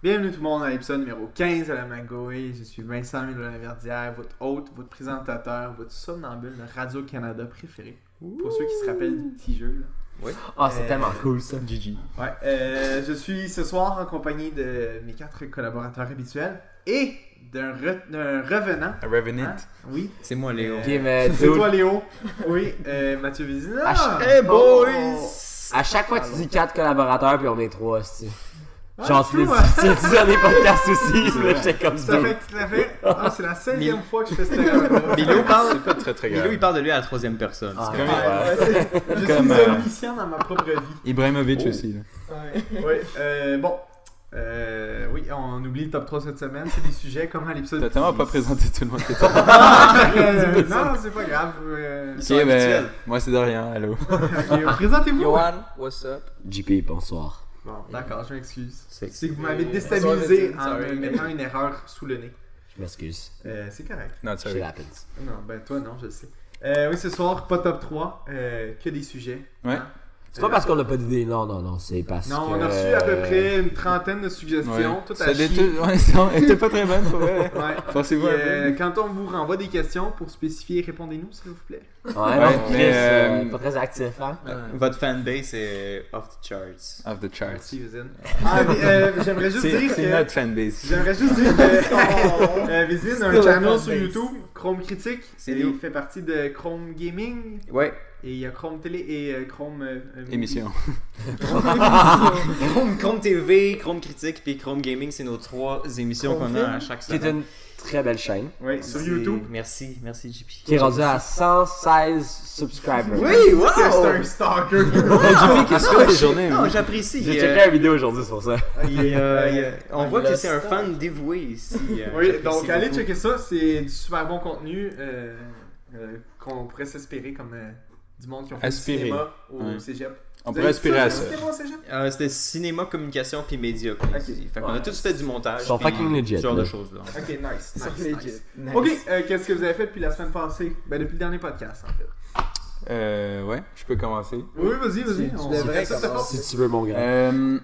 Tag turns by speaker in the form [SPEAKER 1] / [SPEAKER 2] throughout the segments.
[SPEAKER 1] Bienvenue tout le monde à l'épisode numéro 15 de la Magouille. Je suis Vincent Milo-Laverdière, votre hôte, votre présentateur, votre somnambule de Radio-Canada préféré. Pour ceux qui se rappellent du petit jeu. Là.
[SPEAKER 2] Oui.
[SPEAKER 3] Ah, c'est tellement cool ça.
[SPEAKER 2] GG.
[SPEAKER 1] Ouais, je suis ce soir en compagnie de mes 4 collaborateurs habituels et d'un revenant.
[SPEAKER 2] Un Revenant.
[SPEAKER 1] Hein? Oui.
[SPEAKER 2] C'est moi, Léo.
[SPEAKER 3] Ok, mais
[SPEAKER 1] C'est toi, Léo. Oui, Mathieu Vézina.
[SPEAKER 2] Hey boys!
[SPEAKER 3] à chaque fois tu dis 4 collaborateurs puis on est 3, c'est.
[SPEAKER 1] Ouais,
[SPEAKER 3] Genre, tu
[SPEAKER 1] true,
[SPEAKER 3] l'as
[SPEAKER 1] ouais.
[SPEAKER 3] dit dans les podcasts aussi, là, j'étais comme
[SPEAKER 1] Tout
[SPEAKER 3] ça.
[SPEAKER 1] à fait. Ah, c'est la 16e fois que je fais cette erreur-là.
[SPEAKER 2] Milo parle. C'est pas très
[SPEAKER 4] Milo,
[SPEAKER 2] grave.
[SPEAKER 4] il parle de lui à la troisième personne.
[SPEAKER 3] Ah,
[SPEAKER 4] C'est comme-
[SPEAKER 3] ouais.
[SPEAKER 1] Je
[SPEAKER 2] Comme,
[SPEAKER 1] suis omniscient dans ma propre vie.
[SPEAKER 2] Ibrahimovic aussi. Là.
[SPEAKER 1] Oui, bon. Oui, on oublie le top 3 cette semaine. C'est des sujets comme à l'épisode.
[SPEAKER 2] T'as tellement pas
[SPEAKER 1] 10.
[SPEAKER 2] présenté tout le monde que
[SPEAKER 1] Non, c'est pas grave.
[SPEAKER 2] Ok, ben, moi c'est Dorian, allô.
[SPEAKER 1] Ok, présentez-vous.
[SPEAKER 4] Johan, what's up?
[SPEAKER 3] JP, bonsoir.
[SPEAKER 1] Bon, d'accord, je m'excuse.
[SPEAKER 4] C'est
[SPEAKER 1] C'est que vous m'avez déstabilisé
[SPEAKER 4] Sorry,
[SPEAKER 1] en
[SPEAKER 4] sorry.
[SPEAKER 1] me mettant une erreur sous le nez.
[SPEAKER 3] Je m'excuse.
[SPEAKER 1] C'est correct.
[SPEAKER 2] Non,
[SPEAKER 3] Shit
[SPEAKER 2] sorry.
[SPEAKER 3] happens.
[SPEAKER 1] Non, ben toi, non, je le sais. Oui, ce soir, pas top 3, que des sujets.
[SPEAKER 2] Ouais.
[SPEAKER 1] Hein?
[SPEAKER 3] C'est pas parce qu'on a pas d'idée, non, c'est parce que.
[SPEAKER 1] Non, on a reçu à peu près une trentaine de suggestions, tout à
[SPEAKER 2] Ça
[SPEAKER 1] chier.
[SPEAKER 2] ouais, ça était pas très bonne pour vrai.
[SPEAKER 1] Ouais.
[SPEAKER 2] Forcez-vous un peu.
[SPEAKER 1] Quand on vous renvoie des questions pour spécifier, répondez-nous s'il vous plaît.
[SPEAKER 3] Ouais,
[SPEAKER 2] Ouais,
[SPEAKER 3] non,
[SPEAKER 2] mais,
[SPEAKER 3] Chris, pas très actif, hein.
[SPEAKER 4] Votre fanbase est off the charts.
[SPEAKER 2] Off the charts.
[SPEAKER 1] Merci, Vizine. Ah, j'aimerais juste dire
[SPEAKER 2] C'est
[SPEAKER 1] que...
[SPEAKER 2] notre fanbase.
[SPEAKER 1] J'aimerais juste dire que Vizine a un
[SPEAKER 4] Still a
[SPEAKER 1] channel
[SPEAKER 4] fanbase.
[SPEAKER 1] sur YouTube, Chrome Critique.
[SPEAKER 4] C'est
[SPEAKER 1] Il
[SPEAKER 4] nous.
[SPEAKER 1] fait partie de Chrome Gaming.
[SPEAKER 4] Ouais.
[SPEAKER 1] Et il y a Chrome Télé et Chrome...
[SPEAKER 2] Émission.
[SPEAKER 4] Chrome TV, Chrome Critique puis Chrome Gaming, c'est nos 3 émissions
[SPEAKER 3] Chrome
[SPEAKER 4] qu'on a
[SPEAKER 3] Film,
[SPEAKER 4] à chaque
[SPEAKER 3] Qui est
[SPEAKER 4] semaine.
[SPEAKER 3] une très belle chaîne.
[SPEAKER 1] Oui, sur
[SPEAKER 4] C'est-
[SPEAKER 1] YouTube.
[SPEAKER 4] Merci JP.
[SPEAKER 3] Qui est rendue à 116 subscribers.
[SPEAKER 4] Oui, wow!
[SPEAKER 1] C'est un stalker.
[SPEAKER 2] JP, qu'est-ce que tu fais tes journées?
[SPEAKER 4] Non,
[SPEAKER 2] man?
[SPEAKER 4] j'apprécie.
[SPEAKER 3] J'ai checké une vidéo aujourd'hui sur ça.
[SPEAKER 4] On voit que c'est un fan dévoué ici.
[SPEAKER 1] Oui,
[SPEAKER 4] J'apprécie
[SPEAKER 1] donc allez
[SPEAKER 4] beaucoup.
[SPEAKER 1] checker ça, c'est du super bon contenu qu'on pourrait s'espérer comme du monde qui ont fait
[SPEAKER 2] Aspirer.
[SPEAKER 1] du cinéma au
[SPEAKER 2] Ouais.
[SPEAKER 1] cégep.
[SPEAKER 2] On
[SPEAKER 1] Vous
[SPEAKER 2] pourrait
[SPEAKER 1] avez
[SPEAKER 2] aspirer
[SPEAKER 1] fait
[SPEAKER 2] à
[SPEAKER 1] du
[SPEAKER 2] ça.
[SPEAKER 1] cinéma au cégep?
[SPEAKER 4] C'était cinéma, communication puis médias. Comme on dit. Fait qu'on a
[SPEAKER 1] Ouais.
[SPEAKER 4] tous fait du montage.
[SPEAKER 3] Ils sont
[SPEAKER 4] puis
[SPEAKER 3] fucking legit,
[SPEAKER 4] Ce genre
[SPEAKER 3] là.
[SPEAKER 4] de choses là.
[SPEAKER 1] Ok, nice.
[SPEAKER 4] legit.
[SPEAKER 1] Nice. Ok, qu'est-ce que vous avez fait depuis la semaine passée? Ben depuis le dernier podcast en fait.
[SPEAKER 2] Ouais, je peux commencer.
[SPEAKER 1] Oui, vas-y.
[SPEAKER 4] Tu
[SPEAKER 1] on
[SPEAKER 4] devrais
[SPEAKER 1] fait ça,
[SPEAKER 4] commencer.
[SPEAKER 1] c'est
[SPEAKER 3] Si tu veux, mon grand.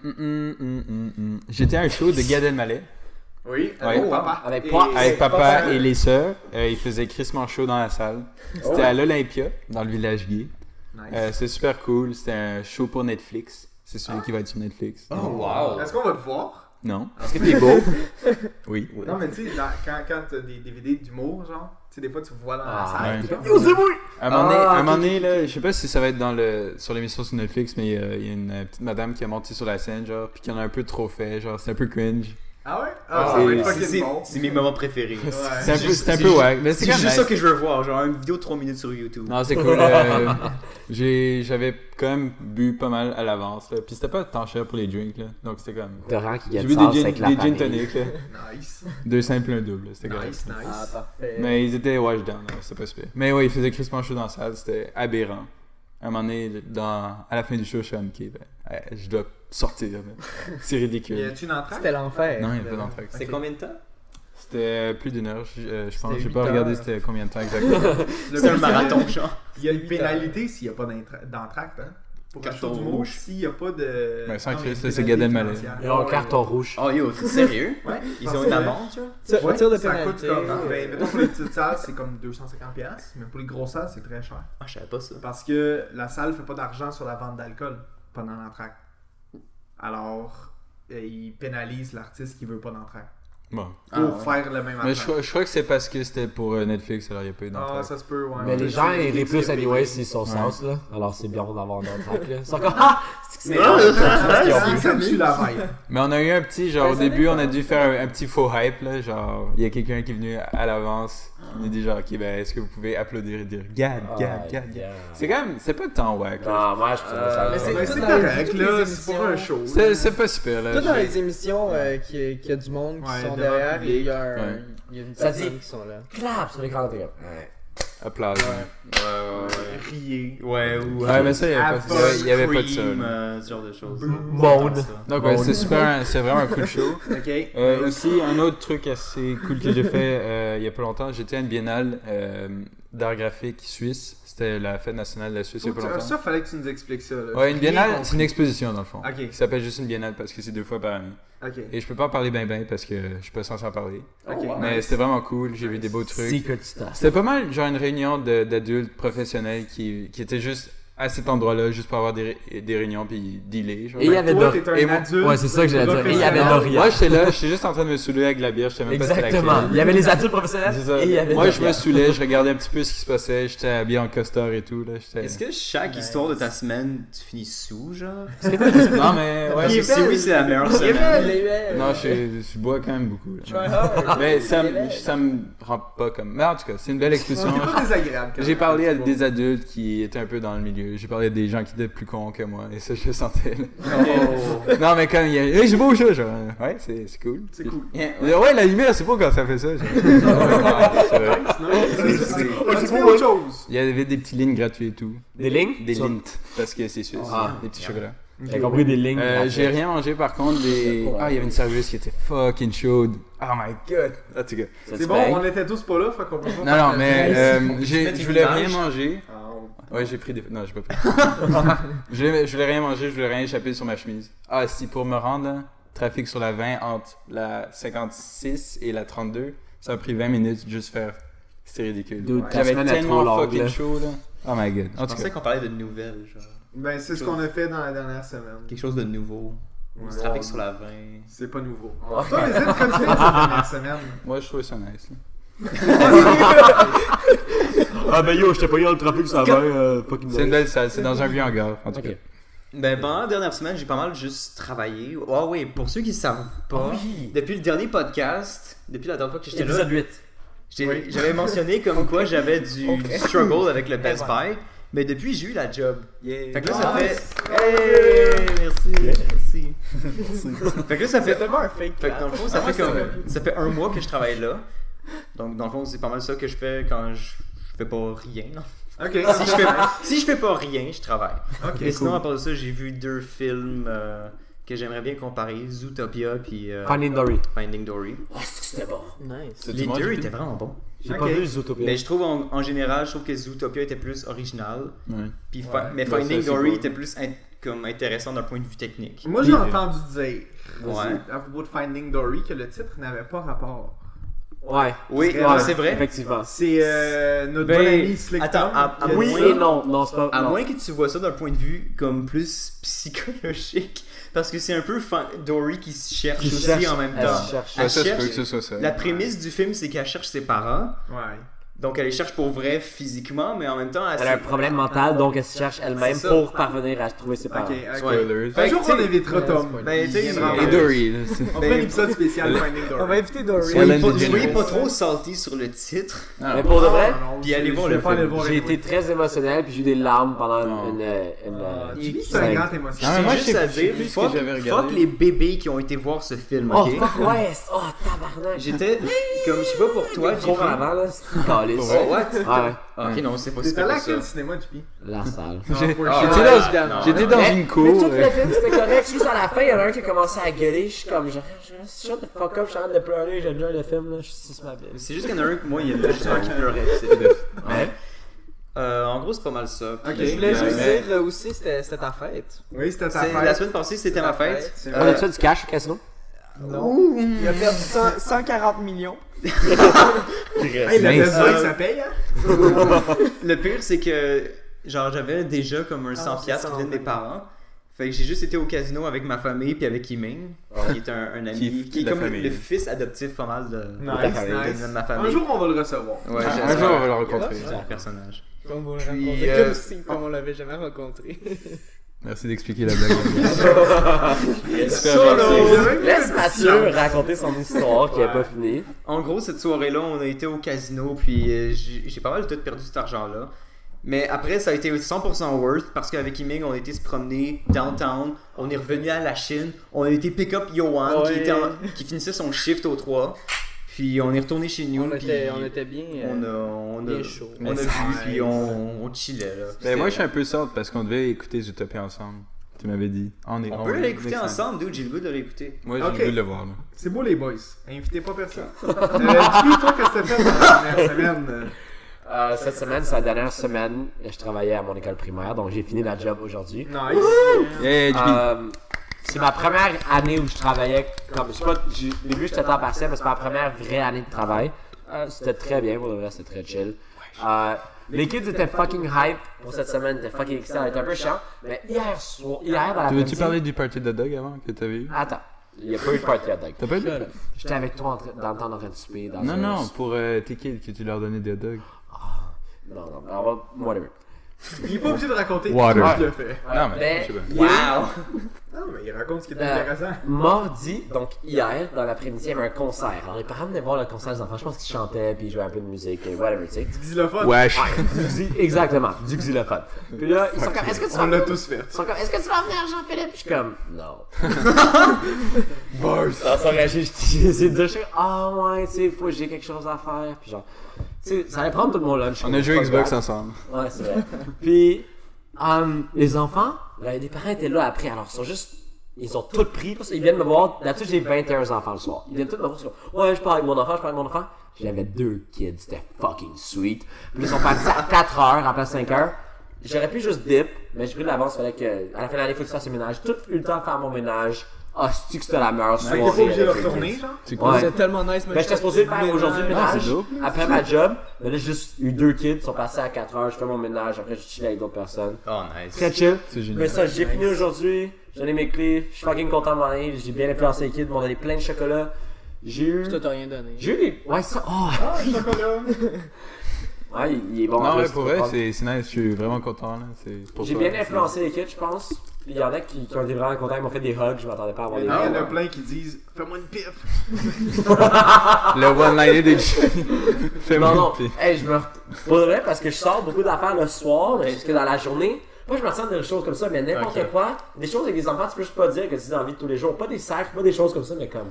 [SPEAKER 2] J'étais à un show de Gad Elmaleh
[SPEAKER 1] fort. Oui,
[SPEAKER 2] Ouais.
[SPEAKER 1] avec papa.
[SPEAKER 3] Avec
[SPEAKER 1] Et-
[SPEAKER 3] papa.
[SPEAKER 2] avec papa et les sœurs. Il faisait crissement chaud dans la salle. C'était à l'Olympia, dans le village gay.
[SPEAKER 1] Nice.
[SPEAKER 2] C'est super cool. C'était un show pour Netflix. C'est celui qui va être sur Netflix.
[SPEAKER 4] Oh wow!
[SPEAKER 1] Est-ce qu'on va te voir?
[SPEAKER 2] Non.
[SPEAKER 3] Est-ce que t'es beau?
[SPEAKER 2] Oui.
[SPEAKER 1] Non, mais tu sais, quand t'as des DVD d'humour, genre, tu sais, des fois tu vois dans la
[SPEAKER 3] Ah,
[SPEAKER 1] salle.
[SPEAKER 2] ouais.
[SPEAKER 1] t'es comme,
[SPEAKER 3] Yo, c'est moi!
[SPEAKER 2] À un moment donné,
[SPEAKER 3] Ah,
[SPEAKER 2] à un moment
[SPEAKER 3] ok,
[SPEAKER 2] donné,
[SPEAKER 3] ok,
[SPEAKER 2] là, je sais pas si ça va être sur l'émission sur Netflix, mais il y a une petite madame qui a monté sur la scène, genre, puis qui en a un peu trop fait, genre, c'est un peu cringe.
[SPEAKER 1] Ah ouais?
[SPEAKER 4] Ah,
[SPEAKER 1] ça va être
[SPEAKER 2] c'est-
[SPEAKER 1] fucking bon.
[SPEAKER 4] C'est mes moments préférés.
[SPEAKER 1] Ouais.
[SPEAKER 2] C'est un peu wack, mais
[SPEAKER 4] C'est
[SPEAKER 2] c'est
[SPEAKER 4] juste
[SPEAKER 2] quand
[SPEAKER 4] ça
[SPEAKER 2] même
[SPEAKER 4] que je veux voir, genre une vidéo de 3 minutes sur YouTube.
[SPEAKER 2] Non, c'est cool. J'avais quand même bu pas mal à l'avance, là. Puis c'était pas tant cher pour les drinks, là. Donc c'était comme.
[SPEAKER 3] T'as rien qui
[SPEAKER 2] J'ai
[SPEAKER 3] gagne
[SPEAKER 2] bu
[SPEAKER 3] ça
[SPEAKER 2] des
[SPEAKER 3] avec la
[SPEAKER 2] gin
[SPEAKER 3] famille.
[SPEAKER 2] tonic, là.
[SPEAKER 1] Nice.
[SPEAKER 2] 2 simples, un double, là. C'était correct.
[SPEAKER 1] Nice.
[SPEAKER 4] parfait.
[SPEAKER 2] Mais ils étaient wash down, là. C'était pas super. Mais ouais, ils faisaient crispement chaud dans la salle, c'était aberrant. À un moment donné, à la fin du show, je suis comme, ok, ben, je dois sortir, là. C'est
[SPEAKER 1] Y
[SPEAKER 2] ridicule.
[SPEAKER 1] a-tu une entrée?
[SPEAKER 5] C'était l'enfer.
[SPEAKER 2] Non, il n'y a pas d'entraque.
[SPEAKER 4] C'était combien de temps?
[SPEAKER 2] C'était plus d'une heure, je pense.
[SPEAKER 5] C'était
[SPEAKER 2] J'ai pas
[SPEAKER 5] 8
[SPEAKER 2] regardé
[SPEAKER 5] heures.
[SPEAKER 2] c'était combien de temps exactement.
[SPEAKER 4] C'était un marathon, genre.
[SPEAKER 1] Il y a une pénalité s'il n'y a pas d'entracte, hein? Pour un
[SPEAKER 4] Carton
[SPEAKER 1] show d'humour,
[SPEAKER 4] rouge.
[SPEAKER 1] s'il n'y a pas de.
[SPEAKER 2] Ben, sans
[SPEAKER 1] Non,
[SPEAKER 2] Christ,
[SPEAKER 1] il y a une
[SPEAKER 2] là, c'est
[SPEAKER 1] pénalité
[SPEAKER 2] Gad Elmaleh.
[SPEAKER 1] financière.
[SPEAKER 3] Et un carton rouge.
[SPEAKER 4] Oh yo, t'es sérieux?
[SPEAKER 1] Ouais.
[SPEAKER 4] Ils ont une amende, tu vois?
[SPEAKER 1] Ouais,
[SPEAKER 5] Tir de
[SPEAKER 1] ça coûte
[SPEAKER 5] pénalité.
[SPEAKER 1] comme. Ben, mettons pour les petites salles, c'est comme 250$, mais pour les grosses salles, c'est très cher.
[SPEAKER 4] Ah, je savais pas ça.
[SPEAKER 1] Parce que la salle fait pas d'argent sur la vente d'alcool pendant l'entracte. Alors, ils pénalisent l'artiste qui veut pas d'entracte.
[SPEAKER 2] Bon.
[SPEAKER 1] Pour faire le même
[SPEAKER 2] Mais
[SPEAKER 1] entracte.
[SPEAKER 2] je crois que c'est parce que c'était pour Netflix, alors il n'y a pas eu
[SPEAKER 1] Ah,
[SPEAKER 2] d'entraque.
[SPEAKER 1] ça se peut, ouais.
[SPEAKER 3] Mais les
[SPEAKER 1] Ouais,
[SPEAKER 3] gens
[SPEAKER 1] c'est-
[SPEAKER 3] iraient plus
[SPEAKER 1] c'est-
[SPEAKER 3] anyway s'ils sont sauce, là. Alors c'est bien d'avoir un track, là. Ils sont comme, ah! C'est que
[SPEAKER 1] Mais
[SPEAKER 3] c'est
[SPEAKER 1] ça tue la vibe.
[SPEAKER 2] Mais on a eu un petit, genre au début, on a dû faire un petit faux hype, là. Genre, il y a quelqu'un qui est venu à l'avance, qui nous dit genre, ok, ben, est-ce que vous pouvez applaudir et dire Gad. C'est quand même, c'est pas tant wack, là.
[SPEAKER 3] Non, moi je trouve ça.
[SPEAKER 5] Mais
[SPEAKER 1] Ben, c'est
[SPEAKER 5] tout dans
[SPEAKER 1] correct,
[SPEAKER 5] toutes
[SPEAKER 1] là,
[SPEAKER 5] les
[SPEAKER 1] c'est pour un
[SPEAKER 5] émissions.
[SPEAKER 1] show.
[SPEAKER 2] C'est pas super, là.
[SPEAKER 5] Tout dans les émissions qu'il y a du monde qui
[SPEAKER 1] Ouais,
[SPEAKER 5] sont
[SPEAKER 1] devant
[SPEAKER 5] derrière
[SPEAKER 1] le
[SPEAKER 5] et il y a,
[SPEAKER 2] Ouais.
[SPEAKER 5] il y a une
[SPEAKER 3] Ça
[SPEAKER 5] personne
[SPEAKER 3] dit-
[SPEAKER 5] qui sont là.
[SPEAKER 3] Clap sur l'écran, t'es comme, ouais.
[SPEAKER 2] Applause.
[SPEAKER 1] Rier.
[SPEAKER 4] Ouais, ou.
[SPEAKER 2] Ouais, mais ça, il y avait pas de ça.
[SPEAKER 4] Cream,
[SPEAKER 2] là.
[SPEAKER 4] ce genre de choses.
[SPEAKER 3] Mode.
[SPEAKER 2] Donc, ouais, c'est super, c'est vraiment un cool show.
[SPEAKER 1] Ok.
[SPEAKER 2] Aussi, un autre truc assez cool que j'ai fait il y a pas longtemps, j'étais à une biennale d'art graphique suisse. C'était la fête nationale de la Suisse il y a pas longtemps.
[SPEAKER 1] Ça, fallait que tu nous expliques ça. Là.
[SPEAKER 2] Ouais, une
[SPEAKER 1] J'ai
[SPEAKER 2] biennale,
[SPEAKER 1] rien
[SPEAKER 2] c'est une exposition dans le fond.
[SPEAKER 1] Ok.
[SPEAKER 2] Qui s'appelle juste une biennale parce que c'est 2 fois par année.
[SPEAKER 1] Ok.
[SPEAKER 2] Et je peux pas en parler ben parce que je suis pas censé en parler.
[SPEAKER 1] Ok.
[SPEAKER 2] Mais c'était vraiment cool, j'ai vu des beaux trucs.
[SPEAKER 3] Secret stuff.
[SPEAKER 2] C'était pas mal genre une réunion d'adultes professionnels qui étaient juste à cet endroit-là, juste pour avoir des réunions puis dealer. Genre.
[SPEAKER 3] Et il y avait
[SPEAKER 1] Toi,
[SPEAKER 3] Dorian.
[SPEAKER 1] t'es un
[SPEAKER 2] Et moi-
[SPEAKER 1] adulte.
[SPEAKER 3] Ouais, c'est ça que j'allais dire. Et il y avait
[SPEAKER 1] professionnel.
[SPEAKER 3] Dorian.
[SPEAKER 2] Moi, j'étais là, j'étais juste en train de me saouler avec de la bière, j'étais même pas c'était
[SPEAKER 3] Exactement.
[SPEAKER 2] laquelle.
[SPEAKER 3] Il y avait les adultes professionnels.
[SPEAKER 2] C'est ça.
[SPEAKER 3] Et il y avait
[SPEAKER 2] Moi, je
[SPEAKER 3] Dorian.
[SPEAKER 2] me saoulais, je regardais un petit peu ce qui se passait, j'étais habillé en costard et tout. Là,
[SPEAKER 4] Est-ce que chaque histoire de ta semaine, tu finis sous, genre?
[SPEAKER 2] Non, mais ouais.
[SPEAKER 4] Si oui, c'est la meilleure semaine.
[SPEAKER 2] Non, je bois quand même beaucoup. Là. Mais ça me rend pas comme. Mais en tout cas, c'est une belle expression.
[SPEAKER 1] C'est pas désagréable. quand
[SPEAKER 2] J'ai
[SPEAKER 1] même.
[SPEAKER 2] parlé à des adultes qui étaient un peu dans le milieu. J'ai parlé à des gens qui étaient plus cons que moi. Et ça, je le sentais. Là. Non, mais quand il y a. Hey, j'ai beau ça, genre. Ouais, c'est cool.
[SPEAKER 1] C'est cool.
[SPEAKER 2] Ouais, la lumière, c'est pas quand ça fait ça. Genre. C'est vrai.
[SPEAKER 1] Tu fais autre chose.
[SPEAKER 2] Il y avait des petites lignes gratuites et tout.
[SPEAKER 3] Des lignes?
[SPEAKER 2] Des lints. Parce que c'est suisse.
[SPEAKER 3] Ah.
[SPEAKER 2] Des petits chocolats.
[SPEAKER 3] J'ai compris des lignes.
[SPEAKER 2] J'ai rien mangé par contre. Ah, il y avait une serveuse qui était fucking chaude. Oh my god. En tout cas.
[SPEAKER 1] C'est bon, on était tous pas là, fait qu'on peut pas.
[SPEAKER 2] Non, non, mais
[SPEAKER 4] mettre
[SPEAKER 2] je
[SPEAKER 4] une
[SPEAKER 2] voulais
[SPEAKER 4] image.
[SPEAKER 2] rien manger. Ouais, j'ai pris des. Non, j'ai pas pris. je voulais rien manger, je voulais rien échapper sur ma chemise. Ah, si pour me rendre, là, trafic sur la 20 entre la 56 et la 32, ça a pris 20 minutes juste faire. C'était ridicule.
[SPEAKER 3] Dude, ta
[SPEAKER 2] J'avais
[SPEAKER 3] semaine est trop
[SPEAKER 2] tellement
[SPEAKER 3] longue,
[SPEAKER 2] fucking
[SPEAKER 3] là.
[SPEAKER 2] chaud là. Oh my god.
[SPEAKER 4] Je
[SPEAKER 2] En tout
[SPEAKER 4] pensais
[SPEAKER 2] cas.
[SPEAKER 4] qu'on parlait de nouvelles, genre.
[SPEAKER 1] Ben, c'est ce qu'on a fait dans la dernière semaine.
[SPEAKER 4] Quelque chose de nouveau.
[SPEAKER 1] Ouais.
[SPEAKER 4] Du trafic sur la 20.
[SPEAKER 1] C'est pas nouveau. Toi, les aides continuent cette dernière semaine.
[SPEAKER 2] Moi, je trouvais ça nice. Là.
[SPEAKER 3] Ah ben yo, j'étais pas eu dans le trafic, ça va, fucking
[SPEAKER 2] C'est une belle salle, c'est dans un vieux hangar. En tout cas.
[SPEAKER 3] Ok.
[SPEAKER 4] Ben, pendant la dernière semaine, j'ai pas mal juste travaillé. Ah oui, pour ceux qui savent pas, depuis le dernier podcast, depuis la dernière fois que j'étais là,
[SPEAKER 3] Épisode 8.
[SPEAKER 4] j'avais mentionné comme quoi j'avais du struggle avec le Best Buy, mais depuis j'ai eu la job. Fait que là, ça fait. Hey, merci. Fait que là, ça fait.
[SPEAKER 5] tellement un fake.
[SPEAKER 4] Fait que dans le fond, ça fait un mois que je travaille là. Donc, dans le fond, c'est pas mal ça que je fais quand je fais pas rien. Non?
[SPEAKER 1] Ok.
[SPEAKER 4] Si je fais pas rien, je travaille.
[SPEAKER 1] Ok,
[SPEAKER 4] Et sinon,
[SPEAKER 1] cool.
[SPEAKER 4] à part de ça, j'ai vu 2 films que j'aimerais bien comparer, Zootopia puis
[SPEAKER 3] Finding Dory.
[SPEAKER 4] Finding Dory.
[SPEAKER 3] Oh, c'était bon.
[SPEAKER 5] Nice.
[SPEAKER 4] Les deux étaient vraiment bons.
[SPEAKER 3] J'ai
[SPEAKER 1] Ok.
[SPEAKER 3] pas vu Zootopia.
[SPEAKER 4] Mais je trouve en général, je trouve que Zootopia était plus original.
[SPEAKER 2] Ouais.
[SPEAKER 4] Puis mais
[SPEAKER 2] Ben,
[SPEAKER 4] Finding
[SPEAKER 2] ça, c'est
[SPEAKER 4] Dory
[SPEAKER 2] cool.
[SPEAKER 4] était plus comme intéressant d'un point de vue technique.
[SPEAKER 1] Moi, j'ai entendu dire,
[SPEAKER 4] Ouais.
[SPEAKER 1] à propos de Finding Dory, que le titre n'avait pas rapport.
[SPEAKER 3] Ouais.
[SPEAKER 4] Oui,
[SPEAKER 1] Ouais.
[SPEAKER 4] c'est vrai.
[SPEAKER 3] Effectivement.
[SPEAKER 1] C'est notre
[SPEAKER 4] Ben,
[SPEAKER 1] bon ami Slick
[SPEAKER 4] attends,
[SPEAKER 1] Tom
[SPEAKER 4] à
[SPEAKER 1] qui a
[SPEAKER 3] Oui
[SPEAKER 1] dit
[SPEAKER 3] et
[SPEAKER 1] ça.
[SPEAKER 3] non. Non, c'est pas.
[SPEAKER 4] À
[SPEAKER 3] non.
[SPEAKER 4] moins que tu vois ça d'un point de vue comme plus psychologique, parce que c'est un peu Dory qui se cherche
[SPEAKER 3] Qui
[SPEAKER 4] aussi
[SPEAKER 3] cherche,
[SPEAKER 4] en même
[SPEAKER 3] elle
[SPEAKER 4] temps.
[SPEAKER 3] se cherche.
[SPEAKER 4] Elle
[SPEAKER 2] Ouais, ça se
[SPEAKER 4] cherche-
[SPEAKER 2] peut que ce soit ça.
[SPEAKER 4] La prémisse du film, c'est qu'elle cherche ses parents,
[SPEAKER 1] Ouais.
[SPEAKER 4] donc elle les cherche pour vrai physiquement, mais en même temps,
[SPEAKER 3] Elle a un problème mental, donc elle se cherche elle-même
[SPEAKER 4] C'est ça.
[SPEAKER 3] pour parvenir à trouver ses parents.
[SPEAKER 1] Ok, ok.
[SPEAKER 2] Spoilers.
[SPEAKER 1] Un jour,
[SPEAKER 4] Fait que,
[SPEAKER 1] on évitera Tom.
[SPEAKER 4] Ben, tu sais,
[SPEAKER 2] Et Dory, là.
[SPEAKER 1] On fait un épisode spécial Finding
[SPEAKER 5] On
[SPEAKER 1] Dory.
[SPEAKER 5] va inviter Dory.
[SPEAKER 2] Ellen
[SPEAKER 4] Soyez
[SPEAKER 2] DeGeneres.
[SPEAKER 4] pas trop salty sur le titre.
[SPEAKER 3] Mais pour de vrai,
[SPEAKER 4] Puis allez voir le film.
[SPEAKER 3] j'ai été très émotionnel puis j'ai eu des larmes pendant
[SPEAKER 2] Non.
[SPEAKER 3] une
[SPEAKER 1] Jimmy, c'est un grand émotion.
[SPEAKER 2] Ah, mais moi,
[SPEAKER 4] juste
[SPEAKER 2] je sais
[SPEAKER 4] à
[SPEAKER 2] plus- je sais
[SPEAKER 4] dire,
[SPEAKER 2] plus ce que j'avais regardé.
[SPEAKER 4] fuck les bébés qui ont été voir ce film,
[SPEAKER 3] Oh
[SPEAKER 4] ok?
[SPEAKER 3] fuck ouais! Oh tabarnak!
[SPEAKER 4] J'étais comme, je sais pas pour toi,
[SPEAKER 3] Trop en avant là, c'est une calice.
[SPEAKER 4] Oh, what?
[SPEAKER 3] Ouais,
[SPEAKER 4] Ok, non, c'est pas
[SPEAKER 1] T'es
[SPEAKER 4] super
[SPEAKER 1] allé à
[SPEAKER 4] ça.
[SPEAKER 1] quel cinéma, JP?
[SPEAKER 3] la salle.
[SPEAKER 2] J'étais dans une
[SPEAKER 3] Mais
[SPEAKER 2] cour.
[SPEAKER 3] tout le film c'était correct, juste à la fin, il y en a un qui a commencé à gueuler, je suis comme genre, shut the fuck up, je suis en train de pleurer, j'aime bien le film là, je suis ma belle.
[SPEAKER 4] C'est juste qu'il y en a un, moi, il y en a juste un qui pleurait, pis c'est tout.
[SPEAKER 3] Ouais.
[SPEAKER 4] En gros, c'est pas mal ça.
[SPEAKER 1] Ok.
[SPEAKER 5] Je voulais juste
[SPEAKER 2] Mais-
[SPEAKER 5] dire aussi, c'était ta fête.
[SPEAKER 1] Oui, c'était ta
[SPEAKER 4] C'est-
[SPEAKER 1] fête.
[SPEAKER 4] La semaine passée, c'était ma fête.
[SPEAKER 1] C'est
[SPEAKER 3] On
[SPEAKER 1] vrai.
[SPEAKER 3] a-tu du cash au casino?
[SPEAKER 5] Non. Il a perdu 140 millions.
[SPEAKER 1] Hey, le
[SPEAKER 2] Nice.
[SPEAKER 1] Best Buy, ça paye, hein?
[SPEAKER 4] Le pire, c'est que genre j'avais déjà comme un 100$
[SPEAKER 5] c'est
[SPEAKER 4] qui
[SPEAKER 5] ça,
[SPEAKER 4] venait de mes
[SPEAKER 5] ouais.
[SPEAKER 4] parents. Fait que j'ai juste été au casino avec ma famille puis avec Yiming, qui est un ami, qui est
[SPEAKER 2] de la
[SPEAKER 4] comme
[SPEAKER 2] famille.
[SPEAKER 4] le fils adoptif pas mal de
[SPEAKER 1] Nice,
[SPEAKER 4] famille,
[SPEAKER 1] nice.
[SPEAKER 4] de ma
[SPEAKER 1] Un
[SPEAKER 4] famille.
[SPEAKER 1] jour, on va le recevoir.
[SPEAKER 4] Ouais,
[SPEAKER 2] Un jour, on va le rencontrer.
[SPEAKER 4] C'est un personnage.
[SPEAKER 5] Comme vous le
[SPEAKER 4] Puis,
[SPEAKER 5] rencontrez. Comme si, comme on l'avait jamais rencontré.
[SPEAKER 2] Merci d'expliquer la blague.
[SPEAKER 1] Solo!
[SPEAKER 3] Laisse Mathieu raconter son histoire qui est pas finie.
[SPEAKER 4] En gros, cette soirée-là, on a été au casino, puis j'ai pas mal tout perdu cet argent-là. Mais après, ça a été 100% worth parce qu'avec Yiming, on a été se promener downtown, on est revenu à la Chine, on a été pick up Yohan
[SPEAKER 5] Ouais.
[SPEAKER 4] qui finissait son shift au 3, puis on est retourné chez nous,
[SPEAKER 5] On
[SPEAKER 4] puis
[SPEAKER 5] était bien.
[SPEAKER 4] on a
[SPEAKER 5] bien chaud.
[SPEAKER 4] on a
[SPEAKER 1] Mais
[SPEAKER 4] vu,
[SPEAKER 1] nice.
[SPEAKER 4] puis on chillait là.
[SPEAKER 2] Ben, moi, je suis un peu sorte parce qu'on devait écouter Zootopia ensemble. Tu m'avais dit.
[SPEAKER 4] On peut l'écouter ensemble, dude, j'ai le goût de l'écouter.
[SPEAKER 2] Moi, j'ai
[SPEAKER 1] Ok.
[SPEAKER 2] le goût de le voir. Là.
[SPEAKER 1] C'est beau, les boys. Invitez pas personne. JP, toi, qu'est-ce que t'as fait dans la dernière semaine?
[SPEAKER 3] Cette semaine, c'est la dernière semaine, je travaillais à mon école primaire, donc j'ai fini la job aujourd'hui.
[SPEAKER 1] Nice.
[SPEAKER 2] Yeah, JP.
[SPEAKER 3] c'est ma première année où je travaillais comme. Je sais pas, au début j'étais temps partiel, mais c'est ma première vraie année de travail. C'était très bien, pour le vrai, c'était très chill. Les kids étaient fucking hype pour cette semaine, ils étaient fucking excités, ça était un peu chiant. Mais hier dans la
[SPEAKER 2] Tu veux-tu parler du party de dog avant que t'avais eu?
[SPEAKER 3] Attends, il n'y a pas eu de party hot dog.
[SPEAKER 2] T'as pas eu?
[SPEAKER 3] J'étais avec toi dans le temps en train de souper.
[SPEAKER 2] Non, pour tes kids que tu leur donnais des hot dogs.
[SPEAKER 3] Non, alors, whatever.
[SPEAKER 1] Il est pas obligé de raconter
[SPEAKER 2] Water.
[SPEAKER 1] tout ce qu'il a fait.
[SPEAKER 2] Non, mais
[SPEAKER 3] Mais
[SPEAKER 2] je sais pas.
[SPEAKER 3] il y a eu-
[SPEAKER 1] Non, mais il raconte ce qui est intéressant.
[SPEAKER 3] Mardi, donc hier, dans l'après-midi, il y avait un concert. Alors les parents venaient voir le concert des enfants. Je pense qu'ils chantaient puis ils jouaient un peu de musique et whatever, tu sais.
[SPEAKER 1] Xylophone.
[SPEAKER 2] Wesh.
[SPEAKER 3] Exactement, du xylophone. Puis là, ils sont comme, est-ce que tu vas
[SPEAKER 1] On l'a
[SPEAKER 3] venir?
[SPEAKER 1] tous fait.
[SPEAKER 3] Ils sont comme, est-ce que tu vas venir, Jean-Philippe? Puis je suis comme, non.
[SPEAKER 1] Bars.
[SPEAKER 3] Dans son réagi, j'ai essayé de dire, je suis comme, ah ouais, tu sais, faut que j'ai quelque chose à faire. Puis genre, tu sais, ça allait prendre tout mon lunch.
[SPEAKER 2] On a joué Xbox ensemble.
[SPEAKER 3] Ouais, c'est vrai. Puis, les enfants, les parents étaient là après, alors ils ont tout pris, parce qu'ils viennent me voir. D'habitude, j'ai 21 enfants le soir. Ils viennent tous me voir, ouais, je parle avec mon enfant. J'avais 2 kids, c'était fucking sweet. Puis ils sont partis à 4 heures, à place 5 heures. J'aurais pu juste dip, mais j'ai pris de l'avance, fallait que, à la fin de l'année, il faut que je fasse le ménage. Tout eu le temps de faire mon ménage. Ah, c'est-tu que c'était la meilleure
[SPEAKER 1] T'es
[SPEAKER 3] soirée.
[SPEAKER 1] pas obligé de
[SPEAKER 3] avec les
[SPEAKER 1] retourner,
[SPEAKER 3] kids.
[SPEAKER 1] genre?
[SPEAKER 3] Ouais.
[SPEAKER 5] C'est tellement nice.
[SPEAKER 3] Ben, j'étais supposé le faire aujourd'hui le
[SPEAKER 2] Ah, c'est
[SPEAKER 3] ménage.
[SPEAKER 2] dope.
[SPEAKER 3] Après ma job, mais là, j'ai juste eu 2 kids, ils sont passés à 4 heures, je fais mon ménage, après je chill avec d'autres personnes.
[SPEAKER 4] Oh, nice.
[SPEAKER 3] Très chill.
[SPEAKER 2] C'est génial.
[SPEAKER 3] Mais ça, j'ai fini aujourd'hui, j'ai mes clés, je suis fucking content de m'en aller, j'ai bien influencé les kids, ils m'ont donné plein de chocolat. J'ai eu.
[SPEAKER 5] Toi, t'as rien donné.
[SPEAKER 3] J'ai eu des. Ouais, ça. Oh!
[SPEAKER 1] Ah, chocolat.
[SPEAKER 3] Ouais, il est bon. en
[SPEAKER 2] Non,
[SPEAKER 3] plus,
[SPEAKER 2] ouais, pour
[SPEAKER 3] tu
[SPEAKER 2] vrai,
[SPEAKER 3] peux
[SPEAKER 2] c'est nice. Je suis vraiment content. Là. C'est pour
[SPEAKER 3] J'ai
[SPEAKER 2] toi.
[SPEAKER 3] bien influencé les kids, je pense. Il y en a qui ont été vraiment contents, ils m'ont fait des hugs, je m'attendais pas à avoir des
[SPEAKER 1] Il y en a
[SPEAKER 3] hugs.
[SPEAKER 1] plein qui disent fais-moi une pipe.
[SPEAKER 2] Le one-liner des Fais-moi
[SPEAKER 3] Non,
[SPEAKER 2] une pipe.
[SPEAKER 3] hey, je me. Pour de vrai, parce que je sors beaucoup d'affaires le soir, mais jusque dans la journée. Moi, je me sens des choses comme ça, mais n'importe
[SPEAKER 4] Ok.
[SPEAKER 3] quoi. Des choses avec des enfants, tu peux juste pas dire que tu dis dans la vie de tous les jours. Pas des sacs, pas des choses comme ça, mais comme.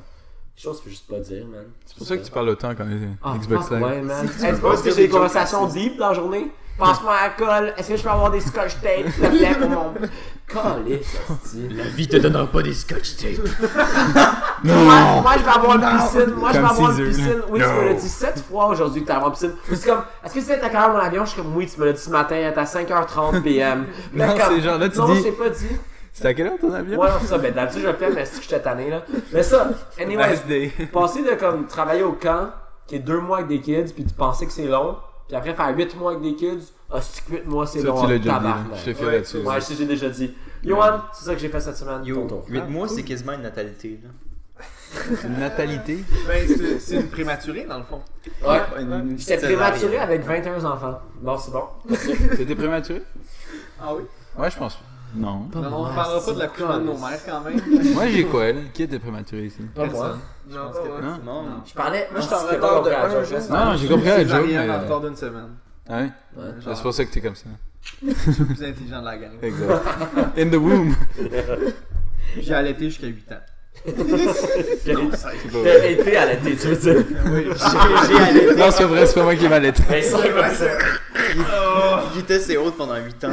[SPEAKER 3] Des choses que tu peux juste pas dire, man.
[SPEAKER 2] C'est pour ça que tu parles autant quand
[SPEAKER 3] Ah,
[SPEAKER 2] Xbox
[SPEAKER 3] fuck,
[SPEAKER 2] Live.
[SPEAKER 3] ouais, man. Hey, tu penses que j'ai des conversations deep dans la journée? Passe-moi à la colle. Est-ce que je peux avoir des scotch tape, s'il te plaît, pour mon. Calisse, hostie.
[SPEAKER 4] La vie te donnera pas des scotch tape.
[SPEAKER 3] Moi, je vais avoir une piscine. Moi, je vais
[SPEAKER 2] Comme
[SPEAKER 3] avoir une
[SPEAKER 2] Caesar,
[SPEAKER 3] piscine.
[SPEAKER 2] là.
[SPEAKER 3] Oui, tu me
[SPEAKER 2] No.
[SPEAKER 3] l'as dit 7 fois aujourd'hui que tu vas avoir une piscine. Mais c'est comme, est-ce que c'était à quelle heure mon avion? Je suis comme, oui, tu me l'as dit ce matin, elle est à 5h30 PM. Là,
[SPEAKER 2] Non,
[SPEAKER 3] comme,
[SPEAKER 2] c'est genre là, tu
[SPEAKER 3] non,
[SPEAKER 2] dis-
[SPEAKER 3] je t'ai pas dit.
[SPEAKER 2] C'est à quelle heure ton avion?
[SPEAKER 3] Ouais, non, c'est ça. Ben, d'habitude, je le fais, mais c'est que j'étais tanné, là. Mais ça, anyway,
[SPEAKER 2] Nice day.
[SPEAKER 3] passer de comme travailler au camp, qui est 2 mois avec des kids, puis tu pensais que c'est long, puis après faire 8 mois avec des kids, c'est que 8 mois c'est
[SPEAKER 2] Ça,
[SPEAKER 3] long.
[SPEAKER 2] tu l'as déjà dit.
[SPEAKER 3] tabarnak.
[SPEAKER 2] Là. Je te fais
[SPEAKER 1] Ouais,
[SPEAKER 2] là-dessus.
[SPEAKER 3] Ouais, je sais, j'ai déjà dit. Yoann, c'est ça que j'ai fait cette semaine.
[SPEAKER 4] Yo,
[SPEAKER 3] Ton tour.
[SPEAKER 4] 8 mois, c'est quasiment une natalité. Là.
[SPEAKER 2] Une natalité.
[SPEAKER 1] Ben, c'est une prématurée, dans le fond.
[SPEAKER 3] Ouais.
[SPEAKER 4] Une
[SPEAKER 3] J'étais
[SPEAKER 4] petite
[SPEAKER 3] prématuré
[SPEAKER 4] césarienne.
[SPEAKER 3] avec 21 enfants. Bon, c'est bon.
[SPEAKER 2] T'étais prématuré?
[SPEAKER 1] Ah oui?
[SPEAKER 2] Ouais, je pense. Non.
[SPEAKER 1] Non, on parlera pas de l'accouchement de nos mères quand même.
[SPEAKER 2] Moi, j'ai quoi, là? Qui était prématuré ici?
[SPEAKER 3] Pas moi.
[SPEAKER 1] Je pense que
[SPEAKER 2] Non?
[SPEAKER 4] Non.
[SPEAKER 3] Je parlais.
[SPEAKER 5] Moi, je suis en
[SPEAKER 3] c'était
[SPEAKER 5] retard
[SPEAKER 3] pas
[SPEAKER 5] de
[SPEAKER 3] compris la
[SPEAKER 5] un
[SPEAKER 3] joke,
[SPEAKER 5] jour.
[SPEAKER 3] là.
[SPEAKER 2] Non, j'ai compris la joke,
[SPEAKER 1] Césarienne
[SPEAKER 2] mais.
[SPEAKER 1] en retard d'une semaine.
[SPEAKER 2] Ah ouais? C'est pour ça que t'es comme ça.
[SPEAKER 1] Je suis le plus intelligent de la gang.
[SPEAKER 2] Exact. In the womb.
[SPEAKER 1] J'ai allaité jusqu'à 8 ans.
[SPEAKER 3] T'as été à l'été, tu veux dire?
[SPEAKER 1] Oui,
[SPEAKER 4] J'ai allaité.
[SPEAKER 2] Non, c'est vrai, c'est pas moi qui m'a allaité.
[SPEAKER 3] Mais ça, comme ça.
[SPEAKER 4] Il était ses hautes pendant 8 ans.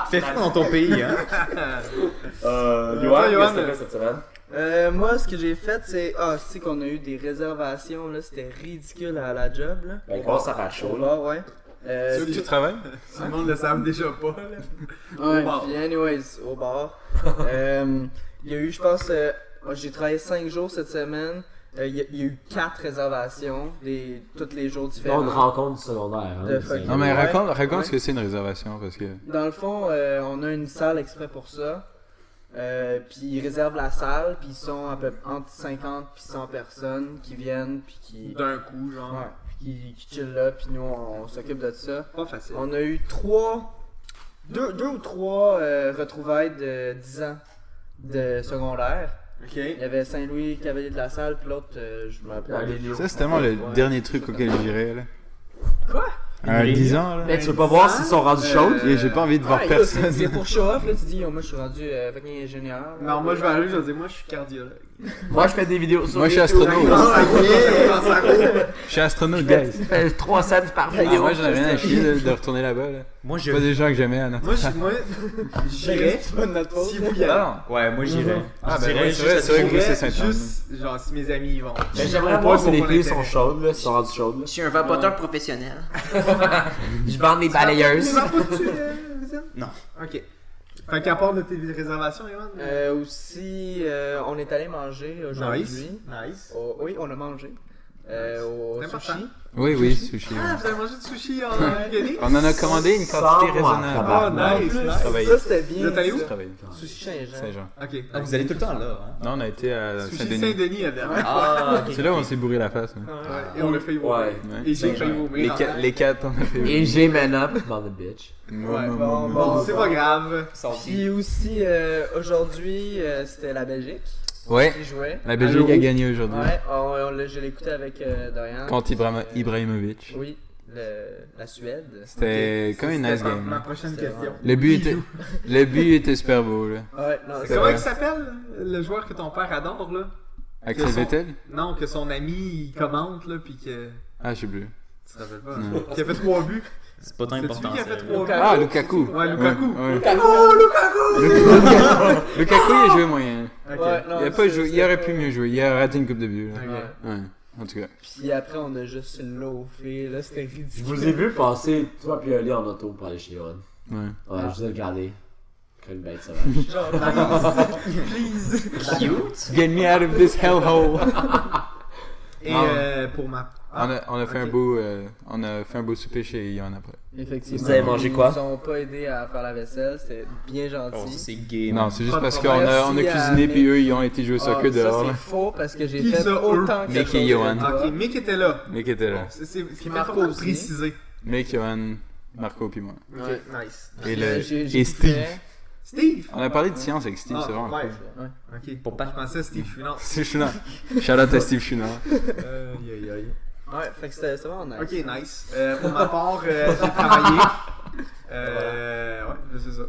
[SPEAKER 4] Fais fou dans ton pays, hein.
[SPEAKER 3] Yoann,
[SPEAKER 1] Yoann,
[SPEAKER 3] qu'est-ce que t'as fait cette semaine?
[SPEAKER 5] Moi, ce que j'ai fait, c'est. Ah, c'est qu'on a eu des réservations, là. C'était ridicule à la job, là.
[SPEAKER 3] Ben, il commence à faire chaud,
[SPEAKER 5] Au
[SPEAKER 3] là.
[SPEAKER 5] bar, ouais.
[SPEAKER 2] Tu travailles?
[SPEAKER 1] Tout le monde le savent déjà pas. Là.
[SPEAKER 5] Ouais,
[SPEAKER 1] Au bar.
[SPEAKER 5] puis anyways, au bar. Il y a eu, je pense, moi, j'ai travaillé 5 jours cette semaine. Il y a eu 4 réservations, tous les jours
[SPEAKER 3] On
[SPEAKER 5] différents.
[SPEAKER 3] une rencontre du secondaire. Hein,
[SPEAKER 5] De
[SPEAKER 3] c'est-
[SPEAKER 5] fuck.
[SPEAKER 2] Non, mais
[SPEAKER 5] Ouais.
[SPEAKER 2] raconte
[SPEAKER 5] Ouais.
[SPEAKER 2] ce que c'est une réservation, parce que.
[SPEAKER 5] Dans le fond, on a une salle exprès pour ça. Puis ils réservent la salle, puis ils sont à peu entre 50 puis 100 personnes qui viennent, puis qui,
[SPEAKER 1] D'un coup, genre.
[SPEAKER 5] ouais, puis qui chillent là, puis nous on s'occupe de ça.
[SPEAKER 1] Pas facile.
[SPEAKER 5] On a eu deux ou trois retrouvailles de 10 ans de secondaire.
[SPEAKER 1] Ok.
[SPEAKER 5] Il y avait Saint-Louis, cavalier de la salle, puis l'autre, je me rappelle.
[SPEAKER 3] Ah, les lions.
[SPEAKER 2] Ça, c'est tellement le
[SPEAKER 5] Ouais.
[SPEAKER 2] dernier truc auquel j'irais, là.
[SPEAKER 1] Quoi?
[SPEAKER 2] Un 10 ans, là.
[SPEAKER 3] Mais tu veux pas voir s'ils sont rendus chauds?
[SPEAKER 2] Et j'ai pas envie de voir
[SPEAKER 5] Ouais, écoute, c'est
[SPEAKER 2] personne.
[SPEAKER 5] pour show off, là, tu dis, oh, moi je suis rendu fucking ingénieur.
[SPEAKER 1] Non, moi je vais arriver, je vais dire, moi je suis cardiologue.
[SPEAKER 3] Moi, je fais des vidéos sur
[SPEAKER 2] Moi, je suis
[SPEAKER 3] YouTube.
[SPEAKER 2] astronaute. Je suis astronaute, guys.
[SPEAKER 3] Je fais 3 cents par
[SPEAKER 2] Ah,
[SPEAKER 3] vidéo.
[SPEAKER 2] moi, j'en ai rien à chier de retourner là-bas. Là.
[SPEAKER 4] Moi,
[SPEAKER 2] C'est pas des gens que j'aimais à notre
[SPEAKER 1] Moi, j'irais
[SPEAKER 5] C'est pas de notre faute.
[SPEAKER 1] si vous y allez.
[SPEAKER 4] Ouais, moi j'irais.
[SPEAKER 2] Ah, ben
[SPEAKER 4] J'irais
[SPEAKER 2] oui, c'est vrai,
[SPEAKER 4] juste
[SPEAKER 2] c'est vrai que vous,
[SPEAKER 1] J'irais
[SPEAKER 2] c'est Saint-Anne.
[SPEAKER 1] juste, genre, si mes amis y vont.
[SPEAKER 3] Mais j'aimerais voir si les filles sont chaudes, là, si sont rendues chaudes.
[SPEAKER 4] Je suis un vapoteur professionnel.
[SPEAKER 3] Je vends des balayeuses.
[SPEAKER 4] Non.
[SPEAKER 1] Ok. Fait qu'à part de tes réservations, Ewan?
[SPEAKER 5] Aussi, on est allé manger aujourd'hui.
[SPEAKER 1] Nice.
[SPEAKER 5] Oui, on a mangé. Au
[SPEAKER 1] C'est important.
[SPEAKER 5] sushi.
[SPEAKER 2] Oui, sushi.
[SPEAKER 1] Ah, vous avez mangé du sushi en Guinée?
[SPEAKER 2] On en a commandé une quantité
[SPEAKER 3] Sans moi,
[SPEAKER 2] raisonnable.
[SPEAKER 3] tabarnak.
[SPEAKER 1] nice, nice.
[SPEAKER 2] Travailler.
[SPEAKER 5] Ça, c'était bien.
[SPEAKER 1] Vous êtes allé où?
[SPEAKER 5] ça.
[SPEAKER 2] Travailler.
[SPEAKER 5] Sushi Saint-Jean.
[SPEAKER 2] Saint-Jean.
[SPEAKER 1] Ok.
[SPEAKER 4] Ah, vous allez tout le temps là, hein?
[SPEAKER 2] Non, on a été à
[SPEAKER 1] Sushi
[SPEAKER 2] Saint-Denis.
[SPEAKER 1] Saint-Denis, la dernière.
[SPEAKER 4] Ah, ok.
[SPEAKER 2] C'est là où on s'est bourré la face. Hein.
[SPEAKER 1] Ouais, et on l'a fait vomir.
[SPEAKER 3] Ouais.
[SPEAKER 2] Ouais.
[SPEAKER 1] Et j'ai fait vomir.
[SPEAKER 2] Les quatre, on a fait.
[SPEAKER 3] Et j'ai man up, bande de bitch.
[SPEAKER 1] Ouais, bon, c'est pas grave.
[SPEAKER 5] Puis aussi, aujourd'hui, c'était la Belgique
[SPEAKER 2] Ouais,
[SPEAKER 5] qui jouait.
[SPEAKER 2] la Belgique a gagné aujourd'hui.
[SPEAKER 5] Ouais, je l'ai écouté avec Dorian.
[SPEAKER 2] Contre Ibrahimovic.
[SPEAKER 5] Oui, la Suède.
[SPEAKER 2] C'était comme une nice
[SPEAKER 1] C'était
[SPEAKER 2] game.
[SPEAKER 1] Ma
[SPEAKER 2] là.
[SPEAKER 1] prochaine
[SPEAKER 5] C'était
[SPEAKER 1] question.
[SPEAKER 2] Le but était super beau. Là.
[SPEAKER 5] Ouais, non,
[SPEAKER 1] Comment il s'appelle, le joueur que ton père adore, là?
[SPEAKER 2] Axel
[SPEAKER 1] Que son-
[SPEAKER 2] Vettel?
[SPEAKER 1] Non, que son ami, il commente, là, pis que...
[SPEAKER 2] Ah, je sais plus.
[SPEAKER 1] Tu te rappelles pas?
[SPEAKER 2] Non.
[SPEAKER 1] Qui a fait 3 buts.
[SPEAKER 4] C'est pas tant
[SPEAKER 1] C'est
[SPEAKER 4] important.
[SPEAKER 1] lui qui a fait
[SPEAKER 4] ça.
[SPEAKER 1] 3 buts.
[SPEAKER 2] Ah, Lukaku.
[SPEAKER 1] Ouais, Lukaku.
[SPEAKER 2] Ouais.
[SPEAKER 1] Oh, Lukaku!
[SPEAKER 2] Lukaku, il a joué moyen.
[SPEAKER 1] Ok.
[SPEAKER 5] Ouais, non,
[SPEAKER 2] Il a pas
[SPEAKER 5] c'est-
[SPEAKER 2] joué, il
[SPEAKER 5] c'était
[SPEAKER 2] aurait
[SPEAKER 5] pas-
[SPEAKER 2] pu mieux jouer. Il a raté une coupe de buts. Là.
[SPEAKER 1] Ok.
[SPEAKER 2] Ouais, en tout cas.
[SPEAKER 5] Puis après, on a juste loafé, là, c'était
[SPEAKER 3] Je
[SPEAKER 5] ridicule.
[SPEAKER 3] vous ai vu passer, toi puis Ali en auto pour aller chez Yohan.
[SPEAKER 2] Ouais.
[SPEAKER 3] Ouais, je vous ai regardé. Comme une bête sauvage.
[SPEAKER 4] Cute.
[SPEAKER 2] Get me out of this hellhole.
[SPEAKER 1] Et pour ma...
[SPEAKER 2] On a fait un beau souper chez Yann après.
[SPEAKER 5] Effectivement.
[SPEAKER 3] Vous avez mangé quoi?
[SPEAKER 5] Ils nous ont pas aidé à faire la vaisselle, c'était bien
[SPEAKER 4] Oh,
[SPEAKER 5] gentil.
[SPEAKER 4] c'est gay.
[SPEAKER 2] Non, c'est juste
[SPEAKER 1] Pas de
[SPEAKER 2] parce qu'on
[SPEAKER 1] problème.
[SPEAKER 2] a
[SPEAKER 5] Merci
[SPEAKER 2] cuisiné
[SPEAKER 5] à
[SPEAKER 2] puis eux ils ont été jouer au
[SPEAKER 5] Ah,
[SPEAKER 2] soccer
[SPEAKER 5] ça,
[SPEAKER 2] dehors.
[SPEAKER 5] c'est
[SPEAKER 2] Là.
[SPEAKER 5] faux parce que j'ai
[SPEAKER 1] Qui
[SPEAKER 5] fait
[SPEAKER 1] ça, eux?
[SPEAKER 5] autant que
[SPEAKER 2] Mick et Johan.
[SPEAKER 1] Ok, Mick était là.
[SPEAKER 2] Mick était là.
[SPEAKER 1] C'est
[SPEAKER 5] Puis
[SPEAKER 1] Marco
[SPEAKER 5] Marco
[SPEAKER 1] de
[SPEAKER 5] aussi.
[SPEAKER 1] préciser.
[SPEAKER 2] Mick, Johan, Marco puis moi.
[SPEAKER 1] Ok,
[SPEAKER 5] Ouais.
[SPEAKER 1] nice.
[SPEAKER 2] Et,
[SPEAKER 5] J'ai
[SPEAKER 2] et
[SPEAKER 5] tout
[SPEAKER 2] Steve.
[SPEAKER 5] fait.
[SPEAKER 1] Steve!
[SPEAKER 2] On a parlé de science avec Steve,
[SPEAKER 1] Ah,
[SPEAKER 2] c'est vraiment
[SPEAKER 1] ouais.
[SPEAKER 2] cool.
[SPEAKER 5] Ouais.
[SPEAKER 1] Ok, je pensais à Steve Chouinard.
[SPEAKER 2] Steve Chouinard. Shout out à Steve Chouinard.
[SPEAKER 1] Aïe, aïe.
[SPEAKER 5] Ouais, fait que c'était vraiment nice.
[SPEAKER 1] Ok, nice. Pour ma part, j'ai travaillé. Ouais, c'est ça.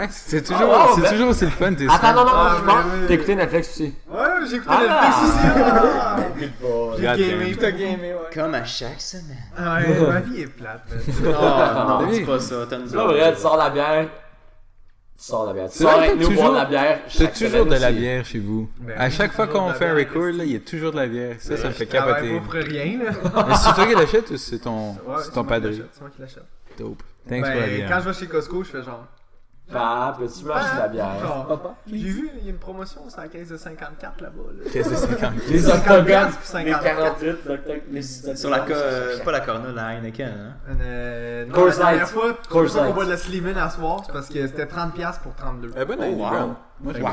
[SPEAKER 2] Nice, c'est toujours aussi le fun tes
[SPEAKER 3] Attends, non, non,
[SPEAKER 1] Ah,
[SPEAKER 3] je pense
[SPEAKER 1] mais oui.
[SPEAKER 3] que t'as écouté Netflix aussi.
[SPEAKER 1] Ouais, j'ai écouté
[SPEAKER 3] Ah!
[SPEAKER 1] Netflix aussi. J'ai
[SPEAKER 2] God
[SPEAKER 1] gamé.
[SPEAKER 2] damn.
[SPEAKER 5] T'as gamé, ouais.
[SPEAKER 4] Comme à chaque semaine.
[SPEAKER 1] Ouais, ma vie est plate. man.
[SPEAKER 4] Non,
[SPEAKER 2] Oui.
[SPEAKER 4] dis pas ça. T'as
[SPEAKER 3] C'est pas vrai, tu sors la bière. Tu sors la bière. Tu
[SPEAKER 2] C'est
[SPEAKER 3] sors
[SPEAKER 2] vrai que
[SPEAKER 3] avec
[SPEAKER 2] t'as
[SPEAKER 3] nous boire de la
[SPEAKER 2] toujours-
[SPEAKER 3] bière.
[SPEAKER 2] T'as
[SPEAKER 3] chaque
[SPEAKER 2] toujours
[SPEAKER 3] semaine
[SPEAKER 2] de la
[SPEAKER 3] aussi.
[SPEAKER 2] bière chez vous.
[SPEAKER 1] Ben,
[SPEAKER 2] À chaque fois
[SPEAKER 1] toujours
[SPEAKER 2] qu'on
[SPEAKER 1] de la
[SPEAKER 2] fait un
[SPEAKER 1] bière,
[SPEAKER 2] record, là, il y a toujours de la bière. Ça me fait
[SPEAKER 1] Je travaille
[SPEAKER 2] capoter.
[SPEAKER 1] pas pour rien, là.
[SPEAKER 2] Mais c'est toi qui l'achètes ou c'est ton
[SPEAKER 1] Ouais,
[SPEAKER 2] c'est
[SPEAKER 1] c'est
[SPEAKER 2] ton
[SPEAKER 1] moi qui
[SPEAKER 2] padré?
[SPEAKER 1] l'achète, c'est moi qui l'achète.
[SPEAKER 2] Dope. Thanks pour la
[SPEAKER 1] Ben,
[SPEAKER 2] bière.
[SPEAKER 1] quand je vais chez Costco, je fais genre.
[SPEAKER 3] Papa, peux-tu m'acheter de la bière?
[SPEAKER 1] Genre, j'ai vu, il y a une promotion, c'est à la caisse de 54 là-bas. Là.
[SPEAKER 2] Qu'est-ce que c'est quand
[SPEAKER 3] Les
[SPEAKER 1] 50
[SPEAKER 3] octogones,
[SPEAKER 1] puis
[SPEAKER 3] les
[SPEAKER 1] 54.
[SPEAKER 3] 48, les
[SPEAKER 4] Sur la pas la Corona, la Heineken, hein.
[SPEAKER 1] Non,
[SPEAKER 3] Coors
[SPEAKER 1] la dernière
[SPEAKER 3] Light.
[SPEAKER 1] fois,
[SPEAKER 3] Coors
[SPEAKER 1] c'est pour
[SPEAKER 3] Light.
[SPEAKER 1] boire de la Slimin à soir, c'est parce que c'était 30$ pour 32.
[SPEAKER 2] Eh ben,
[SPEAKER 4] Oh, wow.
[SPEAKER 2] Brown. Moi, j'aime
[SPEAKER 4] Wow!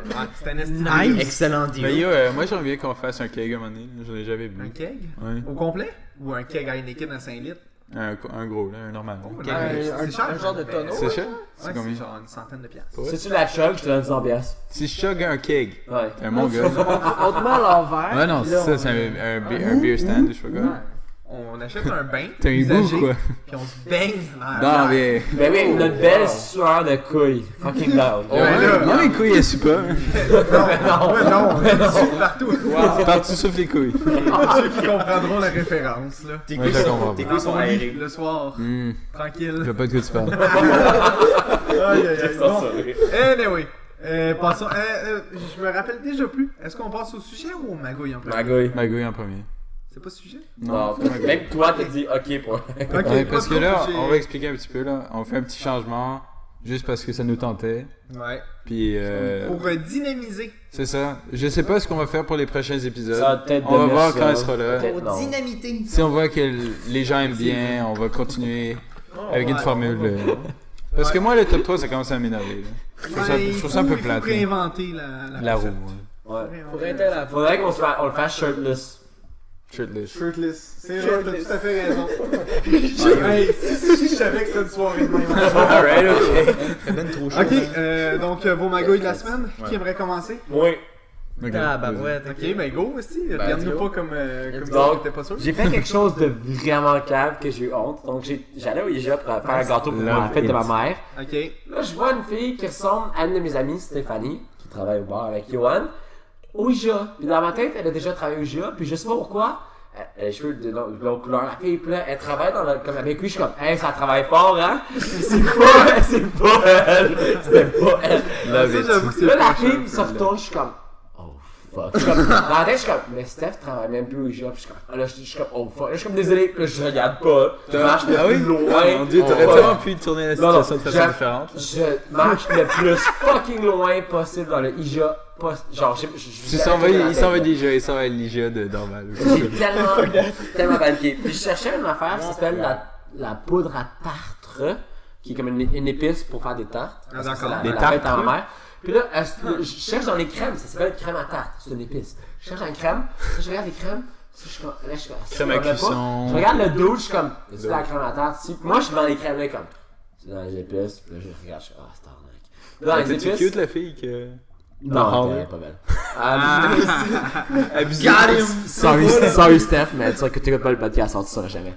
[SPEAKER 1] Ouais, c'était un esti.
[SPEAKER 4] Excellent deal.
[SPEAKER 2] Mais yo, moi j'aimerais bien qu'on fasse un keg à un moment donné. Je l'ai jamais vu.
[SPEAKER 1] Un keg
[SPEAKER 2] Ouais.
[SPEAKER 1] au complet? Ou un keg Heineken à 5 litres?
[SPEAKER 2] Un gros, là, un normal.
[SPEAKER 1] Ouais,
[SPEAKER 5] un-
[SPEAKER 1] c'est cher,
[SPEAKER 5] un genre de
[SPEAKER 1] mais-
[SPEAKER 5] tonneau.
[SPEAKER 2] C'est cher?
[SPEAKER 1] Ouais,
[SPEAKER 2] C'est combien?
[SPEAKER 1] c'est genre une centaine de piastres.
[SPEAKER 2] Ouais.
[SPEAKER 3] C'est-tu la chug? Je te donne 100 piastres.
[SPEAKER 2] Si je chug un keg,
[SPEAKER 3] Ouais.
[SPEAKER 2] t'es un bon gars.
[SPEAKER 5] On te met à l'envers.
[SPEAKER 2] Ouais, non,
[SPEAKER 5] puis
[SPEAKER 2] c'est
[SPEAKER 5] là,
[SPEAKER 2] ça,
[SPEAKER 5] on-
[SPEAKER 2] c'est un beer stand, je sais pas quoi.
[SPEAKER 1] On achète un bain.
[SPEAKER 2] T'as un hibou
[SPEAKER 1] usagé,
[SPEAKER 2] ou quoi?
[SPEAKER 1] Puis on se baigne dans la
[SPEAKER 2] Non,
[SPEAKER 1] bière.
[SPEAKER 2] mais.
[SPEAKER 3] Ben oui, notre belle sueur de couilles. Fucking down.
[SPEAKER 1] Ouais, là,
[SPEAKER 2] Non, les couilles, elles suent pas. hein.
[SPEAKER 1] non, on est dessus partout.
[SPEAKER 2] Partout sauf les couilles.
[SPEAKER 1] Ceux qui comprendront la référence, là.
[SPEAKER 4] Tes
[SPEAKER 2] Ouais, je comprends.
[SPEAKER 4] couilles
[SPEAKER 1] Dans
[SPEAKER 4] sont
[SPEAKER 1] ton lit,
[SPEAKER 4] aérées.
[SPEAKER 1] le soir,
[SPEAKER 2] Hmm,
[SPEAKER 1] tranquille.
[SPEAKER 2] je vois pas de quoi tu parles.
[SPEAKER 1] Aïe, aïe, aïe. Bon. Anyway, passons. Je me rappelle déjà plus. Est-ce qu'on passe au sujet ou au magouille en premier?
[SPEAKER 3] Magouille.
[SPEAKER 2] Magouille en premier.
[SPEAKER 1] C'est pas sujet?
[SPEAKER 3] Non,
[SPEAKER 2] c'est Magouille.
[SPEAKER 3] même toi, t'as dit ok pour.
[SPEAKER 1] Ok,
[SPEAKER 2] Ouais, parce
[SPEAKER 1] pas
[SPEAKER 2] que là,
[SPEAKER 1] trop, j'ai-
[SPEAKER 2] on va expliquer un petit peu là. On fait un petit changement juste parce que ça nous tentait.
[SPEAKER 1] Ouais.
[SPEAKER 2] Puis
[SPEAKER 1] Pour dynamiser.
[SPEAKER 2] c'est ça. Je sais pas ce qu'on va faire pour les prochains épisodes.
[SPEAKER 3] Ça va peut-être
[SPEAKER 2] On va
[SPEAKER 3] devenir
[SPEAKER 2] voir
[SPEAKER 3] ça.
[SPEAKER 2] quand elle sera là.
[SPEAKER 3] Peut-être
[SPEAKER 4] Pour
[SPEAKER 3] non.
[SPEAKER 4] dynamiter.
[SPEAKER 2] Si on voit que les gens aiment bien, on va continuer avec une
[SPEAKER 1] Ouais.
[SPEAKER 2] formule. Parce que moi, le top 3, ça commence à m'énerver. là. Je trouve ça un peu
[SPEAKER 1] Il
[SPEAKER 2] plate.
[SPEAKER 1] faut
[SPEAKER 2] là.
[SPEAKER 1] réinventer la
[SPEAKER 2] La roue.
[SPEAKER 1] recette.
[SPEAKER 2] ouais.
[SPEAKER 3] Ouais.
[SPEAKER 5] Faudrait être à la
[SPEAKER 3] Faudrait qu'on le fasse shirtless.
[SPEAKER 2] Shirtless.
[SPEAKER 1] Shirtless. C'est vrai, t'as
[SPEAKER 5] Shirtless.
[SPEAKER 1] tout à fait raison. Hey, si je savais que c'était une soirée de même.
[SPEAKER 3] Alright, ok.
[SPEAKER 4] C'est ben trop chaud.
[SPEAKER 1] Ok, donc vos magouilles de la semaine. Qui aimerait commencer?
[SPEAKER 3] Oui.
[SPEAKER 2] Ok,
[SPEAKER 5] Ah, bah
[SPEAKER 2] vas-y.
[SPEAKER 5] ouais,
[SPEAKER 1] Ok, ben go aussi.
[SPEAKER 4] Ben,
[SPEAKER 1] Regarde-nous
[SPEAKER 4] let's go.
[SPEAKER 1] pas comme si
[SPEAKER 3] go.
[SPEAKER 1] t'étais pas sûr.
[SPEAKER 3] J'ai fait quelque chose de vraiment cave que j'ai eu honte. Donc j'allais au IGA pour faire un gâteau pour la
[SPEAKER 2] Love
[SPEAKER 3] fête de
[SPEAKER 2] it.
[SPEAKER 3] ma mère.
[SPEAKER 1] Ok.
[SPEAKER 3] Là, je vois une fille qui ressemble à une de mes amies, Stéphanie, qui travaille au bar avec Johan. au IGA. Puis dans ma tête, elle a déjà travaillé au IGA, puis je sais pas pourquoi. Elle a les cheveux de l'autre couleur, la fille, puis là, elle travaille comme avec lui, je suis comme, hey, ça travaille fort, hein? C'est pas elle. C'était pas elle.
[SPEAKER 1] Ça, j'avoue que c'est
[SPEAKER 3] Là, la
[SPEAKER 1] pas
[SPEAKER 3] fille
[SPEAKER 1] cher,
[SPEAKER 3] se
[SPEAKER 1] ça,
[SPEAKER 3] retourne, je suis comme, oh fuck. Je suis comme, dans la tête, je suis comme, mais Steph travaille même plus au IGA, puis je suis comme, là, je suis comme, oh fuck. Là, je suis comme, désolé, puis là, je regarde pas. Je marche le plus loin.
[SPEAKER 2] Mon dieu,
[SPEAKER 3] Oh,
[SPEAKER 2] t'aurais
[SPEAKER 3] fuck.
[SPEAKER 2] tellement pu tourner la
[SPEAKER 3] Non,
[SPEAKER 2] situation de façon différente.
[SPEAKER 3] Je marche le plus fucking loin possible dans le IGA. Genre,
[SPEAKER 2] Il s'en va d'IGA, il s'en va à l'IGA de normal.
[SPEAKER 3] J'ai tellement paniqué. Puis je cherchais une affaire qui s'appelle la poudre à tartre, qui est comme une épice pour faire des tartes.
[SPEAKER 1] Ah, d'accord.
[SPEAKER 3] Des
[SPEAKER 2] Des
[SPEAKER 3] tartes
[SPEAKER 2] tartres.
[SPEAKER 3] à ma mère. Puis là, je cherche dans les crèmes, ça s'appelle crème à tarte, c'est une épice. Je cherche une crème, je regarde les crèmes, je suis comme, là, je suis comme,
[SPEAKER 2] Crème à cuisson.
[SPEAKER 3] Je regarde le dos, je suis comme, c'est la crème à tarte. Moi, je suis dans les crèmes, là, comme, c'est dans les épices, puis là, je regarde, je suis comme, ah, c'est arnaque. Dans les
[SPEAKER 2] C'était
[SPEAKER 3] épices.
[SPEAKER 2] cute la fille que.
[SPEAKER 3] Non, elle était pas belle.
[SPEAKER 2] Abusé.
[SPEAKER 3] Sorry Steph, mais tu sais que tu n'écoutes pas le podcast, tu ne sauras jamais.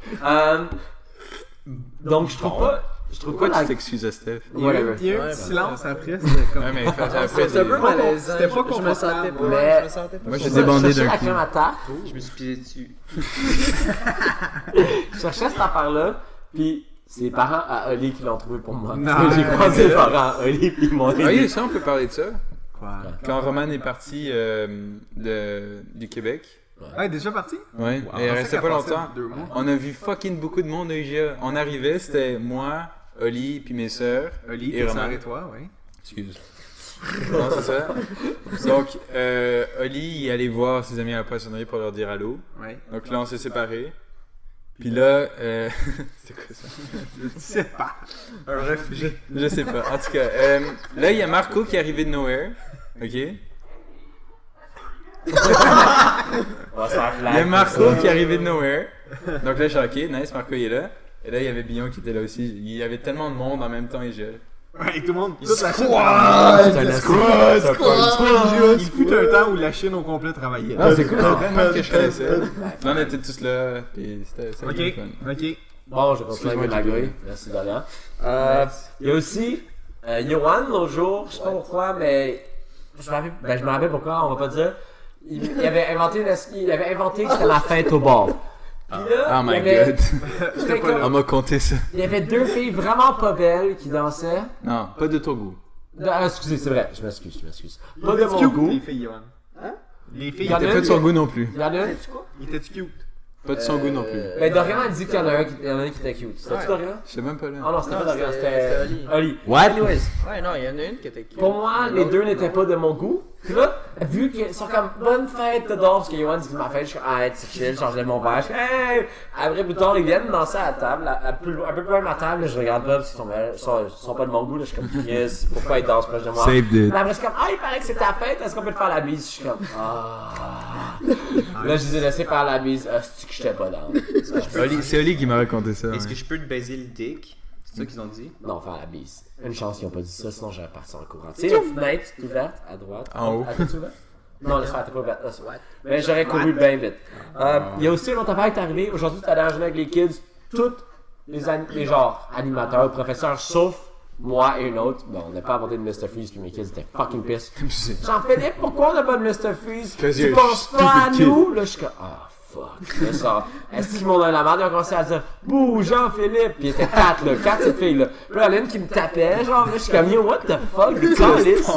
[SPEAKER 3] Donc je trouve pas
[SPEAKER 2] Pourquoi tu t'excuses à Steph?
[SPEAKER 1] Il y a eu un petit silence après, c'était comme.
[SPEAKER 2] Ouais, mais après,
[SPEAKER 5] C'était un peu malaisant.
[SPEAKER 1] C'était pas
[SPEAKER 5] Je me
[SPEAKER 1] confortable.
[SPEAKER 5] sentais pas.
[SPEAKER 3] Mais-
[SPEAKER 5] Je me sentais pas.
[SPEAKER 2] Moi, j'ai
[SPEAKER 3] cherchais
[SPEAKER 2] débandé d'un
[SPEAKER 3] la
[SPEAKER 2] coup.
[SPEAKER 3] crème à tarte.
[SPEAKER 4] Je me suis pisé dessus.
[SPEAKER 3] Je cherchais cette affaire-là, puis c'est les parents à Oli qui l'ont trouvé pour moi.
[SPEAKER 1] Non.
[SPEAKER 3] Parce que j'ai croisé les parents à Oli, puis ils m'ont
[SPEAKER 2] Ah
[SPEAKER 3] dit.
[SPEAKER 2] oui, ça, on peut parler de ça.
[SPEAKER 1] Quoi?
[SPEAKER 2] Quand Roman est parti du Québec,
[SPEAKER 1] Ah, il est déjà parti?
[SPEAKER 2] ouais,
[SPEAKER 1] Wow,
[SPEAKER 2] et il
[SPEAKER 1] ça
[SPEAKER 2] restait
[SPEAKER 1] qu'elle
[SPEAKER 2] pas
[SPEAKER 1] passait
[SPEAKER 2] longtemps.
[SPEAKER 1] 2 mois.
[SPEAKER 2] On a vu fucking beaucoup de monde au IGA. On arrivait, c'était moi, Oli, puis mes sœurs.
[SPEAKER 1] Oli,
[SPEAKER 2] Et
[SPEAKER 1] tes
[SPEAKER 2] Roman.
[SPEAKER 1] sœurs et toi, oui.
[SPEAKER 2] Excuse. Non, c'est ça. Donc, Oli, il allait voir ses amis à la poissonnerie pour leur dire allô.
[SPEAKER 1] Ouais.
[SPEAKER 2] Donc là, on s'est séparés. Puis là, c'est quoi ça?
[SPEAKER 1] Je sais pas. Un réfugié.
[SPEAKER 2] Je sais pas. En tout cas, là, il y a Marco qui est arrivé de nowhere. OK?
[SPEAKER 3] On va se faire
[SPEAKER 2] Il y a
[SPEAKER 3] flag.
[SPEAKER 2] Marco qui est arrivé de nowhere. Donc là, je suis OK, nice, Marco il est là. Et là, il y avait Billon qui était là aussi. Il y avait tellement de monde en même temps, et je.
[SPEAKER 1] Ouais, tout le monde. Toute la Chine.
[SPEAKER 2] Squad!
[SPEAKER 1] Il fut un temps où la Chine au complet travaillait.
[SPEAKER 2] Non, c'est cool, c'est plein de monde que je connaissais. Là, on était tous là, puis c'était bien
[SPEAKER 1] Ok,
[SPEAKER 2] fun.
[SPEAKER 1] ok.
[SPEAKER 3] Bon, je continue avec ma gueule. Merci Dorian. Il y a aussi Yohan l'autre jour, je sais pas pourquoi, mais je me rappelle pourquoi, on va pas dire. Il avait inventé que c'était la fête au bar. Puis là,
[SPEAKER 2] Oh my
[SPEAKER 3] il y avait-
[SPEAKER 2] god.
[SPEAKER 3] c'était comme-
[SPEAKER 2] On m'a compté ça.
[SPEAKER 3] il y avait deux filles vraiment pas belles qui dansaient.
[SPEAKER 2] Non, pas de ton goût.
[SPEAKER 3] Excusez, c'est vrai, je m'excuse. Pas de mon
[SPEAKER 1] Cute,
[SPEAKER 3] goût.
[SPEAKER 1] les filles, Yohan. Les filles,
[SPEAKER 3] Il y en a
[SPEAKER 2] T'es
[SPEAKER 3] une,
[SPEAKER 2] pas de son goût non plus.
[SPEAKER 3] Il y en a une.
[SPEAKER 1] il était cute.
[SPEAKER 2] Pas de son goût non plus.
[SPEAKER 3] Ben Dorian a dit qu'il y en a un qui était cute. C'était-tu Dorian?
[SPEAKER 2] Je sais même pas là.
[SPEAKER 3] Oh non, c'était
[SPEAKER 5] Non,
[SPEAKER 3] pas Dorian,
[SPEAKER 5] c'était
[SPEAKER 3] c'était
[SPEAKER 5] Oli.
[SPEAKER 3] Oli.
[SPEAKER 2] What?
[SPEAKER 3] Anyways.
[SPEAKER 5] Ouais, non, il y en a une qui était cute.
[SPEAKER 3] Pour moi, les deux n'étaient pas de mon goût. Puis là, vu qu'ils sont comme bonne fête de dehors, parce que Yohan dit ma fête, je suis comme ah, c'est chill, je change de mon verre. Je suis hey! Après, plus tard, ils viennent danser à la table, un peu plus loin de ma table, là, je regarde pas parce qu'ils sont pas de mon goût. Là, je suis comme yes, pourquoi ils dansent proche de moi?
[SPEAKER 2] Saved it.
[SPEAKER 3] Là, après, je suis comme ah, il paraît que c'est ta fête, est-ce qu'on peut te faire la bise? Je suis comme ah. Là, je les ai laissés faire la bise, c'est que j'étais pas dans.
[SPEAKER 2] C'est Oli qui m'a raconté ça.
[SPEAKER 4] Est-ce
[SPEAKER 2] ouais.
[SPEAKER 4] que je peux te baiser le dick? C'est ça qu'ils ont dit?
[SPEAKER 3] Non, faire la bise. Une chance qu'ils ont pas dit ça, sinon j'aurais parti en courant. Tu sais, la fenêtre ouverte à droite.
[SPEAKER 2] En haut.
[SPEAKER 3] Ah, t'es-tu ouverte? Non, laisse faire, t'es pas ouverte. Là, c'est ouais. Mais j'aurais couru bien vite. Il y a aussi une autre affaire qui est arrivée. Aujourd'hui, tu allé en journée avec les kids. Tous les genres animateurs, professeurs, sauf moi et une autre. Bon, on n'a pas apporté de Mr. Freeze, puis mes kids étaient fucking pissed. Jean-Philippe, pourquoi on n'a pas de Mr. Freeze?
[SPEAKER 2] Because
[SPEAKER 3] Tu
[SPEAKER 2] you're
[SPEAKER 3] penses
[SPEAKER 2] a
[SPEAKER 3] pas à
[SPEAKER 2] stupid
[SPEAKER 3] nous? Là, je suis comme, ah, fuck. Là, ça, est-ce qu'ils m'ont donné la merde? Ils ont commencé à dire, bouh, Jean-Philippe. Puis il était 4, là, 4 cette fille-là. Puis là, il y en a une qui me tapait, genre, là, je suis comme, yo, what the fuck? Des calices.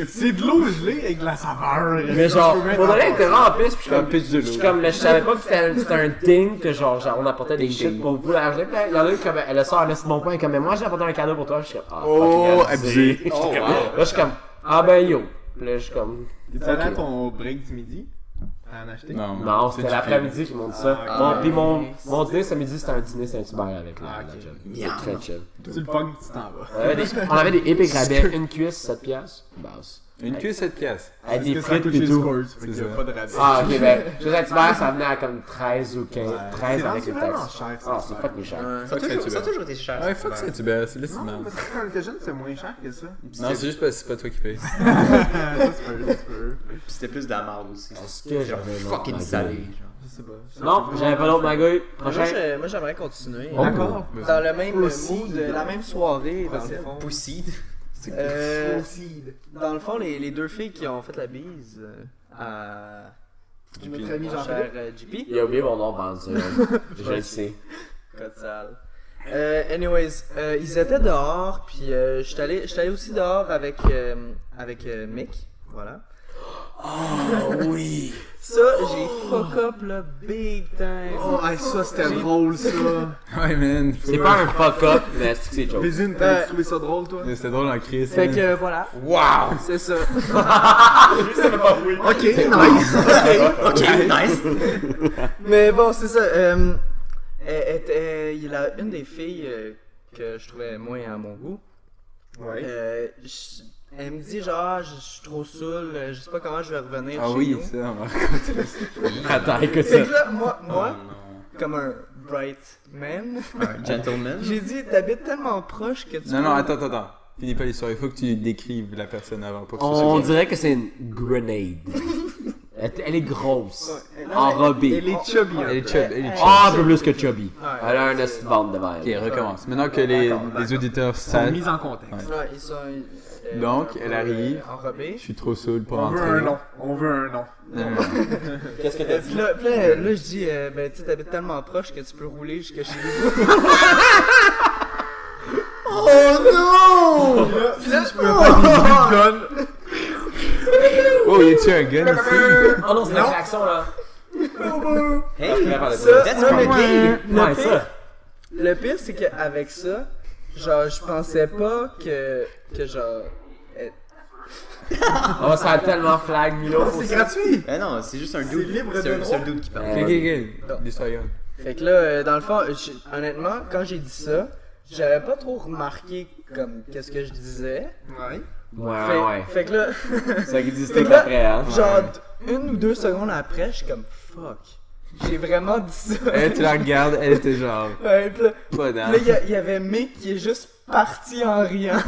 [SPEAKER 1] C'est de l'eau gelée avec de la saveur.
[SPEAKER 3] Mais genre, pour de vrai, il était vraiment pisse, puis je suis
[SPEAKER 2] Un
[SPEAKER 3] comme,
[SPEAKER 2] pitch de
[SPEAKER 3] je suis
[SPEAKER 2] l'eau.
[SPEAKER 3] comme, là, je savais pas que c'était un ding, que genre, on apportait des shit pour vous la journée. Puis là, il y en a une comme, elle a ça, elle a mon point, comme, mais moi j'ai apporté un cadeau pour toi. Je suis comme, ah,
[SPEAKER 2] Oh,
[SPEAKER 3] fucking
[SPEAKER 2] abusé.
[SPEAKER 3] J'étais comme- Là, je suis comme, ah ben yo. Puis là, je suis comme,
[SPEAKER 1] T'es allé à ton break du midi? À en acheter?
[SPEAKER 2] Non.
[SPEAKER 3] non, c'était l'après-midi qu'ils m'ont dit ça.
[SPEAKER 1] Ah,
[SPEAKER 3] Bon,
[SPEAKER 1] ok.
[SPEAKER 3] puis mon dîner ce midi, c'était un dîner Saint-Hubert avec la
[SPEAKER 1] Ah, ok.
[SPEAKER 3] la job. C'était très chill.
[SPEAKER 1] Tu le pognes, tu t'en vas.
[SPEAKER 3] On avait des épiques rabais, une cuisse, 7 piastres. Basse.
[SPEAKER 2] Une queue 7 piastres.
[SPEAKER 3] Avec des
[SPEAKER 1] Parce que ça
[SPEAKER 3] frites
[SPEAKER 1] coûte
[SPEAKER 3] et
[SPEAKER 1] chez
[SPEAKER 3] tout.
[SPEAKER 1] Scores, fait
[SPEAKER 2] C'est
[SPEAKER 1] qu'il y a
[SPEAKER 2] ça.
[SPEAKER 1] pas de rabais.
[SPEAKER 3] Ah, ok, ben, chez Saint-Hubert, ça venait à comme 13 ou 15. 13
[SPEAKER 1] C'est
[SPEAKER 3] avec une
[SPEAKER 1] vraiment
[SPEAKER 3] taxe.
[SPEAKER 1] cher,
[SPEAKER 3] Ah, c'est
[SPEAKER 1] Saint-Hubert.
[SPEAKER 3] fucking cher.
[SPEAKER 4] Ça a toujours été cher.
[SPEAKER 2] Ouais, fuck ça, tu baisses. Laisse
[SPEAKER 1] Non,
[SPEAKER 2] moi.
[SPEAKER 1] mais quand on était jeune, c'était moins cher que ça.
[SPEAKER 2] Non, c'est juste parce que c'est pas toi qui payes.
[SPEAKER 1] Ça se peut, ça se peut.
[SPEAKER 4] Puis c'était plus de la merde aussi.
[SPEAKER 3] Est-ce que
[SPEAKER 4] Genre
[SPEAKER 3] j'avais un autre
[SPEAKER 4] fucking
[SPEAKER 3] magouille?
[SPEAKER 4] salé. genre.
[SPEAKER 1] Je sais pas.
[SPEAKER 3] Non, j'avais pas d'autre magouille. Prochain.
[SPEAKER 5] Moi, j'aimerais continuer.
[SPEAKER 1] D'accord.
[SPEAKER 5] Dans le même
[SPEAKER 1] Aussi,
[SPEAKER 5] mood, la même soirée, dans le fond.
[SPEAKER 4] Pousside.
[SPEAKER 5] Dans le fond, les deux filles qui ont fait la bise à notre ami Jean-Pierre JP.
[SPEAKER 3] Il a oublié mon nom, pense. Je le sais.
[SPEAKER 5] Code sale. Anyways, ils étaient dehors, puis j'étais allé aussi dehors avec Mick, voilà.
[SPEAKER 3] Oh oui!
[SPEAKER 5] Ça, j'ai fuck up le big time.
[SPEAKER 1] Oh, hey, ça c'était drôle ça.
[SPEAKER 2] Ouais, man.
[SPEAKER 3] C'est pas un fuck-up, mais c'est joke.
[SPEAKER 1] Vésine, t'as trouvé ça drôle toi?
[SPEAKER 2] C'était drôle en crise.
[SPEAKER 5] Fait que voilà,
[SPEAKER 2] Wow!
[SPEAKER 5] c'est ça.
[SPEAKER 1] Ok, nice.
[SPEAKER 4] Ok, nice.
[SPEAKER 5] Mais bon, c'est ça. Il y a une des filles que je trouvais moins à mon goût.
[SPEAKER 1] Ouais.
[SPEAKER 5] Elle me dit genre, je suis trop saoul, je sais pas comment je vais revenir
[SPEAKER 2] Ah
[SPEAKER 5] chez
[SPEAKER 2] oui,
[SPEAKER 5] nous.
[SPEAKER 2] ça, on va raconter ça.
[SPEAKER 3] Attends, écoute
[SPEAKER 5] Fait
[SPEAKER 3] ça.
[SPEAKER 5] que là, moi
[SPEAKER 4] Oh, non.
[SPEAKER 5] comme un bright man,
[SPEAKER 4] Un gentleman.
[SPEAKER 5] j'ai dit, t'habites tellement proche que tu
[SPEAKER 2] Non,
[SPEAKER 5] peux-
[SPEAKER 2] non, attends. Finis pas l'histoire. Il faut que tu décrives la personne avant pour que ce
[SPEAKER 3] On
[SPEAKER 2] soit.
[SPEAKER 3] dirait que c'est une grenade. Elle est grosse,
[SPEAKER 5] Elle
[SPEAKER 3] enrobée.
[SPEAKER 5] est chubby.
[SPEAKER 2] Elle est chub, elle est chub.
[SPEAKER 3] Ah, un peu plus que chubby.
[SPEAKER 5] Ouais.
[SPEAKER 3] Elle a un esti de bande de verre.
[SPEAKER 2] Ok, recommence. Maintenant que les auditeurs savent,
[SPEAKER 1] Mise en contexte.
[SPEAKER 5] Ouais, ils sont.
[SPEAKER 2] Donc,
[SPEAKER 5] un peu,
[SPEAKER 2] elle arrive.
[SPEAKER 5] enrobés.
[SPEAKER 2] je suis trop saoul pour
[SPEAKER 1] On veut
[SPEAKER 2] entrer.
[SPEAKER 1] un nom. On veut un nom.
[SPEAKER 2] Non, non.
[SPEAKER 3] Qu'est-ce que t'as
[SPEAKER 5] Puis là, je dis, ben tu sais, t'habites tellement proche que tu peux rouler jusqu'à chez vous.
[SPEAKER 1] Oh non! Puis là, je peux faire des gun.
[SPEAKER 2] Oh, y a-tu un gun ici?
[SPEAKER 3] Oh non, c'est la klaxon là.
[SPEAKER 4] Hey,
[SPEAKER 5] Ça,
[SPEAKER 4] that's
[SPEAKER 5] non, mais
[SPEAKER 4] pretty.
[SPEAKER 3] Ouais, ça.
[SPEAKER 5] le pire, c'est qu'avec ça, genre, je pensais pas que genre.
[SPEAKER 3] Oh, ça a tellement flag, Milo.
[SPEAKER 1] C'est gratuit.
[SPEAKER 4] Eh non, c'est juste un dude.
[SPEAKER 1] libre
[SPEAKER 4] C'est
[SPEAKER 1] de
[SPEAKER 4] un
[SPEAKER 1] droit.
[SPEAKER 4] dude qui parle.
[SPEAKER 2] Ok, l'histoire est bonne.
[SPEAKER 5] Fait que là, dans le fond, honnêtement, quand j'ai dit ça, j'avais pas trop remarqué comme qu'est-ce que je disais.
[SPEAKER 1] Ouais.
[SPEAKER 3] Ouais.
[SPEAKER 5] Fait que là,
[SPEAKER 3] Ça qui dit
[SPEAKER 5] Fait
[SPEAKER 3] c'était
[SPEAKER 5] que là,
[SPEAKER 3] après, hein.
[SPEAKER 5] genre, 1 ou 2 secondes après, je suis comme fuck. J'ai vraiment dit ça.
[SPEAKER 2] Elle, tu la regardes, elle était genre,
[SPEAKER 5] Ouais, puis là,
[SPEAKER 2] pas dans.
[SPEAKER 5] là, il y avait Mick qui est juste parti en riant.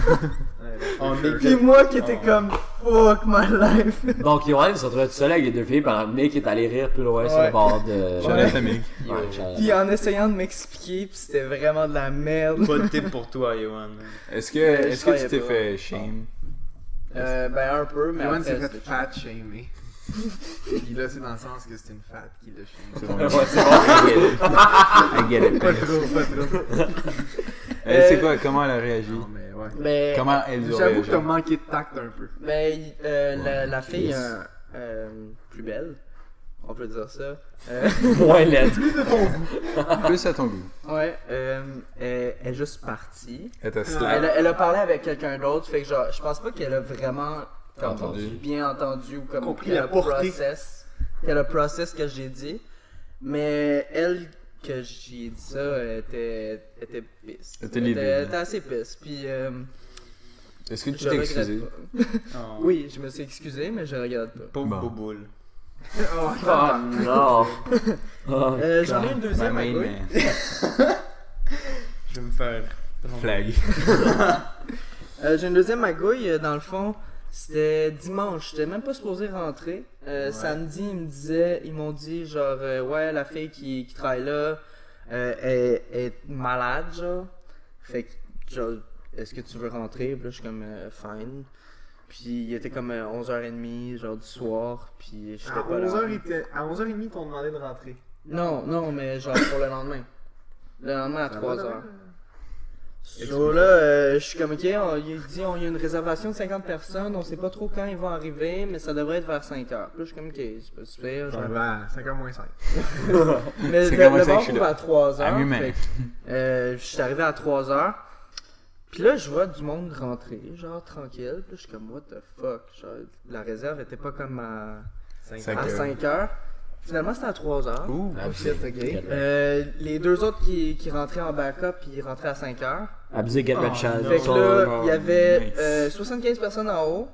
[SPEAKER 4] On est
[SPEAKER 5] Puis moi qui était comme fuck my life.
[SPEAKER 3] Donc, Yoann se retrouvait tout seul avec les deux filles pendant que Mick est allé rire plus loin sur
[SPEAKER 5] Ouais.
[SPEAKER 3] le bord de.
[SPEAKER 2] Charlotte Amick.
[SPEAKER 3] Ouais, Charlotte.
[SPEAKER 5] Puis en essayant de m'expliquer, puis c'était vraiment de la merde.
[SPEAKER 4] pas de tip pour toi, Yohan.
[SPEAKER 2] Est-ce que
[SPEAKER 5] je
[SPEAKER 2] tu
[SPEAKER 5] croyais
[SPEAKER 2] t'es
[SPEAKER 5] pas.
[SPEAKER 2] fait shame?
[SPEAKER 5] Ben un peu, mais
[SPEAKER 1] Yoann
[SPEAKER 5] après,
[SPEAKER 1] s'est fait
[SPEAKER 5] c'était-
[SPEAKER 1] fat shamer. Puis là, c'est dans le sens que c'est une fat qui l'a
[SPEAKER 2] C'est
[SPEAKER 1] shamé.
[SPEAKER 2] bon.
[SPEAKER 3] Ouais, c'est bon.
[SPEAKER 2] I get it.
[SPEAKER 1] Pas trop, pas trop.
[SPEAKER 2] C'est quoi, comment elle a réagi?
[SPEAKER 1] Non, mais ouais.
[SPEAKER 5] Mais
[SPEAKER 2] Comment elle a
[SPEAKER 1] J'avoue
[SPEAKER 2] réagi?
[SPEAKER 1] que t'as manqué de tact un peu.
[SPEAKER 5] ben, la fille plus belle, on peut dire ça.
[SPEAKER 3] Moins laide.
[SPEAKER 2] Plus à ton goût.
[SPEAKER 5] Ouais, elle est juste partie.
[SPEAKER 2] Elle t'a slap.
[SPEAKER 5] Elle a parlé avec quelqu'un d'autre, fait que genre, je pense pas qu'elle a vraiment comme,
[SPEAKER 2] Entendu.
[SPEAKER 5] bien entendu ou comme
[SPEAKER 1] Compris
[SPEAKER 5] qu'elle
[SPEAKER 1] la
[SPEAKER 5] a
[SPEAKER 1] portée.
[SPEAKER 5] qu'elle a process ce que j'ai dit. Mais elle, que j'ai dit ça, était pisse.
[SPEAKER 2] Elle était livid.
[SPEAKER 5] Elle était assez pisse. Puis,
[SPEAKER 2] Est-ce que tu
[SPEAKER 5] je
[SPEAKER 2] t'es
[SPEAKER 5] regrette
[SPEAKER 2] excusé?
[SPEAKER 5] pas.
[SPEAKER 4] Oh.
[SPEAKER 5] Oui, je me suis excusé, mais je regrette pas.
[SPEAKER 4] Pauvre
[SPEAKER 2] Bon.
[SPEAKER 4] Boboule.
[SPEAKER 1] Oh,
[SPEAKER 3] Oh non. Oh,
[SPEAKER 5] J'en ai une
[SPEAKER 2] My
[SPEAKER 5] deuxième.
[SPEAKER 2] main
[SPEAKER 5] oui.
[SPEAKER 2] man.
[SPEAKER 4] Je vais me faire.
[SPEAKER 2] Flag.
[SPEAKER 5] J'ai une deuxième magouille, dans le fond, c'était dimanche, j'étais même pas supposé rentrer. Samedi, ils m'ont dit genre, ouais, la fille qui travaille là est malade, genre. Fait que, genre, est-ce que tu veux rentrer? Puis là, je suis comme, fine. Puis il était comme 11h30, genre du soir, puis j'étais
[SPEAKER 1] À
[SPEAKER 5] pas là.
[SPEAKER 1] 11h30, ils t'ont demandé de rentrer.
[SPEAKER 5] Non, mais genre pour le lendemain. Le lendemain à 3h. Ce jour-là, je suis comme, ok, il a dit, il y a une réservation de 50 personnes, on sait pas trop quand ils vont arriver, mais ça devrait être vers 5h. Puis là, je suis comme, ok, c'est pas super.
[SPEAKER 1] J'arrive à 5h moins 5.
[SPEAKER 5] Mais
[SPEAKER 2] C'est
[SPEAKER 5] le
[SPEAKER 2] comment ça que
[SPEAKER 5] bar
[SPEAKER 2] je suis
[SPEAKER 5] ouvre
[SPEAKER 2] là?
[SPEAKER 5] à 3h.
[SPEAKER 2] I'm your man.
[SPEAKER 5] Je suis arrivé à 3h. Puis là, je vois du monde rentrer, genre tranquille. Puis là, je suis comme, what the fuck. Genre, la réserve était pas comme à 5h. Finalement, c'était à 3h.
[SPEAKER 2] Ouh.
[SPEAKER 3] Abusé.
[SPEAKER 5] Les deux autres qui rentraient en backup, ils rentraient à 5h.
[SPEAKER 3] Abusé, get red shot.
[SPEAKER 5] Fait que là,
[SPEAKER 2] Oh,
[SPEAKER 5] il y avait
[SPEAKER 2] nice.
[SPEAKER 5] 75 personnes en haut.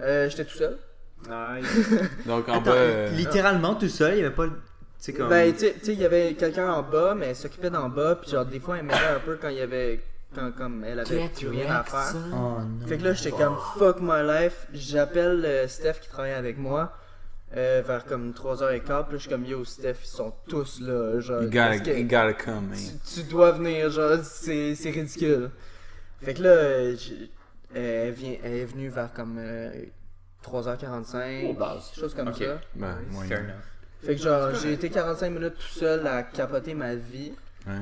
[SPEAKER 5] J'étais tout seul.
[SPEAKER 2] Donc en
[SPEAKER 4] Attends,
[SPEAKER 2] bas.
[SPEAKER 4] littéralement tout seul, il y avait pas. C'est comme.
[SPEAKER 5] Ben, tu sais, il y avait quelqu'un en bas, mais elle s'occupait d'en bas. Puis genre, des fois, elle m'aidait un peu quand il y avait. Quand comme elle avait plus rien à faire.
[SPEAKER 4] Oh non.
[SPEAKER 5] Fait que là, j'étais comme fuck my life. J'appelle Steph qui travaille avec moi. Vers comme 3h15. Puis là, je suis comme yo, Steph, ils sont tous là. Genre,
[SPEAKER 2] You
[SPEAKER 5] est-ce que-
[SPEAKER 2] gotta come, man.
[SPEAKER 5] tu dois venir, genre, c'est ridicule. Fait que là, Elle est venue vers comme 3h45,
[SPEAKER 3] Base.
[SPEAKER 5] quelque chose comme
[SPEAKER 4] Ok.
[SPEAKER 5] ça.
[SPEAKER 2] Ben, moyen.
[SPEAKER 4] Fair enough.
[SPEAKER 5] Fait que genre, j'ai été 45 minutes tout seul à capoter ma vie.
[SPEAKER 2] Ouais.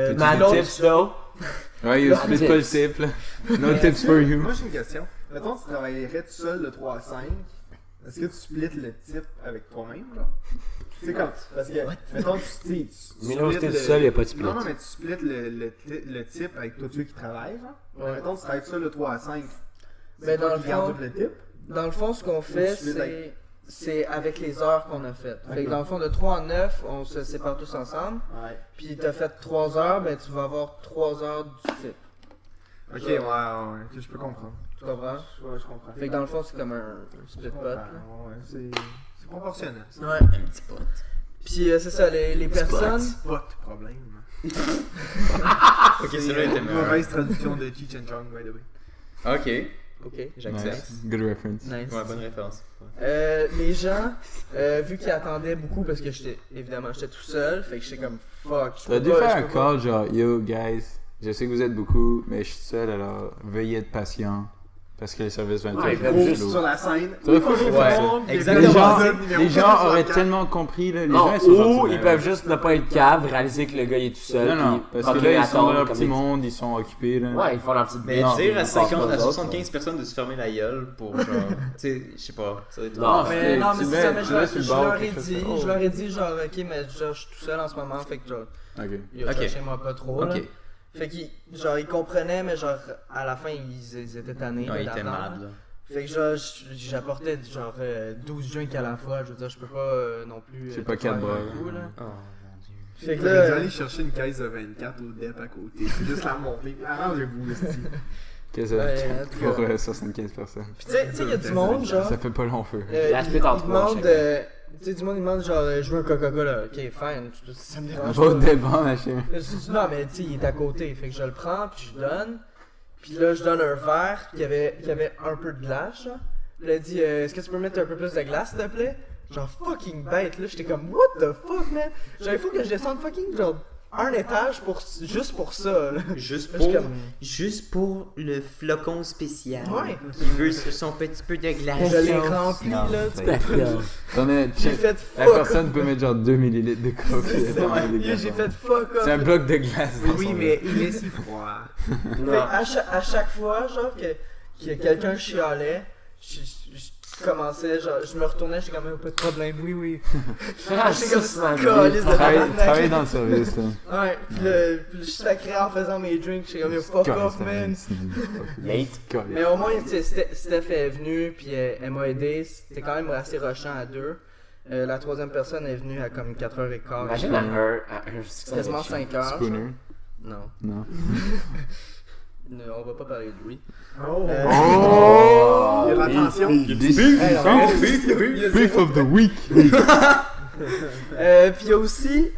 [SPEAKER 5] Puis
[SPEAKER 3] Man
[SPEAKER 5] l'autre-
[SPEAKER 3] tips, though.
[SPEAKER 2] Ouais, you split
[SPEAKER 3] tips.
[SPEAKER 2] pas le tip, là. No tips for you.
[SPEAKER 1] Moi, j'ai une question. Mettons, tu travaillerais tout seul le 3 à 5. Est-ce que tu splits le type avec toi-même, là? Tu sais, comme. Parce que, mettons, tu
[SPEAKER 3] Mais là,
[SPEAKER 1] splits
[SPEAKER 3] t'es
[SPEAKER 1] le-
[SPEAKER 3] seul, y a pas de split.
[SPEAKER 1] Non, non, mais tu splits le type avec tous ceux qui travaillent, genre.
[SPEAKER 5] Ouais.
[SPEAKER 1] Mettons, tu travailles tout seul le 3 à 5.
[SPEAKER 5] Mais dans
[SPEAKER 1] toi
[SPEAKER 5] le
[SPEAKER 1] qui gardes
[SPEAKER 5] fond-
[SPEAKER 1] tout le type.
[SPEAKER 5] Dans le fond, ce qu'on fait,
[SPEAKER 1] tu split
[SPEAKER 5] c'est avec les heures qu'on a faites. Fait
[SPEAKER 1] Ok.
[SPEAKER 5] que dans le fond, de 3 à 9, on se sépare tous ensemble.
[SPEAKER 1] Ouais.
[SPEAKER 5] Puis t'as fait 3 heures, ben tu vas avoir 3 heures du type.
[SPEAKER 1] Ok, ouais, ok, je peux comprendre.
[SPEAKER 5] Tu comprends?
[SPEAKER 1] Ouais, je comprends.
[SPEAKER 5] Fait que dans le fond, c'est comme un split pot. là.
[SPEAKER 1] Ouais, c'est proportionnel.
[SPEAKER 5] Ouais.
[SPEAKER 4] Un petit pote.
[SPEAKER 5] Puis c'est ça, les personnes.
[SPEAKER 1] Pas de problème.
[SPEAKER 4] Ok, celui-là était
[SPEAKER 1] une
[SPEAKER 4] meilleur.
[SPEAKER 1] mauvaise traduction de Cheech and Chong, by the way.
[SPEAKER 4] Ok,
[SPEAKER 5] Ok.
[SPEAKER 4] j'accepte.
[SPEAKER 2] Nice. Good reference.
[SPEAKER 5] Nice.
[SPEAKER 4] Ouais, bonne référence.
[SPEAKER 5] Les gens, vu qu'ils attendaient beaucoup parce que j'étais tout seul, fait que j'étais comme fuck. je
[SPEAKER 2] T'aurais
[SPEAKER 5] peux
[SPEAKER 2] dû
[SPEAKER 5] pas,
[SPEAKER 2] faire
[SPEAKER 5] je
[SPEAKER 2] un
[SPEAKER 5] peux pas.
[SPEAKER 2] call genre, yo guys, je sais que vous êtes beaucoup, mais je suis seul, alors veuillez être patient. Parce que les services 24
[SPEAKER 5] Ouais,
[SPEAKER 2] c'est
[SPEAKER 5] gros,
[SPEAKER 2] juste
[SPEAKER 1] sur
[SPEAKER 2] lourd.
[SPEAKER 1] la scène.
[SPEAKER 2] T'aurais pu faire ça.
[SPEAKER 4] exactement.
[SPEAKER 2] Les gens auraient tellement compris, là. Les
[SPEAKER 3] Non,
[SPEAKER 2] gens ils sont
[SPEAKER 3] ou
[SPEAKER 2] gentils,
[SPEAKER 3] ils
[SPEAKER 2] mais-
[SPEAKER 3] peuvent juste ne pas être cave, réaliser que le gars il est tout seul.
[SPEAKER 2] Non, non,
[SPEAKER 3] puis
[SPEAKER 2] parce que
[SPEAKER 3] continuer
[SPEAKER 2] là,
[SPEAKER 3] à
[SPEAKER 2] ils sont dans
[SPEAKER 3] attendre
[SPEAKER 2] leur
[SPEAKER 3] comme
[SPEAKER 2] petit
[SPEAKER 3] des-
[SPEAKER 2] monde, ils sont occupés, là.
[SPEAKER 3] Ouais, ils font leur petite
[SPEAKER 4] Mais
[SPEAKER 2] Non,
[SPEAKER 4] dire à
[SPEAKER 3] ils passent
[SPEAKER 4] 50
[SPEAKER 3] pas
[SPEAKER 4] à
[SPEAKER 3] aux autres,
[SPEAKER 4] 75 personnes de se fermer la gueule pour genre. Tu sais, je sais pas. Ça doit être.
[SPEAKER 3] Non,
[SPEAKER 5] Mais non, mais
[SPEAKER 2] tu
[SPEAKER 5] c'est ça,
[SPEAKER 2] mets-
[SPEAKER 5] mais
[SPEAKER 2] tu
[SPEAKER 5] je
[SPEAKER 2] laisses sur le bord
[SPEAKER 5] leur ai
[SPEAKER 2] quelque chose
[SPEAKER 5] dit,
[SPEAKER 2] comme ça.
[SPEAKER 5] je leur ai dit genre ok, mais genre je suis tout seul en ce moment, fait que genre,
[SPEAKER 2] Ok.
[SPEAKER 5] yo,
[SPEAKER 4] Ok.
[SPEAKER 5] cherchez-moi pas trop là.
[SPEAKER 4] Ok.
[SPEAKER 5] Fait qu'ils genre ils comprenaient, mais genre à la fin ils étaient tannés.
[SPEAKER 4] Non,
[SPEAKER 5] là,
[SPEAKER 4] il était
[SPEAKER 5] d'attendre.
[SPEAKER 4] mad là.
[SPEAKER 5] Fait que genre j'apportais genre 12 drinks à la fois, je veux dire je peux pas non plus.
[SPEAKER 2] C'est pas
[SPEAKER 5] tout faire
[SPEAKER 2] quatre bras,
[SPEAKER 5] d'un coup, là.
[SPEAKER 4] Oh mon dieu.
[SPEAKER 5] Fait que
[SPEAKER 1] J'aurais dû
[SPEAKER 5] là,
[SPEAKER 1] aller chercher une caisse de 24 au DEP à côté. C'est juste la monter. Arrangez-vous, esti.
[SPEAKER 2] Qu'est-ce que
[SPEAKER 5] ouais,
[SPEAKER 2] c'est
[SPEAKER 5] en tout
[SPEAKER 2] pour
[SPEAKER 5] cas.
[SPEAKER 2] 75 personnes?
[SPEAKER 5] Puis tu sais, il y a du monde genre.
[SPEAKER 2] Ça fait pas long feu.
[SPEAKER 3] La
[SPEAKER 5] Ils
[SPEAKER 3] split en trois,
[SPEAKER 5] demandent,
[SPEAKER 3] chacun.
[SPEAKER 5] tu sais, du monde, ils demandent genre, je veux un Coca-Cola. Ok, fine, ça me dérange
[SPEAKER 2] Va au
[SPEAKER 5] pas.
[SPEAKER 2] débat, machin.
[SPEAKER 5] Non, mais tu sais, il est à côté. Fait que je le prends, puis je donne. Puis là, je donne un verre qui avait un peu de glace, genre. Puis là, il dit, est-ce que tu peux mettre un peu plus de glace, s'il te plaît? Genre, fucking bête, là. J'étais comme, what the fuck, man? Genre, il faut que je descende fucking, genre, un étage juste pour ça, là.
[SPEAKER 4] Juste
[SPEAKER 5] Là, je suis
[SPEAKER 4] pour.
[SPEAKER 5] comme,
[SPEAKER 4] Juste pour le flocon spécial.
[SPEAKER 5] Ouais.
[SPEAKER 4] Il veut son petit peu de glace.
[SPEAKER 5] je l'ai rempli,
[SPEAKER 2] Non,
[SPEAKER 5] là.
[SPEAKER 2] c'est-
[SPEAKER 5] Tu peux-
[SPEAKER 2] T'en as-
[SPEAKER 5] J'ai fait
[SPEAKER 2] La
[SPEAKER 5] fuck
[SPEAKER 2] personne
[SPEAKER 5] off.
[SPEAKER 2] peut mettre genre 2 millilitres de coke.
[SPEAKER 5] C'est ça. J'ai fait fuck off.
[SPEAKER 2] C'est un bloc de glace. dans
[SPEAKER 1] Oui,
[SPEAKER 2] son
[SPEAKER 1] mais il est si froid.
[SPEAKER 5] Fait
[SPEAKER 3] Non.
[SPEAKER 5] à chaque fois, genre, que quelqu'un chialait, je commençais, genre, je me retournais, j'étais comme, pas de problème, oui, oui.
[SPEAKER 3] Ah,
[SPEAKER 5] J'étais comme,
[SPEAKER 3] ça,
[SPEAKER 5] calice de tabarnak.
[SPEAKER 2] Travailler dans le service, là.
[SPEAKER 5] Ouais, puis je sacrais en faisant mes drinks, j'étais comme, fuck off, man.
[SPEAKER 3] Late.
[SPEAKER 5] Mais au moins, tu sais, Steph est venue, puis elle m'a aidé, c'était quand même assez rushant à deux. La troisième personne est venue à comme 4h15.
[SPEAKER 3] Imagine à un.
[SPEAKER 5] C'est quasiment 5h.
[SPEAKER 2] Spooner.
[SPEAKER 5] Non.
[SPEAKER 2] Non.
[SPEAKER 5] On va pas parler de lui.
[SPEAKER 1] Oh!
[SPEAKER 2] Oh!
[SPEAKER 1] Il y a de la tension.
[SPEAKER 2] Beef of the week.
[SPEAKER 5] Puis il y a aussi,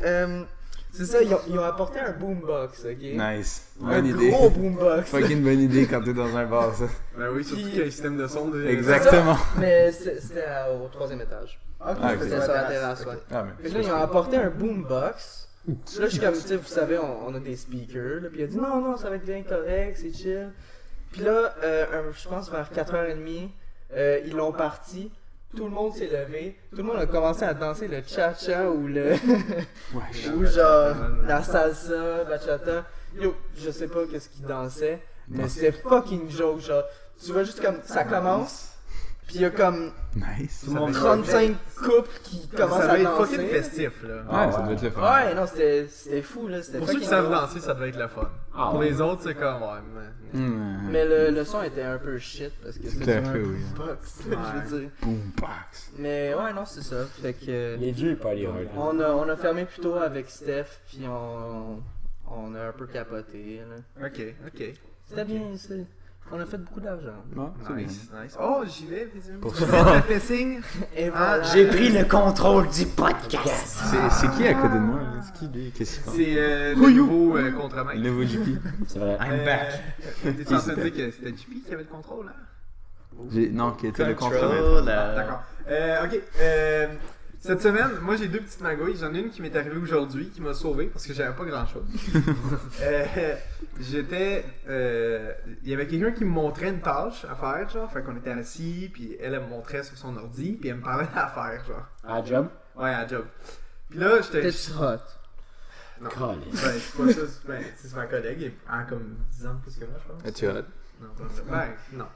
[SPEAKER 5] c'est ça, ils ont apporté un boombox, ok?
[SPEAKER 2] Nice.
[SPEAKER 5] Un
[SPEAKER 2] Bonne idée.
[SPEAKER 5] gros boombox.
[SPEAKER 2] Fucking bonne idée quand t'es dans un bar, ça.
[SPEAKER 1] Ben oui, surtout qu'il y a un système de son.
[SPEAKER 2] Exactement.
[SPEAKER 5] Mais c'était au 3e étage.
[SPEAKER 1] Ok,
[SPEAKER 2] Ah, ok.
[SPEAKER 5] C'était sur la terrasse, ouais.
[SPEAKER 2] Ah,
[SPEAKER 5] Fait que là, ils ont apporté un boombox. Là, je suis comme, tu sais, vous savez, on a des speakers. Là, puis il a dit, non, ça va être bien correct, c'est chill. Puis là, je pense vers 4h30, ils l'ont parti. Tout le monde s'est levé. Tout le monde a commencé à danser le cha-cha ou le. ou genre la salsa, bachata. Yo, je sais pas qu'est-ce qu'ils dansaient, mais c'était fucking joke. Genre, tu vois juste comme ça commence, puis il y a comme
[SPEAKER 2] Nice.
[SPEAKER 1] Tout le monde
[SPEAKER 5] 35 couples qui commencent
[SPEAKER 1] Ça
[SPEAKER 5] à
[SPEAKER 1] va être fucking
[SPEAKER 5] danser.
[SPEAKER 1] festif, là.
[SPEAKER 2] Ouais, ça doit être le fun.
[SPEAKER 5] Ouais, non, c'était fou là. C'était
[SPEAKER 1] Pour ceux qui
[SPEAKER 5] fucking
[SPEAKER 1] savent
[SPEAKER 5] drôle.
[SPEAKER 1] danser, ça devait être le fun.
[SPEAKER 3] Ah,
[SPEAKER 1] Pour
[SPEAKER 3] ouais.
[SPEAKER 1] les autres, c'est comme, ouais,
[SPEAKER 2] Hmm.
[SPEAKER 5] Mais le son était un peu shit parce que
[SPEAKER 2] C'est
[SPEAKER 5] c'était
[SPEAKER 2] clair
[SPEAKER 5] un
[SPEAKER 2] que oui.
[SPEAKER 5] boombox, je veux dire.
[SPEAKER 2] Boombox.
[SPEAKER 5] Mais ouais, non, c'est ça. Fait que
[SPEAKER 3] Les dieux, pas les hard.
[SPEAKER 5] on a fermé plus tôt avec Steph, puis on a un peu capoté. Là.
[SPEAKER 1] ok.
[SPEAKER 5] C'était bien, on a fait beaucoup d'argent.
[SPEAKER 2] Non, c'est bien.
[SPEAKER 1] Nice. Oh, j'y vais, visiblement.
[SPEAKER 2] Pour
[SPEAKER 1] Tu m'as fait signe.
[SPEAKER 5] Et
[SPEAKER 1] Ah,
[SPEAKER 5] voilà.
[SPEAKER 4] J'ai pris le contrôle du podcast.
[SPEAKER 2] C'est qui à côté de moi? là? C'est qui lui? Qu'est-ce qu'il fait?
[SPEAKER 1] C'est le nouveau contre-maître.
[SPEAKER 2] Le nouveau GP.
[SPEAKER 3] C'est vrai.
[SPEAKER 4] I'm back.
[SPEAKER 1] T'es en train de dire que c'était JP qui avait le contrôle, là?
[SPEAKER 2] Non, qui était le
[SPEAKER 4] Control,
[SPEAKER 2] contre-maître.
[SPEAKER 4] là.
[SPEAKER 1] D'accord. Ok. Cette semaine, moi j'ai 2 petites magouilles. J'en ai une qui m'est arrivée aujourd'hui, qui m'a sauvé parce que j'avais pas grand chose. Il y avait quelqu'un qui me montrait une tâche à faire, genre. Fait qu'on était assis, puis elle me montrait sur son ordi, puis elle me parlait à faire, genre.
[SPEAKER 3] À job?
[SPEAKER 1] Ouais, à job. Puis là, j'étais.
[SPEAKER 5] T'es hot.
[SPEAKER 1] Non.
[SPEAKER 3] Caliste.
[SPEAKER 1] C'est pas ça, c'est ma collègue, elle a comme 10 ans de plus que moi, je pense.
[SPEAKER 2] Es-tu hot?
[SPEAKER 1] Non, pas vrai. Non.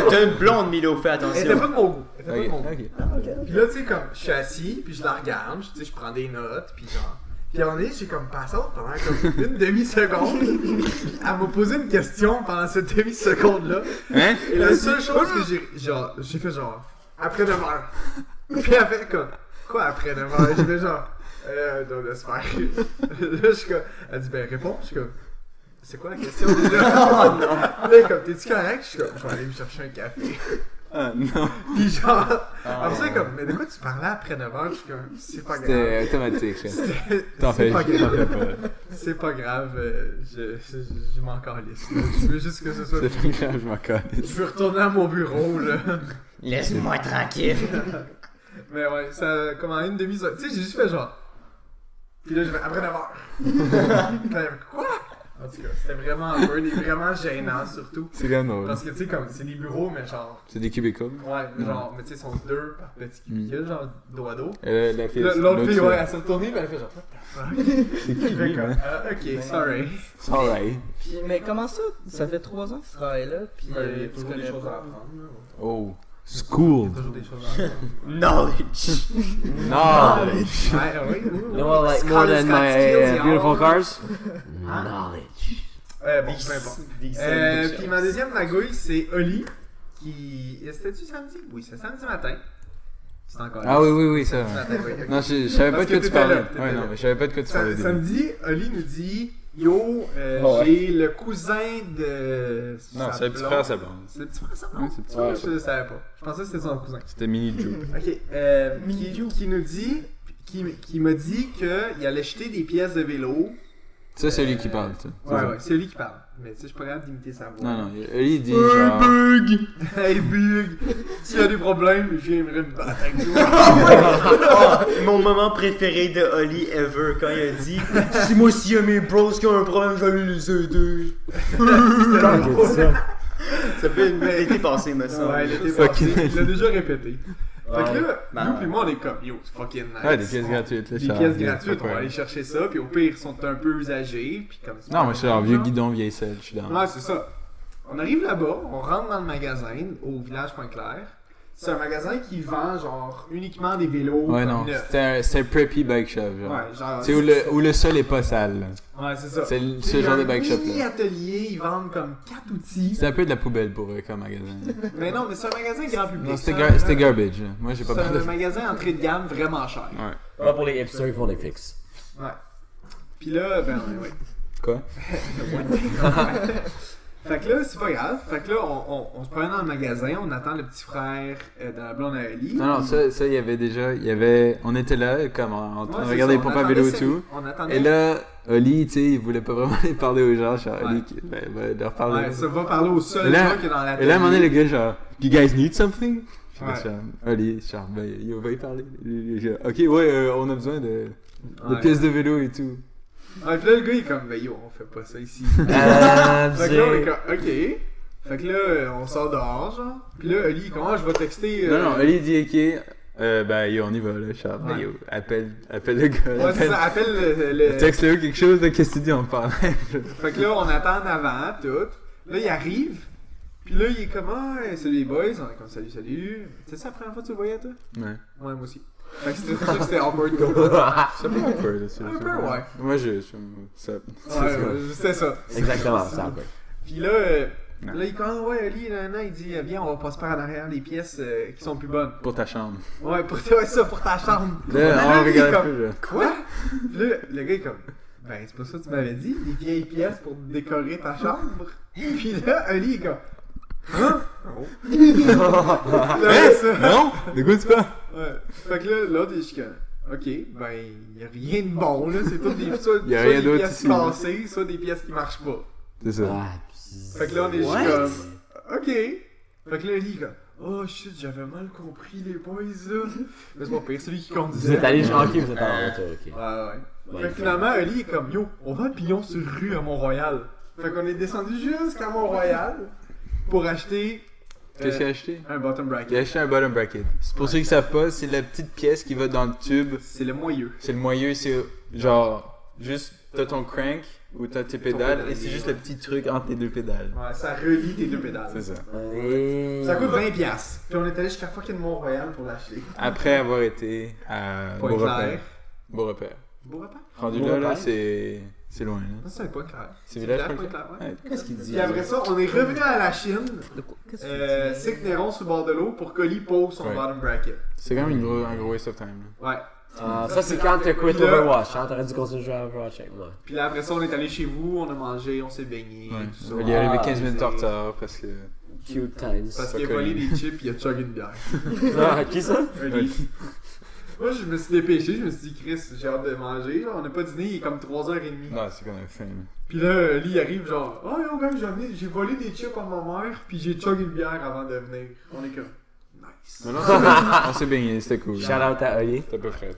[SPEAKER 4] T'as une blonde, Milo, fais
[SPEAKER 1] Elle était
[SPEAKER 4] attention.
[SPEAKER 1] pas de mon goût. Elle était pas de mon goût.
[SPEAKER 2] Ok.
[SPEAKER 1] Puis là, tu sais, comme, je suis assis, puis je la regarde, tu sais, je prends des notes, puis genre. Puis à un moment donné, j'ai comme passé pendant comme une demi-seconde. Elle m'a posé une question pendant cette demi-seconde-là.
[SPEAKER 2] Hein?
[SPEAKER 1] Et la seule chose que j'ai fait genre, après 9 heures. Puis elle fait comme, quoi après 9 heures? J'ai fait genre, non, laisse faire. Là, je suis comme, elle dit, ben réponds. Je suis comme, c'est quoi la question déjà? Oh non! Là, comme, t'es-tu correct? Je suis comme, je vais aller me chercher un café.
[SPEAKER 2] Ah non.
[SPEAKER 1] Puis genre, après ça, comme, mais de quoi tu parlais après 9 heures? Je suis comme, c'est pas grave.
[SPEAKER 2] C'était automatique, là. T'en
[SPEAKER 1] C'est
[SPEAKER 2] fais
[SPEAKER 1] pas
[SPEAKER 2] t'en
[SPEAKER 1] grave.
[SPEAKER 2] fais pas.
[SPEAKER 1] C'est pas grave, je m'en calisse. Là. Je veux juste que ce soit
[SPEAKER 2] C'est
[SPEAKER 1] fini.
[SPEAKER 2] pas grave, je m'en calisse.
[SPEAKER 1] Je veux retourner à mon bureau, là.
[SPEAKER 4] Laisse-moi tranquille.
[SPEAKER 1] Mais ouais, ça, comme en une demi-seconde. Tu sais, j'ai juste fait genre. Puis là, je vais après 9 heures. Quoi? En tout cas, c'était vraiment awkward et vraiment gênant, surtout.
[SPEAKER 2] C'est quand même drôle.
[SPEAKER 1] Parce que, tu sais, comme, c'est des bureaux, mais genre.
[SPEAKER 2] C'est des cubicles.
[SPEAKER 1] Ouais, genre, mais tu sais, ils sont 2 par petit cubicule, genre, dos à dos.
[SPEAKER 2] La fille,
[SPEAKER 1] L'autre fille,
[SPEAKER 2] fille,
[SPEAKER 1] ouais, elle s'est retournée, mais elle fait genre.
[SPEAKER 2] C'est qui,
[SPEAKER 1] Je fais
[SPEAKER 2] lui,
[SPEAKER 1] comme,
[SPEAKER 2] man?
[SPEAKER 1] ok, sorry.
[SPEAKER 2] C'est alright.
[SPEAKER 5] Puis, mais comment ça? Ça fait 3 ans que tu travailles là, puis
[SPEAKER 1] Il y a
[SPEAKER 5] tu
[SPEAKER 1] toujours des
[SPEAKER 5] connais
[SPEAKER 1] choses à
[SPEAKER 5] pas.
[SPEAKER 1] apprendre, là.
[SPEAKER 2] Oh.
[SPEAKER 1] Il y
[SPEAKER 2] School.
[SPEAKER 1] a toujours des choses à apprendre.
[SPEAKER 4] Knowledge.
[SPEAKER 2] Knowledge.
[SPEAKER 1] Ouais, oui, oui.
[SPEAKER 3] You know what, like, more than my beautiful cars?
[SPEAKER 1] Hein?
[SPEAKER 3] Knowledge.
[SPEAKER 1] Bon, peu importe. Puis ma deuxième magouille, c'est Oli, qui... C'était-tu samedi? Oui, c'est samedi matin. C'est encore
[SPEAKER 2] Ah oui, ça.
[SPEAKER 1] Samedi matin, oui, ok.
[SPEAKER 2] Non, je savais pas
[SPEAKER 1] Parce
[SPEAKER 2] de quoi
[SPEAKER 1] que
[SPEAKER 2] tu
[SPEAKER 1] t'étais
[SPEAKER 2] parlais.
[SPEAKER 1] là, t'étais
[SPEAKER 2] Ouais, non,
[SPEAKER 1] là.
[SPEAKER 2] mais je savais pas de quoi tu parlais. au début.
[SPEAKER 1] Samedi, Oli nous dit Yo,
[SPEAKER 3] ouais.
[SPEAKER 1] j'ai le cousin de.
[SPEAKER 2] Non,
[SPEAKER 1] sa
[SPEAKER 2] c'est le petit
[SPEAKER 1] blonde.
[SPEAKER 2] frère, sa blonde.
[SPEAKER 1] C'est le petit frère, sa blonde?
[SPEAKER 2] Ouais, c'est le petit
[SPEAKER 1] Ouais,
[SPEAKER 2] frère.
[SPEAKER 1] je le savais pas. Je pensais que c'était son cousin.
[SPEAKER 2] C'était Mini Joe.
[SPEAKER 1] Ok, qui nous dit. Qui m'a dit qu'il allait jeter des pièces de vélo.
[SPEAKER 2] Ça, c'est lui qui parle, ça.
[SPEAKER 1] Ouais, c'est lui qui parle. Mais tu sais, je suis pas capable d'imiter sa voix.
[SPEAKER 2] Non, lui, il dit genre.
[SPEAKER 1] Bug! Hey Bug! S'il y a des problèmes, j'aimerais me battre avec toi.
[SPEAKER 4] Mon moment préféré de Oli ever, quand il a dit si moi s'il y a mes bros qui ont un problème, je vais les aider. Ça fait l'été passé, me semble.
[SPEAKER 1] Ouais, l'été
[SPEAKER 2] Fucking
[SPEAKER 1] passé, il l'a déjà répété. Fait que là,
[SPEAKER 4] Ben
[SPEAKER 1] nous
[SPEAKER 4] ouais.
[SPEAKER 1] pis moi, on est comme, yo, c'est fucking nice.
[SPEAKER 2] Ouais, des pièces gratuites, là.
[SPEAKER 1] Des
[SPEAKER 2] genre,
[SPEAKER 1] pièces
[SPEAKER 2] bien,
[SPEAKER 1] gratuites,
[SPEAKER 2] pas
[SPEAKER 1] on va
[SPEAKER 2] peur.
[SPEAKER 1] aller chercher ça, puis au pire, ils sont un peu usagés, puis comme ça.
[SPEAKER 2] Non, moi, je suis genre vieux guidon, vieille selle, je suis dans.
[SPEAKER 1] Ouais, c'est ça. On arrive là-bas, on rentre dans le magasin, au village Pointe-Claire. C'est un magasin qui vend, genre, uniquement des vélos.
[SPEAKER 2] Ouais, non,
[SPEAKER 1] neufs.
[SPEAKER 2] c'est un preppy bike shop, genre.
[SPEAKER 1] Ouais, genre.
[SPEAKER 2] C'est où le sol est pas sale, là.
[SPEAKER 1] Ouais, c'est ça.
[SPEAKER 2] C'est ce
[SPEAKER 1] Puis
[SPEAKER 2] genre de
[SPEAKER 1] un
[SPEAKER 2] bike shop,
[SPEAKER 1] mini
[SPEAKER 2] là.
[SPEAKER 1] atelier, ils vendent comme 4 outils.
[SPEAKER 2] C'est un peu de la poubelle pour eux, comme magasin.
[SPEAKER 1] Mais non, mais c'est un magasin grand public.
[SPEAKER 2] Non,
[SPEAKER 1] C'est
[SPEAKER 2] c'était garbage, là. Moi, j'ai pas
[SPEAKER 1] C'est
[SPEAKER 2] parlé
[SPEAKER 1] un
[SPEAKER 2] de.
[SPEAKER 1] magasin entrée de gamme vraiment cher.
[SPEAKER 2] Ouais.
[SPEAKER 3] Pas pour les hipsters qui font des fixes.
[SPEAKER 1] Ouais. Puis là, ben ouais.
[SPEAKER 2] Quoi?
[SPEAKER 1] Fait que là, c'est pas grave. Fait que là, on se promène dans le magasin, on attend le petit frère de la blonde à Ali.
[SPEAKER 2] Non, ça, il y avait déjà. On était là, comme en train de
[SPEAKER 1] Ouais,
[SPEAKER 2] regarder
[SPEAKER 1] c'est
[SPEAKER 2] les
[SPEAKER 1] ça, on
[SPEAKER 2] pompes à
[SPEAKER 1] attendait
[SPEAKER 2] vélo et
[SPEAKER 1] ça.
[SPEAKER 2] tout.
[SPEAKER 1] On attendait.
[SPEAKER 2] Et là, Oli, tu sais, il voulait pas vraiment aller parler aux gens. Genre,
[SPEAKER 1] Ouais.
[SPEAKER 2] Oli, va leur parler.
[SPEAKER 1] Ouais, ça va parler au seul
[SPEAKER 2] Et là-
[SPEAKER 1] gars qui est dans la
[SPEAKER 2] Et là, à un moment donné, le gars, genre, you guys need something? Puis là,
[SPEAKER 1] Ouais.
[SPEAKER 2] genre, Oli, genre, ben, il va y parler. Genre, ok, ouais, on a besoin de pièces de vélo et tout.
[SPEAKER 1] Ouais, puis là, le gars, il est comme, ben yo, on fait pas ça ici. Fait que là, on est comme, ok. Fait que là, on sort dehors, genre. Puis là, Ali, comment je vais texter.
[SPEAKER 2] Non, Oli dit, ok, ben, yo, on y va, là, Charles. Ben,
[SPEAKER 1] Ouais.
[SPEAKER 2] yo, appelle le gars.
[SPEAKER 1] Ouais, c'est ça, appelle le.
[SPEAKER 2] Texte-le quelque chose, là, qu'est-ce que tu dis, on parle.
[SPEAKER 1] Fait que là, on attend en avant, tout. Là, il arrive. Puis là, il est comme, ah, salut les boys. On est comme, salut. C'est ça la première fois que tu le voyais, toi?
[SPEAKER 2] Ouais.
[SPEAKER 1] Ouais, moi aussi. Fait que c'était sûr que c'était awkward comme ça.
[SPEAKER 2] C'est pas un peu, là. c'est-
[SPEAKER 1] Un
[SPEAKER 2] c'est-
[SPEAKER 1] peu, ouais.
[SPEAKER 2] Moi, ça.
[SPEAKER 1] Ouais, c'était ça.
[SPEAKER 3] Exactement, ça. Ouais.
[SPEAKER 1] Puis là,
[SPEAKER 2] Non.
[SPEAKER 1] là, il commence, ouais, Ali, il dit, viens, on va pas se faire en arrière les pièces qui sont plus bonnes.
[SPEAKER 2] Pour ta chambre.
[SPEAKER 1] Ouais, pour ça, pour ta chambre.
[SPEAKER 2] Là, on
[SPEAKER 1] lui, il est
[SPEAKER 2] regarde un
[SPEAKER 1] comme,
[SPEAKER 2] peu, là.
[SPEAKER 1] Quoi? Puis là, le gars est comme, ben, c'est pas ça que tu m'avais dit, des vieilles pièces pour décorer ta chambre. Puis là, Ali est comme, hein? Oh. Là, ça.
[SPEAKER 2] Non? De quoi tu parles?
[SPEAKER 1] Ouais. Fait que là, l'autre, il est juste comme, ok, ben, y a rien de bon, là. C'est tout des, soit,
[SPEAKER 2] Y a
[SPEAKER 1] soit
[SPEAKER 2] rien
[SPEAKER 1] des
[SPEAKER 2] d'autre
[SPEAKER 1] pièces
[SPEAKER 2] ici.
[SPEAKER 1] cassées, soit des pièces qui marchent pas.
[SPEAKER 2] C'est ça.
[SPEAKER 3] Ah,
[SPEAKER 1] Fait que là, on est juste
[SPEAKER 4] What?
[SPEAKER 1] comme, ok. Fait que là, lui, il est comme, Oh shit, j'avais mal compris les boys là. Mais c'est pas pire, c'est lui qui
[SPEAKER 3] Vous
[SPEAKER 1] conduisait.
[SPEAKER 3] êtes allé genre, ok, vous êtes en retour, ok.
[SPEAKER 1] Ouais. Fait que finalement, Oli est comme yo, on va à Pillon sur rue à Mont-Royal. Fait qu'on est descendu jusqu'à Mont-Royal pour acheter.
[SPEAKER 2] Qu'est-ce qu'il a acheté?
[SPEAKER 1] Un bottom
[SPEAKER 2] Il a
[SPEAKER 1] bracket.
[SPEAKER 2] acheté un bottom bracket. C'est pour ceux qui savent pas, c'est la petite pièce qui va dans le tube.
[SPEAKER 1] C'est le moyeu.
[SPEAKER 2] C'est le moyeu, c'est genre juste t'as ton crank ou t'as tes pédales et c'est juste le petit truc entre les deux pédales.
[SPEAKER 1] Ouais, ça relie tes deux pédales.
[SPEAKER 2] C'est ça.
[SPEAKER 1] Ça coûte 20$. Puis on est allé jusqu'à fucking Mont-Royal pour l'acheter.
[SPEAKER 2] Après avoir été à
[SPEAKER 1] Point clair.
[SPEAKER 2] Beau repère.
[SPEAKER 1] Beau repas?
[SPEAKER 2] Rendu
[SPEAKER 3] Beau
[SPEAKER 2] là,
[SPEAKER 3] repère.
[SPEAKER 2] c'est loin là.
[SPEAKER 1] Non, c'est pas clair.
[SPEAKER 2] C'est village
[SPEAKER 1] Point
[SPEAKER 2] Point
[SPEAKER 1] clair, ouais.
[SPEAKER 2] Ouais.
[SPEAKER 3] Qu'est-ce qu'il dit?
[SPEAKER 1] Puis après ça, on est revenu à la Chine.
[SPEAKER 5] Qu'est-ce que
[SPEAKER 1] Sick Néron sur le bord de l'eau pour qu'Oli pose son
[SPEAKER 2] Ouais.
[SPEAKER 1] bottom bracket.
[SPEAKER 2] C'est quand même un gros waste of time. Là.
[SPEAKER 1] Ouais.
[SPEAKER 3] Ça, c'est quand t'as quit
[SPEAKER 1] Puis là-
[SPEAKER 3] Overwatch. Hein, t'aurais dû continuer de jouer à Overwatch avec moi.
[SPEAKER 1] Puis là, après ça, on est allé chez vous, on a mangé, on s'est baigné. Tout ça.
[SPEAKER 2] Il est arrivé
[SPEAKER 3] Ah,
[SPEAKER 2] 15 minutes
[SPEAKER 1] c'est-
[SPEAKER 2] en retard parce que.
[SPEAKER 3] Cute times.
[SPEAKER 1] Parce
[SPEAKER 2] pas
[SPEAKER 1] qu'il a volé
[SPEAKER 2] connu.
[SPEAKER 1] des chips et il a chuggé une bière.
[SPEAKER 3] Ah, qui ça?
[SPEAKER 1] Oli. Moi, je me suis dépêché, je me suis dit, Chris, j'ai hâte de manger. Genre, on n'a pas dîné, il est comme 3h30.
[SPEAKER 2] Non, c'est qu'on a faim. là.
[SPEAKER 1] Puis là, Oli arrive, genre, oh yo, gars, j'ai volé des chips à ma mère, puis j'ai chuggé une bière avant de venir. On est comme, nice.
[SPEAKER 2] Mais non, on s'est baigné, c'était cool.
[SPEAKER 3] Shout out à Oli.
[SPEAKER 2] C'était pas frais.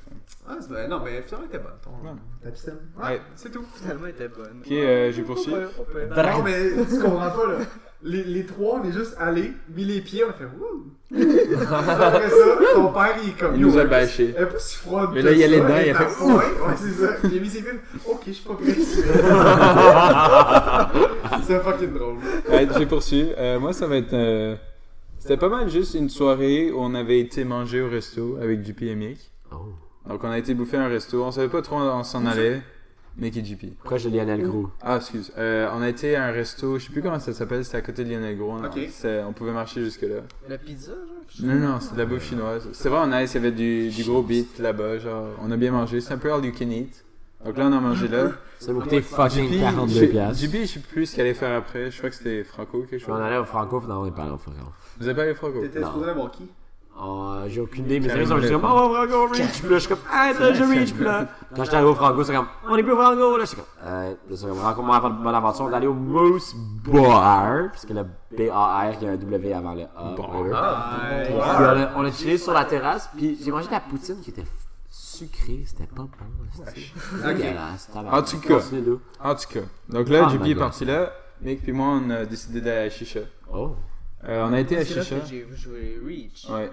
[SPEAKER 1] Ah, non, mais finalement, elle était bonne.
[SPEAKER 2] Ouais.
[SPEAKER 1] Ta piscine.
[SPEAKER 2] Ouais.
[SPEAKER 1] Ouais, c'est tout.
[SPEAKER 5] Finalement, elle était bonne.
[SPEAKER 2] Ok, j'ai poursuivi.
[SPEAKER 1] Non, mais tu comprends pas, là. Les trois, on est juste allés, mis les pieds, on a fait wouh! Après ça, ton père, il est comme
[SPEAKER 2] Il nous a
[SPEAKER 1] elle est
[SPEAKER 2] bâché.
[SPEAKER 1] Elle est pas si froide.
[SPEAKER 2] Mais
[SPEAKER 1] que
[SPEAKER 2] là, il
[SPEAKER 1] ça,
[SPEAKER 2] allait dedans,
[SPEAKER 1] elle
[SPEAKER 2] il
[SPEAKER 1] est
[SPEAKER 2] a
[SPEAKER 1] à-
[SPEAKER 2] fait
[SPEAKER 1] Ouais, c'est ça. Il a mis ses films. Ok, je suis pas pressé. C'est fucking drôle.
[SPEAKER 2] Ouais, j'ai poursuivi. Moi, ça va être. C'était pas mal juste une soirée où on avait été manger au resto avec JP et Mick.
[SPEAKER 3] Oh.
[SPEAKER 2] Donc, on a été bouffer un resto. On savait pas trop où on s'en allait. Mick et JP.
[SPEAKER 3] Pourquoi j'ai Lionel Gros?
[SPEAKER 2] Ah, excuse. On a été à un resto, je sais plus comment ça s'appelle, c'était à côté de Lionel Gros.
[SPEAKER 1] Ok.
[SPEAKER 2] On pouvait marcher jusque-là.
[SPEAKER 5] La pizza, genre?
[SPEAKER 2] Non, c'est de la bouffe chinoise. C'était vraiment nice, il y avait du gros beat là-bas, genre, on a bien mangé. C'est un peu all you can eat. Donc là, on a mangé là.
[SPEAKER 3] Ça m'a coûté fucking
[SPEAKER 2] JP,
[SPEAKER 3] 42 piastres.
[SPEAKER 2] JP, je sais plus ce qu'il allait faire après. Je crois que c'était Franco ou quelque
[SPEAKER 3] On
[SPEAKER 2] chose.
[SPEAKER 3] allait au Franco, finalement, on est pas allé au Franco.
[SPEAKER 2] Vous avez pas allé Franco?
[SPEAKER 1] T'étais
[SPEAKER 3] Non.
[SPEAKER 1] supposé l'avoir qui?
[SPEAKER 3] J'ai aucune idée, mais
[SPEAKER 2] Karim
[SPEAKER 3] c'est sont juste comme, oh, Franco, reach, puis là, je suis comme, hey, t'as déjà reach, puis là. Quand j'étais arrivé au Franco, c'est comme, on est plus au Franco, là, je suis comme, là, c'est comme, raconte-moi avant une bonne aventure d'aller au Moose Bar, parce que le B-A-R, il y a un W avant le A. whatever. Puis on a chillé sur la terrasse, puis j'ai mangé de la poutine qui était sucrée, c'était pas bon, c'était dégueulasse.
[SPEAKER 2] En tout cas.
[SPEAKER 3] Continue, d'où?
[SPEAKER 2] En tout cas. Donc là,
[SPEAKER 3] Ah,
[SPEAKER 2] JP
[SPEAKER 3] my
[SPEAKER 2] est
[SPEAKER 3] God.
[SPEAKER 2] parti là. Mick puis moi, on a décidé d'aller à Chicha.
[SPEAKER 3] Oh.
[SPEAKER 2] On a été à
[SPEAKER 5] C'est là
[SPEAKER 2] Chicha.
[SPEAKER 5] que j'ai joué Reach.
[SPEAKER 2] Ouais.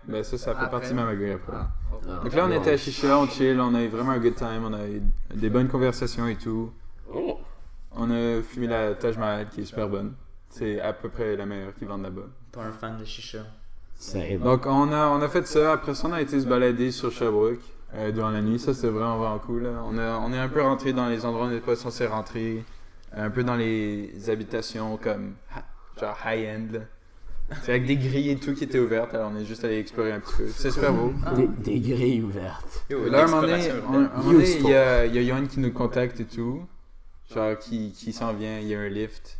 [SPEAKER 2] Ben ça fait
[SPEAKER 5] Après.
[SPEAKER 2] partie de ma magouille après.
[SPEAKER 3] Ah.
[SPEAKER 2] Donc là, on était à Chicha, on chill, on a eu vraiment un good time, on a eu des bonnes conversations et tout.
[SPEAKER 3] Oh.
[SPEAKER 2] On a fumé la Taj Mahal qui est super bonne. C'est à peu près la meilleure qu'ils vendent là-bas.
[SPEAKER 4] Pas un fan de chicha.
[SPEAKER 3] C'est
[SPEAKER 2] Donc on a fait ça, après ça on a été se balader sur Sherbrooke durant la nuit, ça c'était vraiment cool. Là. On est un peu rentré dans les endroits où on n'était pas censé rentrer, un peu dans les habitations comme genre high-end. là. C'est avec des grilles et tout qui étaient ouvertes, alors on est juste allé explorer un petit peu. C'est super beau.
[SPEAKER 3] des grilles ouvertes.
[SPEAKER 2] Et là, à un moment donné, il y a Yohan qui nous contacte et tout. Genre, qui s'en vient, il y a un lift.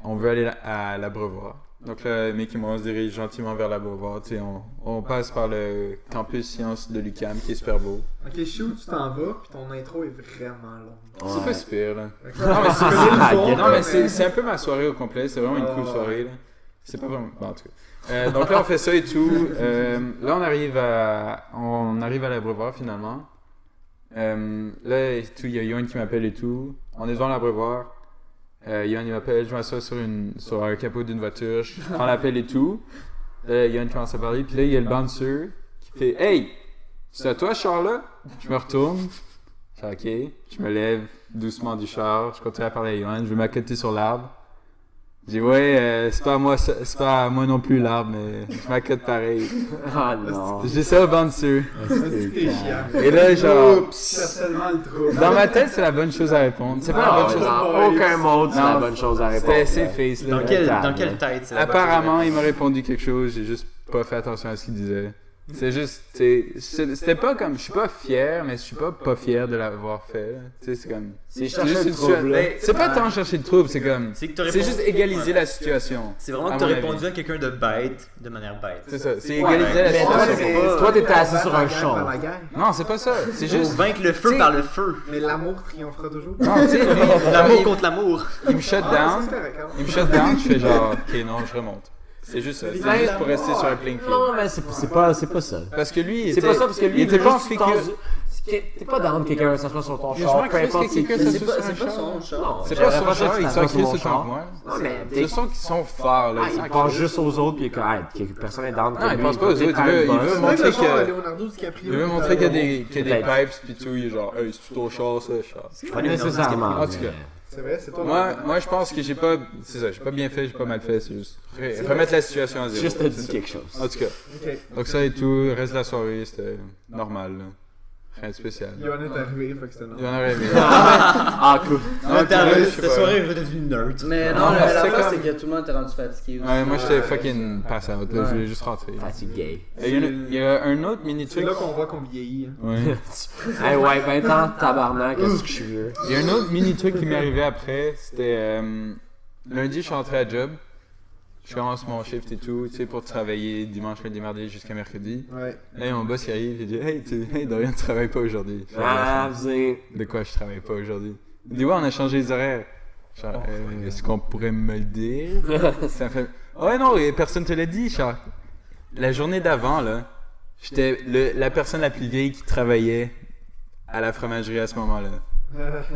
[SPEAKER 2] On veut aller à l'Abreuvoir. Donc là, mec et moi, on se dirige gentiment vers l'Abreuvoir. Tu sais, on passe par le campus sciences de l'UQAM qui est super beau.
[SPEAKER 1] Ok, shoot, tu t'en vas, puis ton intro est vraiment longue.
[SPEAKER 2] C'est pas super, là.
[SPEAKER 1] Non, mais
[SPEAKER 2] Non, mais c'est un peu ma soirée au complet. C'est vraiment une cool soirée, là. C'est pas vraiment. Bon, en tout cas. Donc là, on fait ça et tout. Là, on arrive à l'Abreuvoir finalement. Là, et tout, il y a Yohan qui m'appelle et tout. On est devant l'Abreuvoir. Yohan il m'appelle, je m'assois sur un capot d'une voiture, je prends l'appel et tout. Là, Yohan commence à parler, puis là, il y a le bouncer qui fait « Hey! C'est à toi, ce char-là? » Je me retourne. Je fais « Ok. » Je me lève doucement du char, je continue à parler à Yohan, je vais m'accoter sur l'arbre. Je dis ouais, c'est pas à moi non plus l'arbre, mais je m'accote pareil.
[SPEAKER 3] Ah non.
[SPEAKER 2] J'ai ça au bouncer.
[SPEAKER 1] T'es chiant.
[SPEAKER 2] Et là, genre,
[SPEAKER 1] Oups, c'est tellement le trouble.
[SPEAKER 2] dans ma tête, c'est la bonne chose à répondre. C'est pas la bonne chose à
[SPEAKER 3] Dans aucun mode, c'est la
[SPEAKER 2] Non,
[SPEAKER 3] bonne chose à répondre.
[SPEAKER 2] C'était ses face, là.
[SPEAKER 4] Dans quelle tête c'est la bonne
[SPEAKER 2] Apparemment, il m'a répondu quelque chose, j'ai juste pas fait attention à ce qu'il disait. C'est juste, c'était pas comme, je suis pas fier, mais je suis pas fier de l'avoir fait. Tu sais, c'est comme.
[SPEAKER 3] C'est chercher
[SPEAKER 2] juste
[SPEAKER 3] le
[SPEAKER 2] une
[SPEAKER 3] trouble, là.
[SPEAKER 2] C'est pas tant chercher le trouble, c'est comme.
[SPEAKER 4] C'est que t'as
[SPEAKER 2] C'est
[SPEAKER 4] répondu-
[SPEAKER 2] juste égaliser
[SPEAKER 4] Ouais.
[SPEAKER 2] la situation.
[SPEAKER 4] C'est vraiment
[SPEAKER 2] à
[SPEAKER 4] que t'as
[SPEAKER 2] mon
[SPEAKER 4] répondu
[SPEAKER 2] avis.
[SPEAKER 4] à quelqu'un de bête de manière bête.
[SPEAKER 2] C'est ça, c'est
[SPEAKER 4] Ouais,
[SPEAKER 2] égaliser la
[SPEAKER 3] mais toi,
[SPEAKER 2] situation.
[SPEAKER 3] c'est pas- toi, t'étais assis sur un champ.
[SPEAKER 2] Non, c'est pas ça. C'est
[SPEAKER 4] Faut
[SPEAKER 2] juste.
[SPEAKER 4] vaincre le feu
[SPEAKER 2] T'sais-
[SPEAKER 4] par le feu.
[SPEAKER 1] Mais l'amour triomphera toujours.
[SPEAKER 2] Non, tu sais, lui,
[SPEAKER 4] L'amour contre l'amour.
[SPEAKER 2] il me shut
[SPEAKER 1] Ah, ça,
[SPEAKER 2] down.
[SPEAKER 1] c'est correct, hein.
[SPEAKER 2] Il me shut down, je fais genre, ok, non, je remonte. C'est juste ça. C'est juste pour rester sur un playing field.
[SPEAKER 3] Non, mais c'est pas ça.
[SPEAKER 2] Parce que lui,
[SPEAKER 3] C'est pas ça, parce que lui,
[SPEAKER 2] il était pas en
[SPEAKER 3] juste
[SPEAKER 2] figure.
[SPEAKER 3] T'es pas down que quelqu'un s'assoit sur ton
[SPEAKER 2] Je
[SPEAKER 3] char,
[SPEAKER 2] m'en
[SPEAKER 3] peu
[SPEAKER 2] crisse
[SPEAKER 3] importe
[SPEAKER 2] que
[SPEAKER 3] c'est
[SPEAKER 2] quelqu'un
[SPEAKER 3] qui.
[SPEAKER 2] s'assoit
[SPEAKER 5] C'est pas son char.
[SPEAKER 3] Non,
[SPEAKER 2] C'est
[SPEAKER 3] j'aurais
[SPEAKER 2] pas son
[SPEAKER 3] ça
[SPEAKER 2] char,
[SPEAKER 3] que
[SPEAKER 2] il
[SPEAKER 3] tu
[SPEAKER 2] s'en
[SPEAKER 3] t'assoies sur
[SPEAKER 2] crisse
[SPEAKER 3] mon
[SPEAKER 2] tout le temps
[SPEAKER 3] char.
[SPEAKER 2] que moi.
[SPEAKER 3] Non, mais
[SPEAKER 2] Ce sont qui sont forts, là.
[SPEAKER 3] il pense juste aux autres, puis que personne n'est down.
[SPEAKER 2] Non, il pense pas aux autres, il veut
[SPEAKER 1] C'est
[SPEAKER 2] montrer
[SPEAKER 1] le genre à
[SPEAKER 2] que.
[SPEAKER 1] Leonardo DiCaprio.
[SPEAKER 2] Il veut montrer qu'il y a des
[SPEAKER 3] Peut-être.
[SPEAKER 2] pipes pis tout, il est genre, hey, c'est ton char, ça, char.
[SPEAKER 3] Pas nécessairement.
[SPEAKER 2] En tout cas.
[SPEAKER 1] C'est vrai, c'est toi.
[SPEAKER 2] Moi, je pense que j'ai pas. C'est ça, j'ai pas bien fait, j'ai pas mal fait, c'est juste. Remettre la situation à zéro.
[SPEAKER 3] Juste te
[SPEAKER 2] c'est
[SPEAKER 3] dit
[SPEAKER 2] ça.
[SPEAKER 3] quelque chose.
[SPEAKER 2] En tout cas.
[SPEAKER 1] Ok.
[SPEAKER 2] Donc, ça et tout, le reste de la soirée, c'était normal, là. Rien de spécial.
[SPEAKER 1] Yohan est arrivé, fait que c'était
[SPEAKER 2] Il y
[SPEAKER 1] normal.
[SPEAKER 2] en aurait aimé.
[SPEAKER 3] Ah, cool.
[SPEAKER 2] Non, pour vrai, je sais
[SPEAKER 4] Cette
[SPEAKER 2] pas.
[SPEAKER 4] soirée est redevenue nerd.
[SPEAKER 5] Mais
[SPEAKER 2] Non,
[SPEAKER 5] non,
[SPEAKER 2] mais
[SPEAKER 5] la
[SPEAKER 2] c'est
[SPEAKER 5] face,
[SPEAKER 2] comme-
[SPEAKER 5] c'est que tout le monde était rendu fatigué aussi.
[SPEAKER 2] Ouais, moi j'étais fucking pass out, là, je voulais juste rentrer.
[SPEAKER 3] Fatigué.
[SPEAKER 2] Et il y a un autre mini
[SPEAKER 1] C'est
[SPEAKER 2] truc.
[SPEAKER 1] là qu'on voit qu'on vieillit. Hein.
[SPEAKER 2] Ouais.
[SPEAKER 3] Hey, ouais, 20 ans, tabarnak, qu'est-ce que je suis vieux.
[SPEAKER 2] Il y a un autre mini truc qui m'est arrivé après, c'était lundi je suis rentré à job, je commence mon shift et tout, tu sais, pour travailler dimanche, lundi, mardi jusqu'à mercredi.
[SPEAKER 1] Ouais.
[SPEAKER 2] Là mon boss il arrive, il dit hey Dorian, tu travailles pas aujourd'hui. Je fais,
[SPEAKER 3] Ah, vous avez...
[SPEAKER 2] de quoi je travaille pas aujourd'hui? Il dit ouais, on a changé les horaires. Genre, est-ce qu'on pourrait me le dire? Ça fait ouais non, et personne te l'a dit, genre. La journée d'avant là, j'étais la personne la plus vieille qui travaillait à la fromagerie à ce moment-là.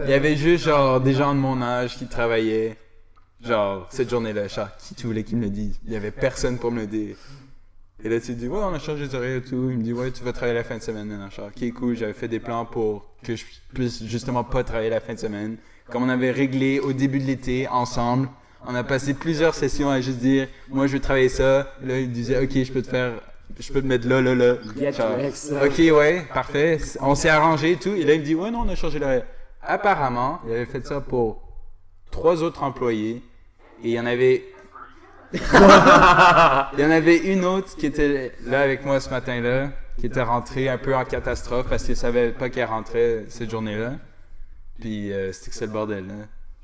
[SPEAKER 2] Il y avait juste genre des gens de mon âge qui travaillaient. Genre, cette journée-là, genre, qui tu voulais qu'il me le dise? Il y avait personne pour me le dire. Et là, tu dis, ouais, on a changé les horaires et tout. Il me dit, ouais, tu vas travailler la fin de semaine. Genre, ok, cool, j'avais fait des plans pour que je puisse justement pas travailler la fin de semaine. Comme on avait réglé au début de l'été, ensemble, on a passé plusieurs sessions à juste dire, moi, je veux travailler ça. Et là, il disait, ok, je peux te mettre là.
[SPEAKER 3] Get
[SPEAKER 2] Genre,
[SPEAKER 3] wrecked, ça.
[SPEAKER 2] ok, ouais, parfait. On s'est arrangé et tout. Et là, il me dit, ouais, non, on a changé l'horaire. Apparemment, il avait fait ça pour 3 autres employés. Et il y en avait. Il y en avait une autre qui était là avec moi ce matin-là, qui était rentrée un peu en catastrophe parce qu'elle savait pas qu'elle rentrait cette journée-là. Puis c'était que c'est le bordel, là.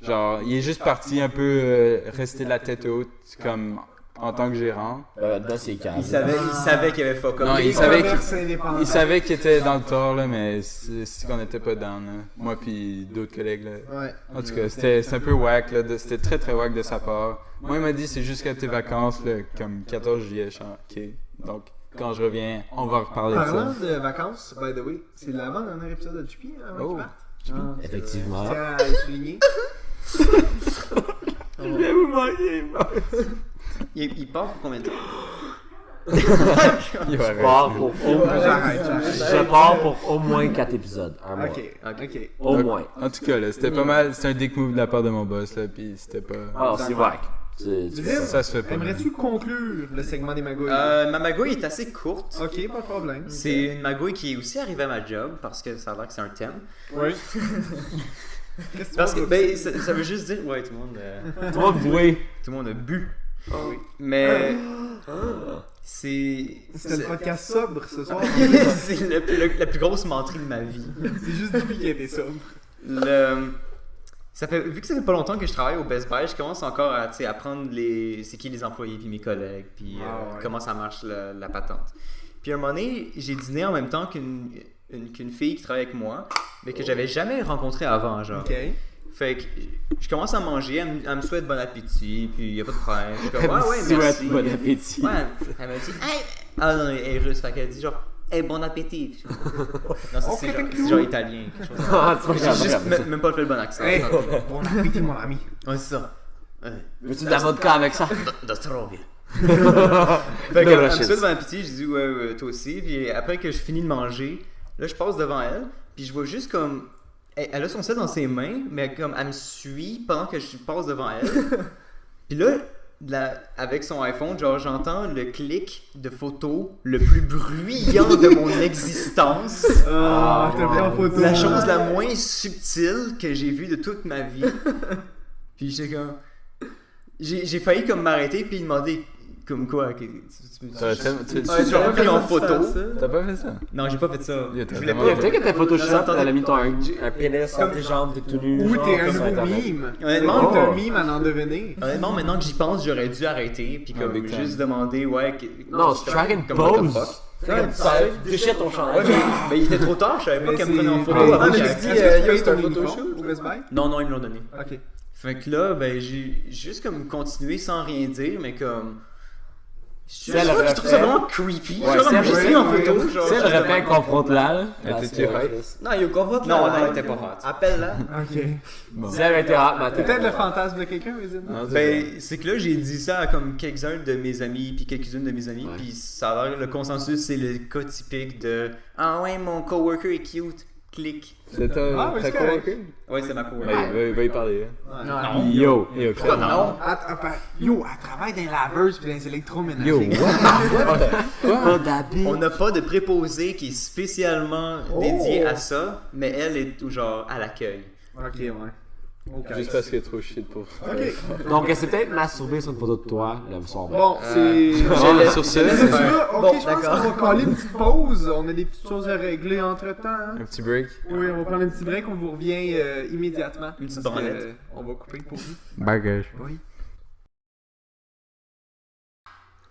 [SPEAKER 2] Genre, il est juste parti un peu rester la tête haute, comme en tant que gérant.
[SPEAKER 3] Là, c'est calme.
[SPEAKER 4] Il savait qu'il y avait fuck up.
[SPEAKER 2] Non,
[SPEAKER 1] Les
[SPEAKER 2] il savait
[SPEAKER 1] commerces indépendants.
[SPEAKER 2] Il savait qu'il était dans le tort, là, mais c'est qu'on était pas down, là. Moi puis d'autres collègues, là.
[SPEAKER 1] Ouais.
[SPEAKER 2] En tout cas, c'était un peu whack, là. C'était très très whack de sa part. Moi, il m'a dit c'est jusqu'à tes vacances, là, comme 14 juillet. Je suis genre, ok. Donc, quand je reviens, on va reparler de
[SPEAKER 1] Parlant
[SPEAKER 2] ça.
[SPEAKER 1] de vacances, by the way, c'est l'avant-dernier épisode de Chupi avant
[SPEAKER 2] Oh.
[SPEAKER 1] qu'il parte.
[SPEAKER 3] Effectivement.
[SPEAKER 1] Je tiens à le souligner.
[SPEAKER 4] Il part pour combien de temps?
[SPEAKER 2] Il va
[SPEAKER 3] Je pars
[SPEAKER 2] arrêter.
[SPEAKER 3] pour au moins...
[SPEAKER 1] J'arrête.
[SPEAKER 3] Je pars pour au moins 4 épisodes. Un mois.
[SPEAKER 1] Ok.
[SPEAKER 3] Au
[SPEAKER 2] Donc,
[SPEAKER 3] moins.
[SPEAKER 2] En tout cas, là, c'était pas mal. C'était un dick move de la part de mon boss, là, pis c'était pas.
[SPEAKER 3] Ah, c'est whack.
[SPEAKER 2] Ça se fait pas.
[SPEAKER 1] Aimerais-tu conclure le segment des magouilles?
[SPEAKER 4] Ma magouille est assez courte.
[SPEAKER 1] Ok, pas de problème.
[SPEAKER 4] C'est une magouille qui est aussi arrivée à ma job parce que ça a l'air que c'est un thème.
[SPEAKER 1] Oui. Qu'est-ce
[SPEAKER 4] Parce que,
[SPEAKER 1] tu
[SPEAKER 4] ben, ça veut juste dire. Ouais, tout le monde.
[SPEAKER 3] Toi, boué.
[SPEAKER 4] Tout le monde a bu.
[SPEAKER 1] Ah oui.
[SPEAKER 4] Mais. C'est.
[SPEAKER 1] C'était le podcast sobre ce soir.
[SPEAKER 4] C'est la plus grosse menterie de ma vie.
[SPEAKER 1] C'est juste lui qui a été sobre.
[SPEAKER 4] Vu que ça fait pas longtemps que je travaille au Best Buy, je commence encore à apprendre c'est qui les employés puis mes collègues puis
[SPEAKER 1] ouais.
[SPEAKER 4] comment ça marche la patente. Puis à un moment donné, j'ai dîné en même temps qu'une fille qui travaille avec moi, mais que j'avais jamais rencontrée avant, genre.
[SPEAKER 1] Ok.
[SPEAKER 4] Fait que je commence à manger, elle me souhaite bon appétit, puis y a pas de problème. Je suis comme, ouais, merci.
[SPEAKER 3] Bon appétit.
[SPEAKER 4] Ouais, elle m'a dit, hey! Ah non, elle est russe, fait qu'elle dit genre, hey, bon appétit. Puis je suis comme, non, ça, c'est genre italien, quelque chose.
[SPEAKER 3] Ah, tu
[SPEAKER 4] J'ai
[SPEAKER 3] vas
[SPEAKER 4] juste même pas fait le bon accent.
[SPEAKER 1] Hey, bon appétit, mon ami.
[SPEAKER 4] Ouais, c'est ça.
[SPEAKER 3] Veux-tu de la vodka avec ça?
[SPEAKER 4] D'Ostrovia. Fait
[SPEAKER 3] De
[SPEAKER 4] qu'elle me
[SPEAKER 3] Russians.
[SPEAKER 4] souhaite bon appétit, j'ai dit ouais, toi aussi. Puis après que je finis de manger, là je passe devant elle, puis je vois juste comme. Elle a son sel dans ses mains, mais comme elle me suit pendant que je passe devant elle. Puis là, avec son iPhone, genre j'entends le clic de photo le plus bruyant de mon existence.
[SPEAKER 1] Ah, je te prends en photo.
[SPEAKER 4] La chose la moins subtile que j'ai vue de toute ma vie. Puis j'étais comme. J'ai failli comme m'arrêter puis demander comme quoi.
[SPEAKER 2] T'as
[SPEAKER 4] J'ai pas pris en photo.
[SPEAKER 2] pas fait ça?
[SPEAKER 4] Non, j'ai pas fait ça.
[SPEAKER 2] Yeah, t'as
[SPEAKER 4] Je voulais
[SPEAKER 2] vraiment-
[SPEAKER 4] pas.
[SPEAKER 3] Peut-être que t'as Photoshop,
[SPEAKER 4] J'entendais-
[SPEAKER 3] elle a mis un pénis sur tes jambes, t'es tout nu.
[SPEAKER 1] Ou
[SPEAKER 3] genre,
[SPEAKER 1] t'es un
[SPEAKER 3] sur
[SPEAKER 1] nouveau
[SPEAKER 3] Internet.
[SPEAKER 1] mime.
[SPEAKER 4] Honnêtement,
[SPEAKER 1] T'es un mime à en devenir.
[SPEAKER 4] Honnêtement, maintenant que j'y pense, j'aurais dû arrêter puis comme
[SPEAKER 2] big time.
[SPEAKER 4] juste demander ouais.
[SPEAKER 3] Non, c'est track and
[SPEAKER 4] comme what the
[SPEAKER 3] pose.
[SPEAKER 4] fuck.
[SPEAKER 3] Déchire ton
[SPEAKER 4] Ouais,
[SPEAKER 3] chandail.
[SPEAKER 4] mais il était trop tard, je savais pas
[SPEAKER 1] Mais
[SPEAKER 4] qu'elle me prenait en
[SPEAKER 1] c'est-
[SPEAKER 4] photo
[SPEAKER 1] Ah,
[SPEAKER 4] avant
[SPEAKER 1] mais
[SPEAKER 4] qu'il
[SPEAKER 1] tu
[SPEAKER 4] arrive.
[SPEAKER 1] dis,
[SPEAKER 5] Est-ce que tu
[SPEAKER 1] il y a
[SPEAKER 5] payes ton
[SPEAKER 1] ton
[SPEAKER 5] photoshoot
[SPEAKER 1] photoshoot au Best Buy?
[SPEAKER 4] Non, ils me l'ont donné.
[SPEAKER 1] Ok.
[SPEAKER 4] Fait que là, ben j'ai juste comme continué sans rien dire, mais comme
[SPEAKER 3] Si elle
[SPEAKER 4] Je
[SPEAKER 3] aurait
[SPEAKER 4] trouve ça
[SPEAKER 3] fait...
[SPEAKER 4] vraiment creepy.
[SPEAKER 3] Ouais,
[SPEAKER 4] Genre,
[SPEAKER 3] si elle
[SPEAKER 4] enregistré en
[SPEAKER 1] aurait-
[SPEAKER 4] photo. Genre,
[SPEAKER 3] Si elle aurait fait un confronte-là, là.
[SPEAKER 2] Elle était-tu hot?
[SPEAKER 5] Non, il confronte
[SPEAKER 4] Non,
[SPEAKER 5] là.
[SPEAKER 4] non, elle était pas hot.
[SPEAKER 5] Appelle-la.
[SPEAKER 1] Ok.
[SPEAKER 2] Bon.
[SPEAKER 3] Si elle avait été hot, mais
[SPEAKER 1] Peut-être le fantasme de quelqu'un, Résine.
[SPEAKER 2] Non, c'est
[SPEAKER 4] Ben, c'est que là, j'ai dit ça à comme quelques-uns de mes amis, puis quelques-unes de mes amis,
[SPEAKER 3] Ouais.
[SPEAKER 4] puis ça a l'air, le consensus, c'est le cas typique de Ah ouais, mon coworker est cute. Clic.
[SPEAKER 2] C'est
[SPEAKER 1] Ah, oui,
[SPEAKER 2] ta
[SPEAKER 1] c'est correct.
[SPEAKER 2] coworker?
[SPEAKER 4] Ouais, c'est ma coworker.
[SPEAKER 2] Ouais, va y parler.
[SPEAKER 1] Ouais.
[SPEAKER 4] Non.
[SPEAKER 2] Yo,
[SPEAKER 4] Pourquoi non?
[SPEAKER 1] Yo, elle travaille dans les laveuses pis dans les électroménagers.
[SPEAKER 2] Yo, what?
[SPEAKER 3] pas d'habit.
[SPEAKER 4] On n'a pas de préposé qui est spécialement dédié à ça, mais elle est tout genre à l'accueil.
[SPEAKER 1] Ok, ouais. Ok.
[SPEAKER 2] Juste parce qu'elle est trop shit pour.
[SPEAKER 1] Ok.
[SPEAKER 3] Donc, elle s'est peut-être masturbée sur une photo de toi le soir.
[SPEAKER 1] Bon, c'est.
[SPEAKER 2] Sur ce,
[SPEAKER 1] Ok,
[SPEAKER 5] Bon,
[SPEAKER 1] je pense
[SPEAKER 5] d'accord.
[SPEAKER 1] qu'on va caler une petite pause. On a des petites choses à régler entre temps.
[SPEAKER 2] un petit break.
[SPEAKER 1] Oui, on va prendre un petit break. On vous revient immédiatement.
[SPEAKER 4] Une petite
[SPEAKER 1] Parce que,
[SPEAKER 4] branlette.
[SPEAKER 1] on va couper pour vous.
[SPEAKER 2] Bagage.
[SPEAKER 1] Oui.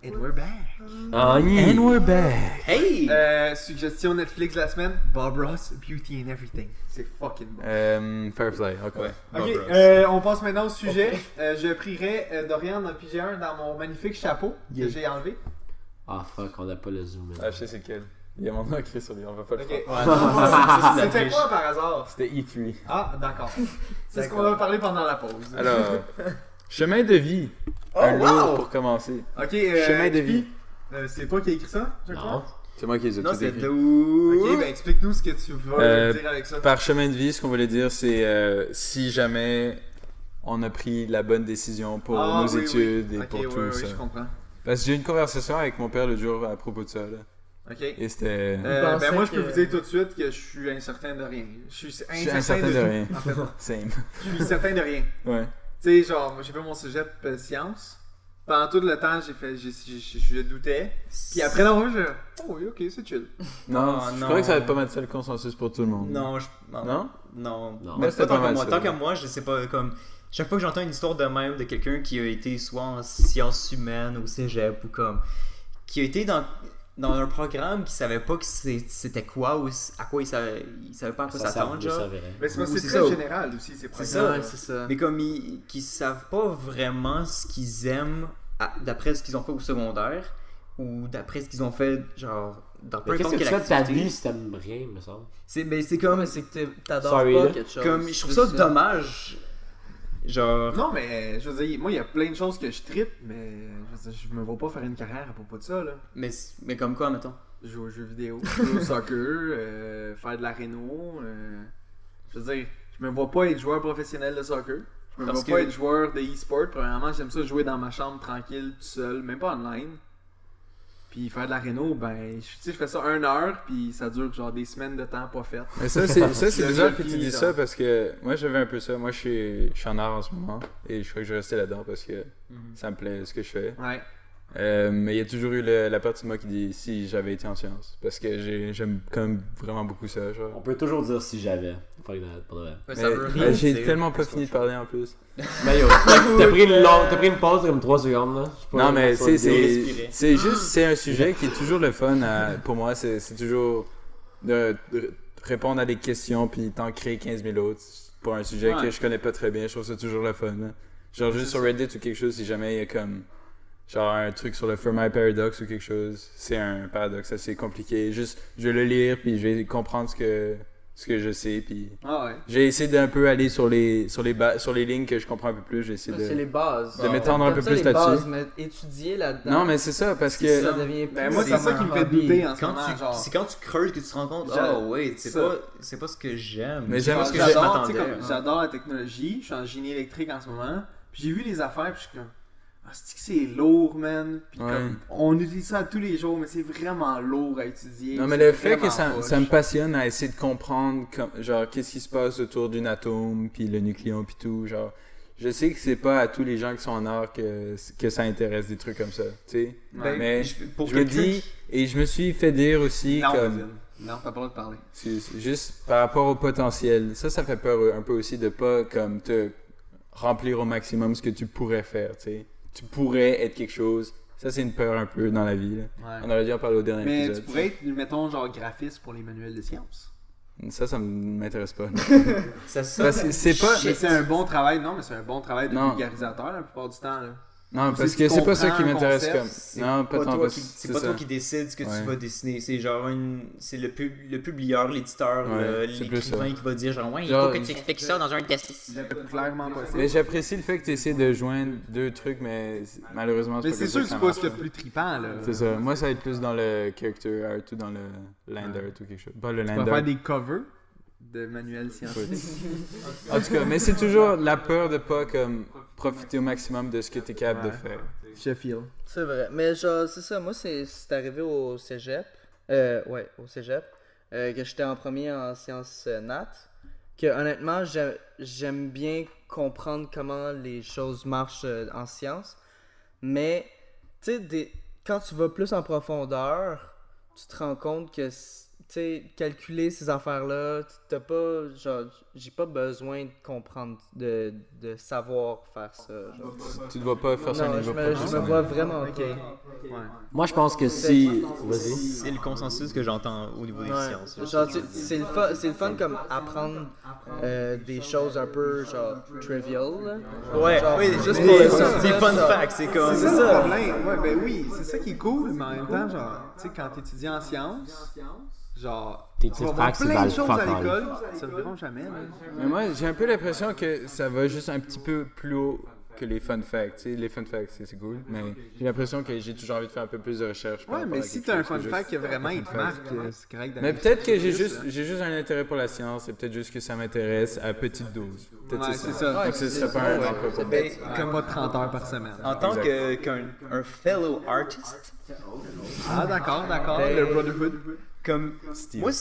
[SPEAKER 1] And we're back.
[SPEAKER 2] And we're back.
[SPEAKER 4] Hey!
[SPEAKER 1] Suggestion Netflix la semaine, Bob Ross, Beauty and Everything. C'est fucking bon.
[SPEAKER 2] Firefly, ok.
[SPEAKER 4] Ouais.
[SPEAKER 1] Ok,
[SPEAKER 4] Bob Ross.
[SPEAKER 1] on passe maintenant au sujet. Je prierai Dorian, puis j'ai un dans mon magnifique chapeau que j'ai enlevé.
[SPEAKER 3] Ah, fuck, on n'a pas le zoom.
[SPEAKER 2] Ah, je sais c'est lequel. Il y a mon nom écrit sur lui, on va pas le
[SPEAKER 1] Ok.
[SPEAKER 2] faire.
[SPEAKER 4] Ouais, non, ça, c'est la
[SPEAKER 1] C'était
[SPEAKER 4] triche.
[SPEAKER 1] quoi par hasard?
[SPEAKER 2] C'était E3.
[SPEAKER 1] Ah, d'accord. C'est ce qu'on va parler pendant la pause.
[SPEAKER 2] Alors, chemin de vie. Un lourd pour commencer.
[SPEAKER 1] Ok,
[SPEAKER 2] chemin de vie.
[SPEAKER 1] c'est toi qui as écrit ça, je crois?
[SPEAKER 3] Non.
[SPEAKER 2] C'est moi qui les ai
[SPEAKER 4] Non,
[SPEAKER 2] tous
[SPEAKER 4] c'est
[SPEAKER 2] écrits.
[SPEAKER 1] Ok, ben explique-nous ce que tu veux dire avec ça.
[SPEAKER 2] Par chemin de vie, ce qu'on voulait dire, c'est si jamais on a pris la bonne décision pour
[SPEAKER 1] Ah,
[SPEAKER 2] nos
[SPEAKER 1] oui,
[SPEAKER 2] études et
[SPEAKER 1] Ok,
[SPEAKER 2] pour
[SPEAKER 1] ouais,
[SPEAKER 2] tout
[SPEAKER 1] ouais,
[SPEAKER 2] ça.
[SPEAKER 1] je comprends.
[SPEAKER 2] Parce que j'ai eu une conversation avec mon père le jour à propos de ça. Là.
[SPEAKER 1] Ok.
[SPEAKER 2] Et c'était.
[SPEAKER 1] Ben
[SPEAKER 5] pensais
[SPEAKER 1] moi je peux
[SPEAKER 5] que-
[SPEAKER 1] vous dire tout de suite que je suis incertain de rien. Je suis
[SPEAKER 2] Je suis incertain de
[SPEAKER 1] tout.
[SPEAKER 2] rien.
[SPEAKER 1] En fait,
[SPEAKER 2] Same.
[SPEAKER 1] je suis certain de rien.
[SPEAKER 2] Ouais.
[SPEAKER 1] Tu sais, genre, moi, j'ai fait mon cégep sciences. Pendant tout le temps, je doutais. Puis après, non, moi, oh oui, ok, c'est chill.
[SPEAKER 2] Non,
[SPEAKER 4] Oh,
[SPEAKER 2] je
[SPEAKER 4] non.
[SPEAKER 2] crois que ça va être pas mal ça le consensus pour tout le monde.
[SPEAKER 4] Non,
[SPEAKER 2] Non?
[SPEAKER 4] Non.
[SPEAKER 3] Non.
[SPEAKER 4] Mais
[SPEAKER 2] Mais
[SPEAKER 4] c'est
[SPEAKER 2] c'était
[SPEAKER 4] pas
[SPEAKER 2] pas mal
[SPEAKER 4] moi.
[SPEAKER 2] ça.
[SPEAKER 4] Tant qu'à moi, je sais pas, comme. Chaque fois que j'entends une histoire de même de quelqu'un qui a été soit en sciences humaines au cégep ou comme. Qui a été dans un programme qui savait pas que c'était quoi ou à quoi il savait pas à quoi s'attendre, genre.
[SPEAKER 1] Mais c'est parce
[SPEAKER 4] Ou
[SPEAKER 1] que c'est
[SPEAKER 4] c'est
[SPEAKER 1] très
[SPEAKER 4] ça.
[SPEAKER 1] général aussi, ces
[SPEAKER 4] C'est
[SPEAKER 1] programmes.
[SPEAKER 4] ça.
[SPEAKER 5] Ouais, c'est ça.
[SPEAKER 4] Mais comme qui savent pas vraiment ce qu'ils aiment d'après ce qu'ils ont fait au secondaire ou d'après ce qu'ils ont fait, genre. Dans peu
[SPEAKER 3] Mais qu'est-ce
[SPEAKER 4] importe
[SPEAKER 3] que tu
[SPEAKER 4] quelle
[SPEAKER 3] fais de ta
[SPEAKER 4] activité.
[SPEAKER 3] vie si t'aimes rien, me semble?
[SPEAKER 4] C'est
[SPEAKER 5] Non,
[SPEAKER 4] comme.
[SPEAKER 5] mais c'est que t'adores
[SPEAKER 3] Sorry,
[SPEAKER 5] pas
[SPEAKER 3] là.
[SPEAKER 5] quelque chose.
[SPEAKER 4] Comme, je trouve
[SPEAKER 5] C'est
[SPEAKER 4] ça dommage. Genre.
[SPEAKER 1] Non, mais je veux dire, moi, il y a plein de choses que je trippe, mais je me vois pas faire une carrière à propos de ça, là.
[SPEAKER 4] Mais comme quoi, mettons?
[SPEAKER 1] Jouer aux jeux vidéo, jouer au soccer, faire de la réno. Je veux dire, je me vois pas être joueur professionnel de soccer. Je me
[SPEAKER 4] Parce
[SPEAKER 1] vois pas
[SPEAKER 4] que-
[SPEAKER 1] être joueur de e-sport. Premièrement, j'aime ça jouer dans ma chambre tranquille, tout seul, même pas online. Puis faire de la réno, ben, tu sais, je fais ça 1 heure, puis ça dure genre des semaines de temps pas fait.
[SPEAKER 2] Mais ça, c'est
[SPEAKER 1] Le
[SPEAKER 2] bizarre
[SPEAKER 1] jeu
[SPEAKER 2] que tu
[SPEAKER 1] fini,
[SPEAKER 2] dis
[SPEAKER 1] genre.
[SPEAKER 2] ça parce que moi j'avais un peu ça. Moi je suis en art en ce moment et je crois que je vais rester là-dedans parce que ça me plaît ce que je fais.
[SPEAKER 1] Ouais.
[SPEAKER 2] Mais il y a toujours eu la partie de moi qui dit si j'avais été en sciences parce que j'aime quand même vraiment beaucoup ça.
[SPEAKER 3] On
[SPEAKER 2] Genre.
[SPEAKER 3] peut toujours dire si j'avais. Fuck that, pour de vrai.
[SPEAKER 4] Ouais,
[SPEAKER 2] Mais,
[SPEAKER 4] ça veut rien
[SPEAKER 2] j'ai
[SPEAKER 4] dire.
[SPEAKER 2] tellement pas fini de parler en plus.
[SPEAKER 3] Mais yo, t'as pris une pause de comme 3 secondes, là. Je sais pas,
[SPEAKER 2] Non mais
[SPEAKER 3] sur le vidéo.
[SPEAKER 4] respirer.
[SPEAKER 2] c'est juste c'est un sujet qui est toujours le fun pour moi c'est toujours de répondre à des questions puis t'en créer 15 000 autres pour un sujet
[SPEAKER 1] Ouais.
[SPEAKER 2] que je connais pas très bien. Je trouve ça toujours le fun. Hein. Genre juste sur Reddit ou quelque chose si jamais il y a comme genre un truc sur le Fermi Paradox ou quelque chose. C'est un paradoxe assez compliqué. Juste je vais le lire puis je vais comprendre ce que je sais puis
[SPEAKER 1] Ah ouais.
[SPEAKER 2] j'ai essayé d'un peu aller sur les lignes que je comprends un peu plus. J'ai essayé
[SPEAKER 5] C'est
[SPEAKER 2] de
[SPEAKER 5] les bases.
[SPEAKER 2] de m'étendre un peu
[SPEAKER 5] T'aimes ça,
[SPEAKER 2] plus
[SPEAKER 5] les
[SPEAKER 2] là-dessus.
[SPEAKER 5] bases, mais étudier là-dedans.
[SPEAKER 2] Non mais c'est ça parce
[SPEAKER 5] ça
[SPEAKER 2] que
[SPEAKER 5] devient
[SPEAKER 1] Ben
[SPEAKER 5] plus
[SPEAKER 1] moi, c'est ça qui me fait
[SPEAKER 5] hobby.
[SPEAKER 1] douter en ce
[SPEAKER 4] Quand
[SPEAKER 1] moment, genre.
[SPEAKER 4] c'est quand tu creuses que tu te rends compte,
[SPEAKER 1] J'a-
[SPEAKER 4] oh wait, c'est
[SPEAKER 1] ça.
[SPEAKER 4] pas ce que j'aime.
[SPEAKER 2] Mais
[SPEAKER 4] C'est
[SPEAKER 2] j'aime
[SPEAKER 4] pas
[SPEAKER 2] ce
[SPEAKER 4] ce
[SPEAKER 2] que
[SPEAKER 4] que je
[SPEAKER 1] j'adore, tu sais,
[SPEAKER 4] m'attendais.
[SPEAKER 1] comme, j'adore la technologie, je suis en génie électrique en ce moment, puis j'ai vu les affaires, puis je suis comme, ah, c'est lourd, man, puis
[SPEAKER 2] Ouais.
[SPEAKER 1] comme, on utilise ça tous les jours, mais c'est vraiment lourd à étudier.
[SPEAKER 2] Non, mais
[SPEAKER 1] c'est
[SPEAKER 2] le fait que
[SPEAKER 1] vraiment poche.
[SPEAKER 2] ça me passionne à essayer de comprendre, genre, qu'est-ce qui se passe autour d'un atome, puis le nucléon, puis tout, genre, je sais que c'est pas à tous les gens qui sont en art que ça intéresse des trucs comme ça, tu sais.
[SPEAKER 1] Ouais.
[SPEAKER 2] Mais
[SPEAKER 4] pour
[SPEAKER 2] je me
[SPEAKER 4] quelqu'un
[SPEAKER 2] dis, et je me suis fait dire aussi,
[SPEAKER 1] Non,
[SPEAKER 2] comme,
[SPEAKER 1] Rosine. Non, t'as pas le droit de parler.
[SPEAKER 2] c'est juste par rapport au potentiel, ça fait peur un peu aussi de pas, comme, te remplir au maximum ce que tu pourrais faire, tu sais. Tu pourrais être quelque chose. Ça, c'est une peur un peu dans la vie, là. On aurait dû en parler au dernier
[SPEAKER 1] Mais
[SPEAKER 2] épisode.
[SPEAKER 1] tu pourrais être, mettons, genre graphiste pour les manuels de sciences.
[SPEAKER 2] Ça m'intéresse pas.
[SPEAKER 4] Ça
[SPEAKER 2] Parce que c'est pas...
[SPEAKER 1] Mais c'est un bon travail, non, mais c'est un bon travail de
[SPEAKER 2] Non.
[SPEAKER 1] vulgarisateur la plupart du temps, là.
[SPEAKER 2] Non,
[SPEAKER 1] Ou
[SPEAKER 2] parce
[SPEAKER 1] si
[SPEAKER 2] que
[SPEAKER 1] tu
[SPEAKER 2] c'est pas ça
[SPEAKER 1] comprends
[SPEAKER 2] qui
[SPEAKER 1] un
[SPEAKER 2] m'intéresse
[SPEAKER 1] concept,
[SPEAKER 2] comme.
[SPEAKER 4] C'est
[SPEAKER 2] Non, pas tant parce que
[SPEAKER 4] c'est pas toi qui décide ce que tu vas dessiner. C'est genre c'est le publieur, l'éditeur, l'écrivain qui va dire genre ouais, il faut que tu expliques ça dans un dessin.
[SPEAKER 1] Clairement possible.
[SPEAKER 2] Mais j'apprécie le fait que tu essaies de joindre deux trucs, mais malheureusement,
[SPEAKER 1] Mais
[SPEAKER 2] pas
[SPEAKER 1] c'est
[SPEAKER 2] comme
[SPEAKER 1] sûr que
[SPEAKER 2] ça
[SPEAKER 1] c'est
[SPEAKER 2] que
[SPEAKER 1] pas
[SPEAKER 2] ça
[SPEAKER 1] ce qu'il y a
[SPEAKER 2] marche.
[SPEAKER 1] de plus trippant, là.
[SPEAKER 2] C'est ça. Moi, ça va être plus dans le character art ou dans le land art ou quelque chose. Pas le
[SPEAKER 1] Tu
[SPEAKER 2] land
[SPEAKER 1] vas faire
[SPEAKER 2] art.
[SPEAKER 1] des covers de manuels scientifiques.
[SPEAKER 2] En tout cas, mais c'est toujours la peur de pas comme profiter au maximum de ce que tu es capable de faire.
[SPEAKER 1] Sheffield.
[SPEAKER 5] C'est vrai. Mais genre, c'est ça. Moi, c'est arrivé au cégep. Ouais, au cégep. Que j'étais en premier en sciences nat. Que honnêtement, j'aime bien comprendre comment les choses marchent en sciences. Mais, tu sais, quand tu vas plus en profondeur, tu te rends compte que, tu sais, calculer ces affaires-là, t'as pas, genre, j'ai pas besoin de comprendre, de savoir faire ça. Genre.
[SPEAKER 2] Tu ne dois pas faire ça à un
[SPEAKER 5] Non,
[SPEAKER 2] niveau
[SPEAKER 5] je me
[SPEAKER 2] professionnel.
[SPEAKER 5] vois vraiment pas.
[SPEAKER 1] Ouais.
[SPEAKER 3] Moi, je pense que si. Vas-y.
[SPEAKER 4] C'est le consensus que j'entends au niveau des
[SPEAKER 5] Ouais.
[SPEAKER 4] sciences.
[SPEAKER 5] Genre, c'est le fun comme apprendre des choses un peu genre trivial. Là.
[SPEAKER 4] Ouais,
[SPEAKER 5] Genre,
[SPEAKER 4] oui,
[SPEAKER 5] juste
[SPEAKER 4] mais
[SPEAKER 5] pour ça,
[SPEAKER 4] c'est fun
[SPEAKER 5] genre.
[SPEAKER 4] fact, c'est comme.
[SPEAKER 1] C'est ça le problème. Ouais, ben oui, c'est ça qui est cool, mais en même temps, genre, tu sais, quand t'étudies en sciences, genre,
[SPEAKER 3] Tes
[SPEAKER 1] tu vas
[SPEAKER 3] petites
[SPEAKER 1] voir
[SPEAKER 3] facts,
[SPEAKER 1] plein
[SPEAKER 3] valent
[SPEAKER 1] de choses
[SPEAKER 3] fuck
[SPEAKER 1] à
[SPEAKER 3] all.
[SPEAKER 1] l'école, ça ne verront jamais, là.
[SPEAKER 2] Mais moi, j'ai un peu l'impression que ça va juste un petit peu plus haut que les fun facts. Tu sais, les fun facts, c'est cool, mais j'ai l'impression que j'ai toujours envie de faire un peu plus de recherche. par
[SPEAKER 1] Ouais,
[SPEAKER 2] rapport
[SPEAKER 1] mais
[SPEAKER 2] à
[SPEAKER 1] si
[SPEAKER 2] quelque
[SPEAKER 1] t'as un
[SPEAKER 2] chose
[SPEAKER 1] fun
[SPEAKER 2] que juste
[SPEAKER 1] fact que vraiment il te
[SPEAKER 2] fun fact.
[SPEAKER 1] marque, c'est correct
[SPEAKER 2] Mais
[SPEAKER 1] d'aller
[SPEAKER 2] peut-être que
[SPEAKER 1] chercher
[SPEAKER 2] j'ai juste un intérêt pour la science, c'est peut-être juste que ça m'intéresse à petite dose. Peut-être
[SPEAKER 1] Ouais, c'est ça.
[SPEAKER 2] Donc ce serait pas un emploi pour moi.
[SPEAKER 4] Ben,
[SPEAKER 1] Comme pas 30 heures par semaine.
[SPEAKER 4] en tant qu'un fellow artist,
[SPEAKER 1] Ah, d'accord, le Brotherhood.
[SPEAKER 4] comme moi,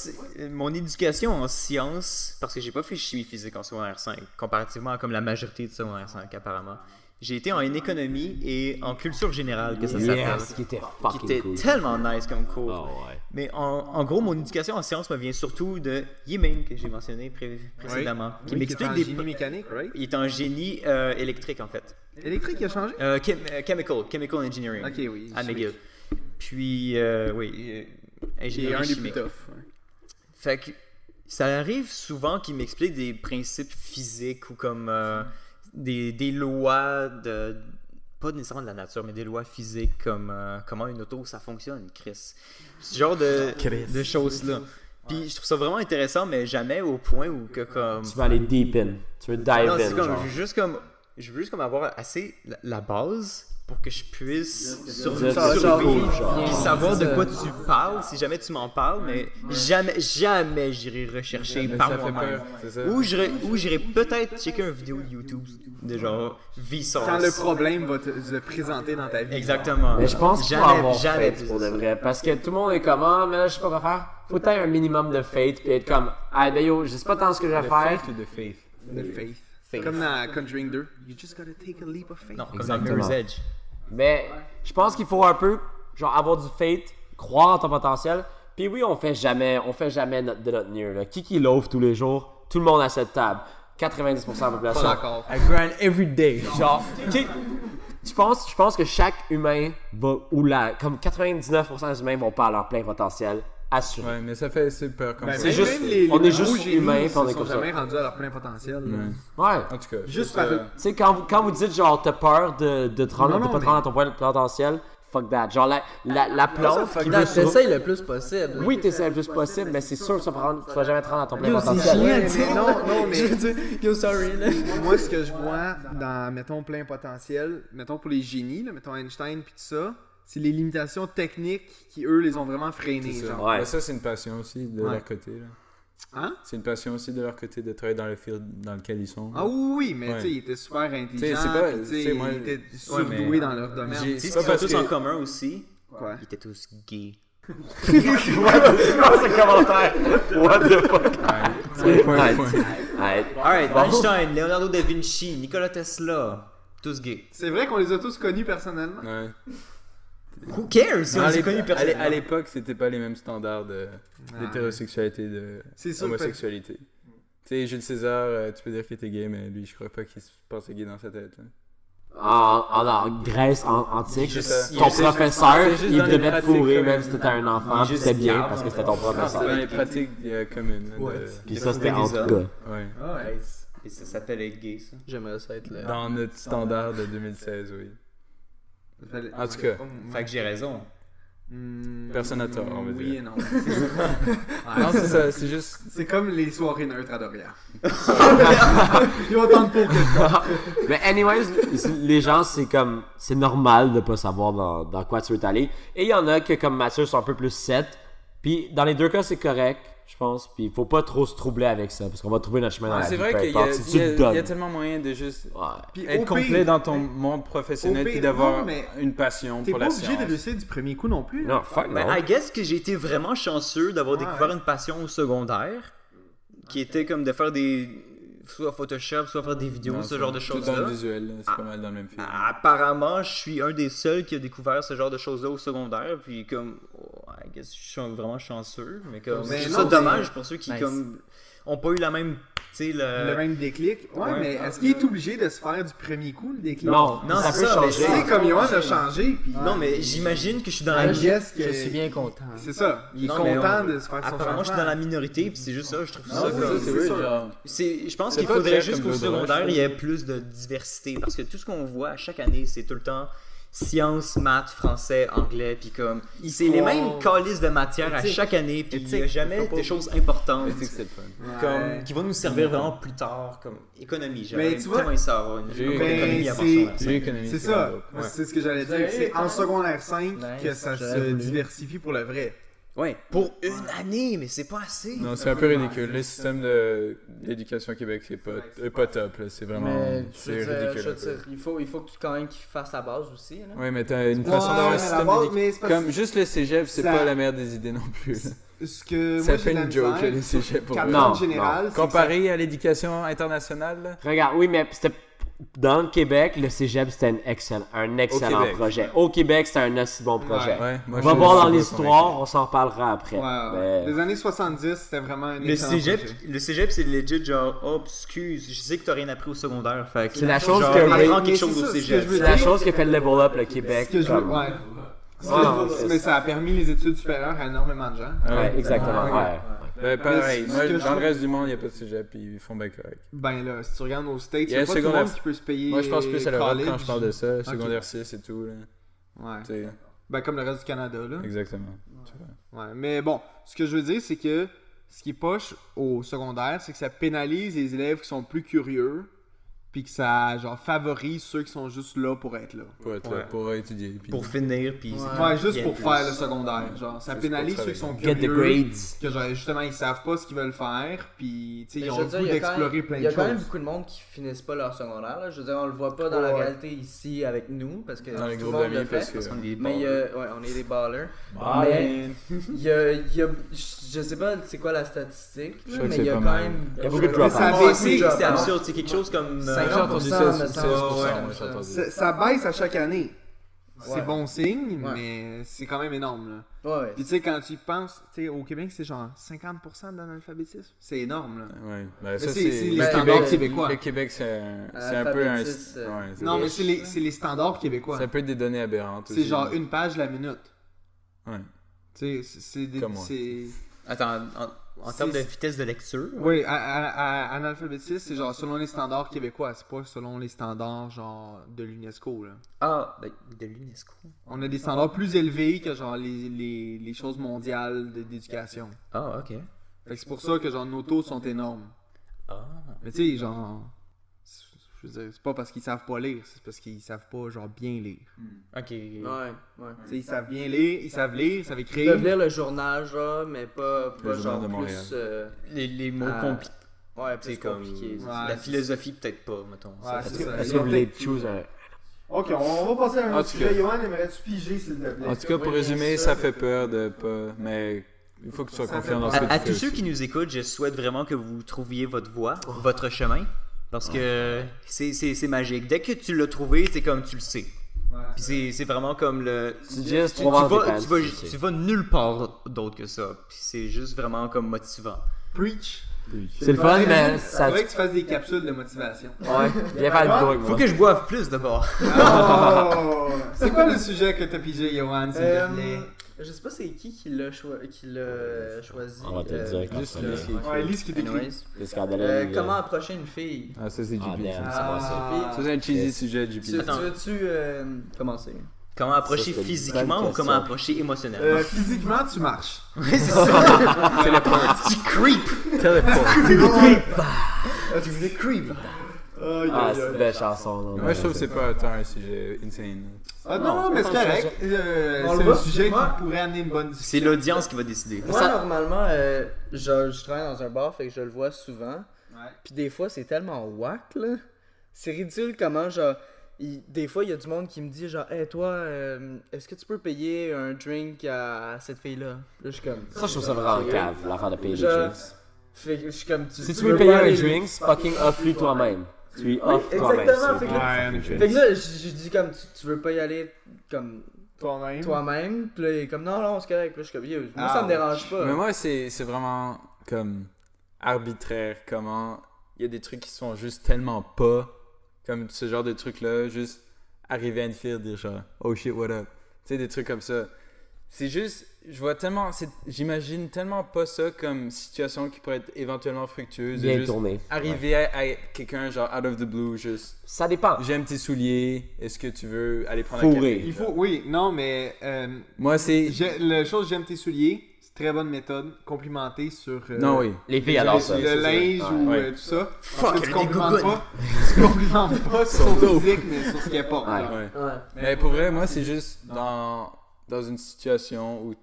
[SPEAKER 4] mon éducation en sciences, parce que j'ai pas fait chimie physique en secondaire 5, comparativement à comme la majorité de secondaire 5 apparemment. J'ai été en économie et en culture générale, que ça s'appelle.
[SPEAKER 3] Yes, qui était
[SPEAKER 4] Qui
[SPEAKER 3] fucking
[SPEAKER 4] était
[SPEAKER 3] cool.
[SPEAKER 4] tellement nice comme cours.
[SPEAKER 3] Oh, ouais.
[SPEAKER 4] Mais en gros, mon éducation en sciences me vient surtout de Yiming, que j'ai mentionné précédemment, qui
[SPEAKER 1] Oui,
[SPEAKER 4] m'explique
[SPEAKER 1] est en
[SPEAKER 4] des.
[SPEAKER 1] génie mécanique, right?
[SPEAKER 4] Il est en génie électrique en fait.
[SPEAKER 1] Électrique, il a changé?
[SPEAKER 4] Chemical engineering.
[SPEAKER 1] Ok, oui.
[SPEAKER 4] À McGill. Puis, oui,
[SPEAKER 1] Il est
[SPEAKER 4] ingénierie
[SPEAKER 1] un des plus
[SPEAKER 4] chimique.
[SPEAKER 1] tough. Ouais.
[SPEAKER 4] Fait que ça arrive souvent qu'il m'explique des principes physiques ou comme des lois de. Pas nécessairement de la nature, mais des lois physiques comme comment une auto ça fonctionne, Chris. Ce genre de choses-là. Puis je trouve ça vraiment intéressant, mais jamais au point où que comme.
[SPEAKER 3] Tu veux aller deep in. Tu veux dive
[SPEAKER 4] Non, c'est
[SPEAKER 3] in.
[SPEAKER 4] comme,
[SPEAKER 3] genre.
[SPEAKER 4] je veux juste comme avoir assez la base pour que je puisse
[SPEAKER 3] Dire
[SPEAKER 4] survivre,
[SPEAKER 3] genre.
[SPEAKER 4] puis savoir de quoi tu parles, si jamais tu m'en parles, mais jamais j'irai rechercher
[SPEAKER 2] Mais
[SPEAKER 4] par
[SPEAKER 2] ça fait
[SPEAKER 4] moi-même.
[SPEAKER 2] peur, c'est ça.
[SPEAKER 4] Ou j'irai peut-être checker une vidéo de YouTube de genre Vsauce.
[SPEAKER 1] Quand le problème va se présenter dans ta vie.
[SPEAKER 4] Exactement.
[SPEAKER 3] Mais je pense qu'il faut
[SPEAKER 4] Jamais-
[SPEAKER 3] avoir
[SPEAKER 4] jamais
[SPEAKER 3] faith
[SPEAKER 4] plus
[SPEAKER 3] pour
[SPEAKER 4] de
[SPEAKER 3] de
[SPEAKER 4] ça.
[SPEAKER 3] vrai. Parce que tout le monde est comme, ah, mais là, je sais pas quoi faire. Faut que un minimum de faith puis être comme, ah, ben yo, je sais pas tant ce que je vais
[SPEAKER 2] The
[SPEAKER 3] faire.
[SPEAKER 2] faith ou the faith?
[SPEAKER 1] The faith.
[SPEAKER 4] Faith.
[SPEAKER 1] Comme dans Conjuring 2. You just gotta take a leap of faith.
[SPEAKER 4] Non, comme dans
[SPEAKER 3] Exactement.
[SPEAKER 4] Mirror's Edge.
[SPEAKER 3] Mais je pense qu'il faut un peu, genre, avoir du faith, croire en ton potentiel. Puis oui, on fait jamais de notre mieux. Là. Qui l'ouvre tous les jours? Tout le monde à cette table. 90% de la population.
[SPEAKER 1] Pas d'accord.
[SPEAKER 2] I grind every day.
[SPEAKER 3] Genre, je pense que chaque humain va, comme 99% des humains vont pas à leur plein potentiel, assuré.
[SPEAKER 2] Ouais, mais ça fait assez peur comme
[SPEAKER 1] Ben,
[SPEAKER 2] ça.
[SPEAKER 3] C'est
[SPEAKER 1] même
[SPEAKER 3] juste-
[SPEAKER 1] les
[SPEAKER 3] on est
[SPEAKER 1] gros
[SPEAKER 3] juste
[SPEAKER 1] génies,
[SPEAKER 3] humains,
[SPEAKER 1] ils
[SPEAKER 3] puis on est
[SPEAKER 1] se
[SPEAKER 3] comme
[SPEAKER 1] sont
[SPEAKER 3] ça.
[SPEAKER 1] jamais rendus à leur plein potentiel. là.
[SPEAKER 3] Ouais.
[SPEAKER 2] En tout cas,
[SPEAKER 1] Juste par...
[SPEAKER 3] Tu sais, quand vous dites genre t'as peur de te rendre,
[SPEAKER 1] Non,
[SPEAKER 3] de
[SPEAKER 1] non,
[SPEAKER 3] pas te
[SPEAKER 1] mais-
[SPEAKER 3] rendre à ton point potentiel, fuck that. Genre la plante qui veut
[SPEAKER 5] T'essayes le plus possible.
[SPEAKER 3] Oui, t'essaies le plus possible, mais c'est sûr que tu vas jamais te rendre à ton plein
[SPEAKER 5] Yo, c'est
[SPEAKER 3] potentiel.
[SPEAKER 5] chiant,
[SPEAKER 1] Ouais,
[SPEAKER 5] tu sais.
[SPEAKER 1] mais non, mais-
[SPEAKER 5] Je veux dire, yo, sorry, là.
[SPEAKER 1] Moi, ce que je vois dans, mettons, plein potentiel, mettons pour les génies, là, mettons Einstein puis tout ça, c'est les limitations techniques qui, eux, les ont vraiment freinées.
[SPEAKER 2] c'est ça.
[SPEAKER 1] Genre.
[SPEAKER 3] Ouais.
[SPEAKER 2] Mais ça, c'est une passion aussi de
[SPEAKER 1] Ouais.
[SPEAKER 2] leur côté. Là.
[SPEAKER 1] Hein?
[SPEAKER 2] C'est une passion aussi de leur côté de travailler dans le field dans lequel ils sont.
[SPEAKER 1] Ah oui, mais
[SPEAKER 2] Ouais.
[SPEAKER 1] tu sais, ils étaient super intelligents,
[SPEAKER 2] Tu sais, c'est pas-
[SPEAKER 1] puis, tu
[SPEAKER 2] tu
[SPEAKER 1] sais,
[SPEAKER 2] sais, moi-
[SPEAKER 1] ils étaient
[SPEAKER 4] Ouais,
[SPEAKER 1] surdoués
[SPEAKER 4] mais-
[SPEAKER 1] dans leur domaine.
[SPEAKER 2] J'ai-
[SPEAKER 4] Tu sais
[SPEAKER 2] C'est
[SPEAKER 4] ce
[SPEAKER 2] pas
[SPEAKER 4] qu'ils ont
[SPEAKER 2] parce
[SPEAKER 4] tous
[SPEAKER 2] que-
[SPEAKER 4] en commun aussi?
[SPEAKER 1] Quoi?
[SPEAKER 4] Ils étaient tous gays.
[SPEAKER 3] C'est commentaire. What the fuck?
[SPEAKER 2] Point.
[SPEAKER 4] Alright, Einstein, Leonardo da Vinci, Nikola Tesla, tous gays.
[SPEAKER 1] C'est vrai qu'on les a tous connus personnellement.
[SPEAKER 2] Ouais.
[SPEAKER 4] Who cares si on
[SPEAKER 2] À
[SPEAKER 4] les a
[SPEAKER 2] l'époque-
[SPEAKER 4] connus
[SPEAKER 2] à
[SPEAKER 4] personnellement?
[SPEAKER 2] l'époque, c'était pas les mêmes standards d'hétérosexualité,
[SPEAKER 1] C'est sûr que-
[SPEAKER 2] d'homosexualité. Tu sais, Jules César, tu peux dire qu'il était gay, mais lui, je crois pas qu'il se pensait gay dans sa tête. Là.
[SPEAKER 3] En Grèce antique,
[SPEAKER 2] Juste-
[SPEAKER 3] ton
[SPEAKER 2] c'est
[SPEAKER 3] professeur,
[SPEAKER 2] juste
[SPEAKER 3] il
[SPEAKER 2] dans les
[SPEAKER 3] devait te
[SPEAKER 2] pratiques
[SPEAKER 3] fourrer
[SPEAKER 2] communes.
[SPEAKER 3] même si t'étais un enfant, puis c'était bien parce que c'était ton
[SPEAKER 2] C'est dans
[SPEAKER 3] professeur.
[SPEAKER 2] les pratiques communes. là, de-
[SPEAKER 3] Puis ça, c'était entre gars.
[SPEAKER 2] Ouais.
[SPEAKER 4] Et ça s'appelle être gay, ça.
[SPEAKER 5] J'aimerais ça être là.
[SPEAKER 2] Dans notre standard de 2016, oui. En tout cas.
[SPEAKER 4] Fait que j'ai raison.
[SPEAKER 2] Personne n'a tort, on va
[SPEAKER 1] Oui
[SPEAKER 2] dire.
[SPEAKER 1] et non.
[SPEAKER 2] Non, c'est ça, c'est juste.
[SPEAKER 1] C'est comme les soirées neutres à Dorian. Ils vont tendre pour quelqu'un.
[SPEAKER 3] Mais anyways, les gens, c'est normal de pas savoir dans quoi tu veux t'aller. Et il y en a que, comme Mathieu, sont un peu plus set. Puis dans les deux cas, c'est correct, je pense. Puis il faut pas trop se troubler avec ça, parce qu'on va trouver notre chemin dans la
[SPEAKER 2] C'est
[SPEAKER 3] vie.
[SPEAKER 2] vrai
[SPEAKER 3] peu
[SPEAKER 2] qu'il y
[SPEAKER 3] importe.
[SPEAKER 2] a,
[SPEAKER 3] Si tu
[SPEAKER 2] il y a-
[SPEAKER 3] te donnes.
[SPEAKER 2] il y a tellement moyen de juste
[SPEAKER 3] Ouais.
[SPEAKER 1] Puis
[SPEAKER 2] être
[SPEAKER 1] au
[SPEAKER 2] complet
[SPEAKER 1] pire-
[SPEAKER 2] dans ton monde professionnel
[SPEAKER 1] au
[SPEAKER 2] puis
[SPEAKER 1] pire,
[SPEAKER 2] d'avoir
[SPEAKER 1] non, mais
[SPEAKER 2] une passion
[SPEAKER 1] T'es
[SPEAKER 2] pour
[SPEAKER 1] pas
[SPEAKER 2] la
[SPEAKER 1] obligé
[SPEAKER 2] science.
[SPEAKER 1] de réussir du premier coup non plus.
[SPEAKER 3] Non, fuck
[SPEAKER 4] Ben,
[SPEAKER 3] non.
[SPEAKER 4] I guess que j'ai été vraiment chanceux d'avoir
[SPEAKER 1] Ouais.
[SPEAKER 4] découvert une passion au secondaire, qui était comme de faire soit Photoshop, soit faire des vidéos,
[SPEAKER 2] Non,
[SPEAKER 4] ce
[SPEAKER 2] c'est
[SPEAKER 4] genre de
[SPEAKER 2] tout dans le
[SPEAKER 4] choses-là.
[SPEAKER 2] visuel, là, c'est pas mal dans le même film.
[SPEAKER 4] Apparemment, je suis un des seuls qui a découvert ce genre de choses-là au secondaire, puis comme, I guess je suis vraiment chanceux, mais comme,
[SPEAKER 1] Mais
[SPEAKER 4] c'est
[SPEAKER 1] non,
[SPEAKER 4] ça
[SPEAKER 1] c'est-
[SPEAKER 4] dommage pour ceux qui
[SPEAKER 5] Nice.
[SPEAKER 4] comme ont pas eu la même, tu sais,
[SPEAKER 1] Le même déclic. Ouais,
[SPEAKER 4] Ouais.
[SPEAKER 1] mais est-ce qu'il est obligé de se faire du premier coup, le déclic?
[SPEAKER 3] Non,
[SPEAKER 4] Non,
[SPEAKER 3] ça
[SPEAKER 4] c'est
[SPEAKER 3] peut
[SPEAKER 4] ça, mais
[SPEAKER 1] Tu
[SPEAKER 3] changer.
[SPEAKER 1] sais, comme Johan a changé, puis...
[SPEAKER 4] Non, mais j'imagine que je suis dans la
[SPEAKER 1] I
[SPEAKER 4] minorité.
[SPEAKER 1] guess que...
[SPEAKER 5] Je suis bien content.
[SPEAKER 1] C'est ça. Il est
[SPEAKER 4] Non, mais
[SPEAKER 1] content
[SPEAKER 4] on-
[SPEAKER 1] de se faire son
[SPEAKER 4] Apparemment, je suis
[SPEAKER 1] changement.
[SPEAKER 4] dans la minorité, puis c'est juste ça, je trouve ça
[SPEAKER 1] Non,
[SPEAKER 4] comme...
[SPEAKER 1] c'est
[SPEAKER 2] c'est
[SPEAKER 1] sûr.
[SPEAKER 2] weird, genre.
[SPEAKER 4] Je pense
[SPEAKER 2] C'est
[SPEAKER 4] qu'il
[SPEAKER 2] pas
[SPEAKER 4] faudrait
[SPEAKER 2] clair
[SPEAKER 4] juste
[SPEAKER 2] comme
[SPEAKER 4] qu'au
[SPEAKER 2] Joe Brush,
[SPEAKER 4] secondaire,
[SPEAKER 2] je
[SPEAKER 4] il y ait plus de diversité. Parce que tout ce qu'on voit à chaque année, c'est tout le temps sciences, maths, français, anglais, puis comme... C'est les mêmes calices de matières à
[SPEAKER 5] Éthique.
[SPEAKER 4] chaque année, puis il n'y a
[SPEAKER 5] Éthique.
[SPEAKER 4] jamais
[SPEAKER 5] Faut pas
[SPEAKER 4] des choses importantes.
[SPEAKER 2] Mais tu sais que c'est le fun.
[SPEAKER 4] Comme, qui vont nous servir vraiment plus tard, comme économie.
[SPEAKER 1] Mais
[SPEAKER 4] J'aimerais
[SPEAKER 1] tu vois-
[SPEAKER 4] tellement y savoir une
[SPEAKER 2] J'ai-
[SPEAKER 4] économie à part
[SPEAKER 1] c'est-
[SPEAKER 4] ça.
[SPEAKER 2] J'ai économisé.
[SPEAKER 1] C'est ça. C'est ce que j'allais dire. C'est en secondaire 5
[SPEAKER 5] Nice.
[SPEAKER 1] que ça se
[SPEAKER 5] J'aurais voulu.
[SPEAKER 1] diversifie pour le vrai.
[SPEAKER 4] Ouais, pour une année, mais c'est pas assez.
[SPEAKER 2] Non, c'est un peu ridicule. Le système d'éducation au Québec, c'est pas top. Là. C'est vraiment.
[SPEAKER 5] Mais je
[SPEAKER 2] C'est
[SPEAKER 5] veux dire,
[SPEAKER 2] ridicule.
[SPEAKER 5] je
[SPEAKER 2] un
[SPEAKER 5] veux
[SPEAKER 2] peu.
[SPEAKER 5] dire, il faut quand même qu'il fasse la base aussi. Là.
[SPEAKER 2] Ouais, mais t'as une façon d'avoir un
[SPEAKER 1] mais la
[SPEAKER 2] système
[SPEAKER 1] base,
[SPEAKER 2] d'éducation.
[SPEAKER 1] mais c'est parce
[SPEAKER 2] Comme juste le cégep, c'est
[SPEAKER 1] ça-
[SPEAKER 2] pas la meilleure des idées non plus. là.
[SPEAKER 1] ce que
[SPEAKER 2] Ça
[SPEAKER 1] moi
[SPEAKER 2] fait
[SPEAKER 1] j'ai de la
[SPEAKER 2] une joke,
[SPEAKER 1] misère,
[SPEAKER 2] les cégeps, pour
[SPEAKER 1] 4
[SPEAKER 2] vrai.
[SPEAKER 1] ans
[SPEAKER 3] Non,
[SPEAKER 1] en général, c'est que
[SPEAKER 2] Comparé à l'éducation internationale, là.
[SPEAKER 3] Regarde, oui, mais c'était dans le Québec, le cégep, c'était un excellent
[SPEAKER 2] Québec.
[SPEAKER 3] projet. Au Québec, c'était un aussi bon projet.
[SPEAKER 2] Ouais, moi,
[SPEAKER 3] On va
[SPEAKER 2] je-
[SPEAKER 3] voir
[SPEAKER 2] je
[SPEAKER 3] dans
[SPEAKER 2] suis pas
[SPEAKER 3] l'histoire, on s'en reparlera après.
[SPEAKER 1] Ouais,
[SPEAKER 3] Mais-
[SPEAKER 1] Les années 70, c'était vraiment un
[SPEAKER 4] Le
[SPEAKER 1] excellent
[SPEAKER 4] cégep,
[SPEAKER 1] projet.
[SPEAKER 4] le cégep, c'est legit genre, oh, excuse, je sais que t'as rien appris au secondaire. Fait que,
[SPEAKER 3] C'est la chose
[SPEAKER 4] genre,
[SPEAKER 3] que-
[SPEAKER 4] apprends
[SPEAKER 1] mais
[SPEAKER 4] quelque
[SPEAKER 1] c'est
[SPEAKER 4] chose
[SPEAKER 1] ça,
[SPEAKER 4] au
[SPEAKER 1] ce que
[SPEAKER 4] cégep.
[SPEAKER 1] je veux
[SPEAKER 3] C'est la
[SPEAKER 1] dire.
[SPEAKER 3] chose qui a fait le level up le Québec.
[SPEAKER 1] Ce que je veux,
[SPEAKER 3] comme-
[SPEAKER 1] ouais.
[SPEAKER 3] non,
[SPEAKER 1] Mais ça a permis les études supérieures à énormément de gens.
[SPEAKER 3] Ouais, exactement.
[SPEAKER 1] Ouais.
[SPEAKER 3] Ouais.
[SPEAKER 2] Ben, pareil.
[SPEAKER 1] Mais ce
[SPEAKER 2] Moi,
[SPEAKER 1] que je
[SPEAKER 2] dans le
[SPEAKER 1] trouve-
[SPEAKER 2] reste du monde, il n'y a pas de cégep, puis ils font bien correct.
[SPEAKER 1] Ben là, si tu regardes aux States,
[SPEAKER 2] Il y a
[SPEAKER 1] c'est pas tout le
[SPEAKER 2] secondaire-
[SPEAKER 1] monde qui peut se payer
[SPEAKER 2] Moi, je pense plus à l'Europe
[SPEAKER 1] college.
[SPEAKER 2] quand je parle de ça. Secondaire 6 et tout, là.
[SPEAKER 1] Ouais.
[SPEAKER 2] Tu sais,
[SPEAKER 1] Ben comme le reste du Canada, là.
[SPEAKER 2] exactement.
[SPEAKER 1] Ouais, mais bon, ce que je veux dire, c'est que ce qui est poche au secondaire, c'est que ça pénalise les élèves qui sont plus curieux, puis que ça genre favorise ceux qui sont juste là pour être là.
[SPEAKER 2] Pour être
[SPEAKER 4] Ouais.
[SPEAKER 2] là, pour étudier. Puis...
[SPEAKER 4] Pour finir, puis...
[SPEAKER 1] Ouais, juste
[SPEAKER 4] Bien
[SPEAKER 1] pour
[SPEAKER 4] plus.
[SPEAKER 1] faire le secondaire, genre ça
[SPEAKER 2] Juste
[SPEAKER 1] pénalise
[SPEAKER 2] pour
[SPEAKER 1] ceux qui sont
[SPEAKER 3] Get the
[SPEAKER 1] curieux,
[SPEAKER 3] grades.
[SPEAKER 1] que genre justement ils savent pas ce qu'ils veulent faire, puis tu sais
[SPEAKER 5] Mais
[SPEAKER 1] ils
[SPEAKER 5] je
[SPEAKER 1] ont
[SPEAKER 5] veux
[SPEAKER 1] le
[SPEAKER 5] dire,
[SPEAKER 1] goût
[SPEAKER 5] il y a quand
[SPEAKER 1] d'explorer
[SPEAKER 5] même-
[SPEAKER 1] plein
[SPEAKER 5] Il
[SPEAKER 1] de
[SPEAKER 5] y a quand même
[SPEAKER 1] choses.
[SPEAKER 5] beaucoup de monde qui finissent pas leur secondaire. Là. Je veux dire, on le voit pas dans la
[SPEAKER 1] Ouais.
[SPEAKER 5] réalité ici avec nous parce que
[SPEAKER 2] Dans les
[SPEAKER 5] tout
[SPEAKER 2] groupes
[SPEAKER 5] le monde
[SPEAKER 2] d'amis,
[SPEAKER 5] le
[SPEAKER 2] parce
[SPEAKER 5] fait.
[SPEAKER 2] que...
[SPEAKER 4] On est
[SPEAKER 5] Mais
[SPEAKER 4] bon.
[SPEAKER 5] ouais, on est des ballers.
[SPEAKER 2] Ah,
[SPEAKER 5] Mais je sais pas c'est quoi la statistique,
[SPEAKER 2] Je
[SPEAKER 5] là,
[SPEAKER 2] crois que
[SPEAKER 5] mais
[SPEAKER 2] c'est
[SPEAKER 5] il y a
[SPEAKER 2] pas
[SPEAKER 5] quand
[SPEAKER 2] mal.
[SPEAKER 5] même.
[SPEAKER 3] Il y a beaucoup de
[SPEAKER 1] Mais
[SPEAKER 3] drop
[SPEAKER 1] ça
[SPEAKER 3] out.
[SPEAKER 1] baisse,
[SPEAKER 4] C'est
[SPEAKER 5] drop-out.
[SPEAKER 4] absurde, c'est quelque chose comme...
[SPEAKER 5] 50%, me semble.
[SPEAKER 1] Ça baisse à chaque année. C'est
[SPEAKER 5] Ouais.
[SPEAKER 1] bon signe,
[SPEAKER 5] Ouais.
[SPEAKER 1] mais c'est quand même énorme là.
[SPEAKER 5] Ouais,
[SPEAKER 1] Puis tu sais, quand tu y penses, tu sais, au Québec, c'est genre 50% d'analphabétisme. C'est énorme, là.
[SPEAKER 2] Ouais, ben, ça,
[SPEAKER 1] c'est
[SPEAKER 2] c'est...
[SPEAKER 1] les
[SPEAKER 2] le
[SPEAKER 1] standards
[SPEAKER 2] Québec-
[SPEAKER 1] québécois.
[SPEAKER 2] Le Québec, c'est un peu un...
[SPEAKER 5] Alphabétisme,
[SPEAKER 2] Ouais, c'est-
[SPEAKER 1] Non, mais c'est les standards québécois.
[SPEAKER 2] Ça peut être des données aberrantes
[SPEAKER 1] C'est
[SPEAKER 2] aussi.
[SPEAKER 1] genre une page la minute.
[SPEAKER 2] Ouais.
[SPEAKER 1] Tu sais, c'est des.
[SPEAKER 2] Comme moi.
[SPEAKER 1] c'est-
[SPEAKER 4] Attends, en termes de vitesse de lecture...
[SPEAKER 1] Oui, analphabétisme, c'est genre selon les standards québécois. C'est pas selon les standards genre de l'UNESCO, là.
[SPEAKER 4] Ah, de l'UNESCO.
[SPEAKER 1] On a des standards plus élevés que genre les choses mondiales d'éducation.
[SPEAKER 4] Ah, ok.
[SPEAKER 1] Fait que c'est pour ça que genre nos taux sont énormes.
[SPEAKER 4] Ah.
[SPEAKER 1] Mais tu sais, genre. Je veux dire, c'est pas parce qu'ils savent pas lire, c'est parce qu'ils savent pas genre bien lire.
[SPEAKER 4] Ok.
[SPEAKER 5] ouais.
[SPEAKER 1] Tu sais, ils savent bien lire, ils savent
[SPEAKER 5] Ils
[SPEAKER 1] écrire.
[SPEAKER 5] peuvent lire le journal, genre, mais pas
[SPEAKER 2] Le journal
[SPEAKER 5] genre
[SPEAKER 2] de Montréal.
[SPEAKER 5] plus.
[SPEAKER 4] Les mots
[SPEAKER 5] Ah,
[SPEAKER 4] compliqués.
[SPEAKER 5] Ouais,
[SPEAKER 4] C'est
[SPEAKER 5] plus
[SPEAKER 4] comme...
[SPEAKER 5] compliqué.
[SPEAKER 1] Ouais.
[SPEAKER 4] La philosophie, peut-être pas, mettons.
[SPEAKER 1] Ouais, c'est ça.
[SPEAKER 3] Est-ce que vous voulez choose un...
[SPEAKER 1] Ok, on va passer à un
[SPEAKER 2] En
[SPEAKER 1] autre
[SPEAKER 2] tout
[SPEAKER 1] sujet.
[SPEAKER 2] cas.
[SPEAKER 1] Johan, aimerais-tu piger s'il te plaît?
[SPEAKER 2] En tout cas, pour
[SPEAKER 5] Oui,
[SPEAKER 2] résumer,
[SPEAKER 5] bien
[SPEAKER 2] ça
[SPEAKER 5] sûr.
[SPEAKER 2] fait peur de pas... Mais il faut que tu sois
[SPEAKER 1] Ça
[SPEAKER 2] confiant
[SPEAKER 1] fait
[SPEAKER 2] dans
[SPEAKER 1] peur.
[SPEAKER 2] ce que
[SPEAKER 4] À
[SPEAKER 2] tu
[SPEAKER 4] tous
[SPEAKER 2] fais
[SPEAKER 4] ceux
[SPEAKER 2] aussi.
[SPEAKER 4] qui nous écoutent, je souhaite vraiment que vous trouviez votre voie, votre chemin. Parce que c'est magique. Dès que tu l'as trouvé, c'est comme tu le sais. Puis c'est vraiment comme le.
[SPEAKER 3] Just
[SPEAKER 4] Tu,
[SPEAKER 3] pour voir tes
[SPEAKER 4] vas,
[SPEAKER 3] pants,
[SPEAKER 4] tu, vas,
[SPEAKER 3] tu sais.
[SPEAKER 4] tu vas nulle part d'autre que ça. Puis c'est juste vraiment comme motivant.
[SPEAKER 1] Preach.
[SPEAKER 3] C'est le fun, mais
[SPEAKER 1] C'est
[SPEAKER 3] ça...
[SPEAKER 1] vrai que tu fasses des capsules de motivation.
[SPEAKER 3] Ouais, viens faire le dos avec
[SPEAKER 4] Faut
[SPEAKER 3] moi.
[SPEAKER 4] que je boive plus d'abord.
[SPEAKER 1] Oh! C'est quoi le sujet que t'as pigé, Johan, s'il te plaît?
[SPEAKER 5] Je sais pas c'est qui l'a choisi.
[SPEAKER 3] On va te le dire quand
[SPEAKER 2] juste
[SPEAKER 3] ça
[SPEAKER 2] le-
[SPEAKER 3] va.
[SPEAKER 1] Ouais, lis ce qui est écrit.
[SPEAKER 5] Anyways.
[SPEAKER 3] Les scandales.
[SPEAKER 5] Comment approcher une fille?
[SPEAKER 2] Ah, ça, c'est
[SPEAKER 3] Ah,
[SPEAKER 2] JP.
[SPEAKER 3] damn,
[SPEAKER 2] ça.
[SPEAKER 3] c'est moi ça.
[SPEAKER 2] Ça, c'est un cheesy sujet, JP.
[SPEAKER 5] Tu veux-tu commencer?
[SPEAKER 4] Comment approcher
[SPEAKER 3] Ça, c'est une
[SPEAKER 4] physiquement
[SPEAKER 3] bonne
[SPEAKER 4] ou comment
[SPEAKER 3] question.
[SPEAKER 4] approcher émotionnellement?
[SPEAKER 1] Physiquement, tu marches.
[SPEAKER 4] Ouais, c'est ça. Tu creep.
[SPEAKER 1] Tu voulais creep.
[SPEAKER 3] Ah, c'est une belle chanson. non,
[SPEAKER 2] Moi, je trouve que c'est pas tant un sujet insane.
[SPEAKER 1] Ah non, mais c'est correct.
[SPEAKER 5] On
[SPEAKER 1] C'est
[SPEAKER 5] le
[SPEAKER 1] un
[SPEAKER 5] voit.
[SPEAKER 1] sujet
[SPEAKER 5] Moi-
[SPEAKER 1] qui pourrait amener une bonne discussion.
[SPEAKER 4] C'est l'audience qui va décider.
[SPEAKER 5] Moi,
[SPEAKER 3] Ça-
[SPEAKER 5] normalement, je travaille dans un bar, fait que je le vois souvent.
[SPEAKER 1] Ouais.
[SPEAKER 5] Puis des fois, c'est tellement whack, là. C'est ridicule comment, genre, des fois, il y a du monde qui me dit, genre, hey, toi, est-ce que tu peux payer un drink à cette fille-là? Là, je suis comme.
[SPEAKER 3] Ça, je trouve ça vraiment cave, l'affaire de payer des
[SPEAKER 5] Je-
[SPEAKER 3] drinks.
[SPEAKER 5] Fait que je suis comme.
[SPEAKER 3] Si tu veux payer un drink, fucking offre-lui toi-même. Tu lui offres toi-même.
[SPEAKER 5] exactement,
[SPEAKER 3] c'est
[SPEAKER 5] fait que
[SPEAKER 3] fucking
[SPEAKER 1] là-
[SPEAKER 3] drink.
[SPEAKER 5] Fait que là, je dis comme, tu veux pas y aller comme
[SPEAKER 1] Toi-même.
[SPEAKER 5] toi-même? Puis là, il est comme, non, c'est correct. Puis là, je suis comme, yo, moi,
[SPEAKER 1] Ah,
[SPEAKER 5] ça me dérange pas.
[SPEAKER 2] Mais moi, c'est vraiment comme arbitraire. Comment il y a des trucs qui sont juste tellement pas. Comme ce genre de trucs-là, juste arriver à une fille et dire genre, oh shit, what up. Tu sais, des trucs comme ça. C'est juste, je vois tellement, j'imagine tellement pas ça comme situation qui pourrait être éventuellement fructueuse. de
[SPEAKER 3] Bien
[SPEAKER 2] juste
[SPEAKER 3] tourné.
[SPEAKER 2] arriver à quelqu'un genre out of the blue, juste,
[SPEAKER 3] Ça dépend.
[SPEAKER 2] j'aime tes souliers, est-ce que tu veux aller prendre
[SPEAKER 3] Fourré.
[SPEAKER 2] un café?
[SPEAKER 1] Il faut, oui, non, mais
[SPEAKER 2] Moi, c'est.
[SPEAKER 1] la chose j'aime tes souliers, c'est une très bonne méthode. Complimenter sur
[SPEAKER 2] Non, oui.
[SPEAKER 3] Les filles adorent ça.
[SPEAKER 1] le linge ou
[SPEAKER 2] Ouais.
[SPEAKER 1] tout ça.
[SPEAKER 4] Fuck,
[SPEAKER 1] Ensuite,
[SPEAKER 4] elle
[SPEAKER 1] tu
[SPEAKER 4] a des
[SPEAKER 1] complimentes
[SPEAKER 4] gougounes.
[SPEAKER 1] pas, tu complimentes pas sur son physique, mais sur ce qu'elle porte.
[SPEAKER 3] Ouais.
[SPEAKER 1] genre.
[SPEAKER 2] Ouais.
[SPEAKER 5] Ouais.
[SPEAKER 2] Mais pour vrai, moi, c'est juste dans une situation où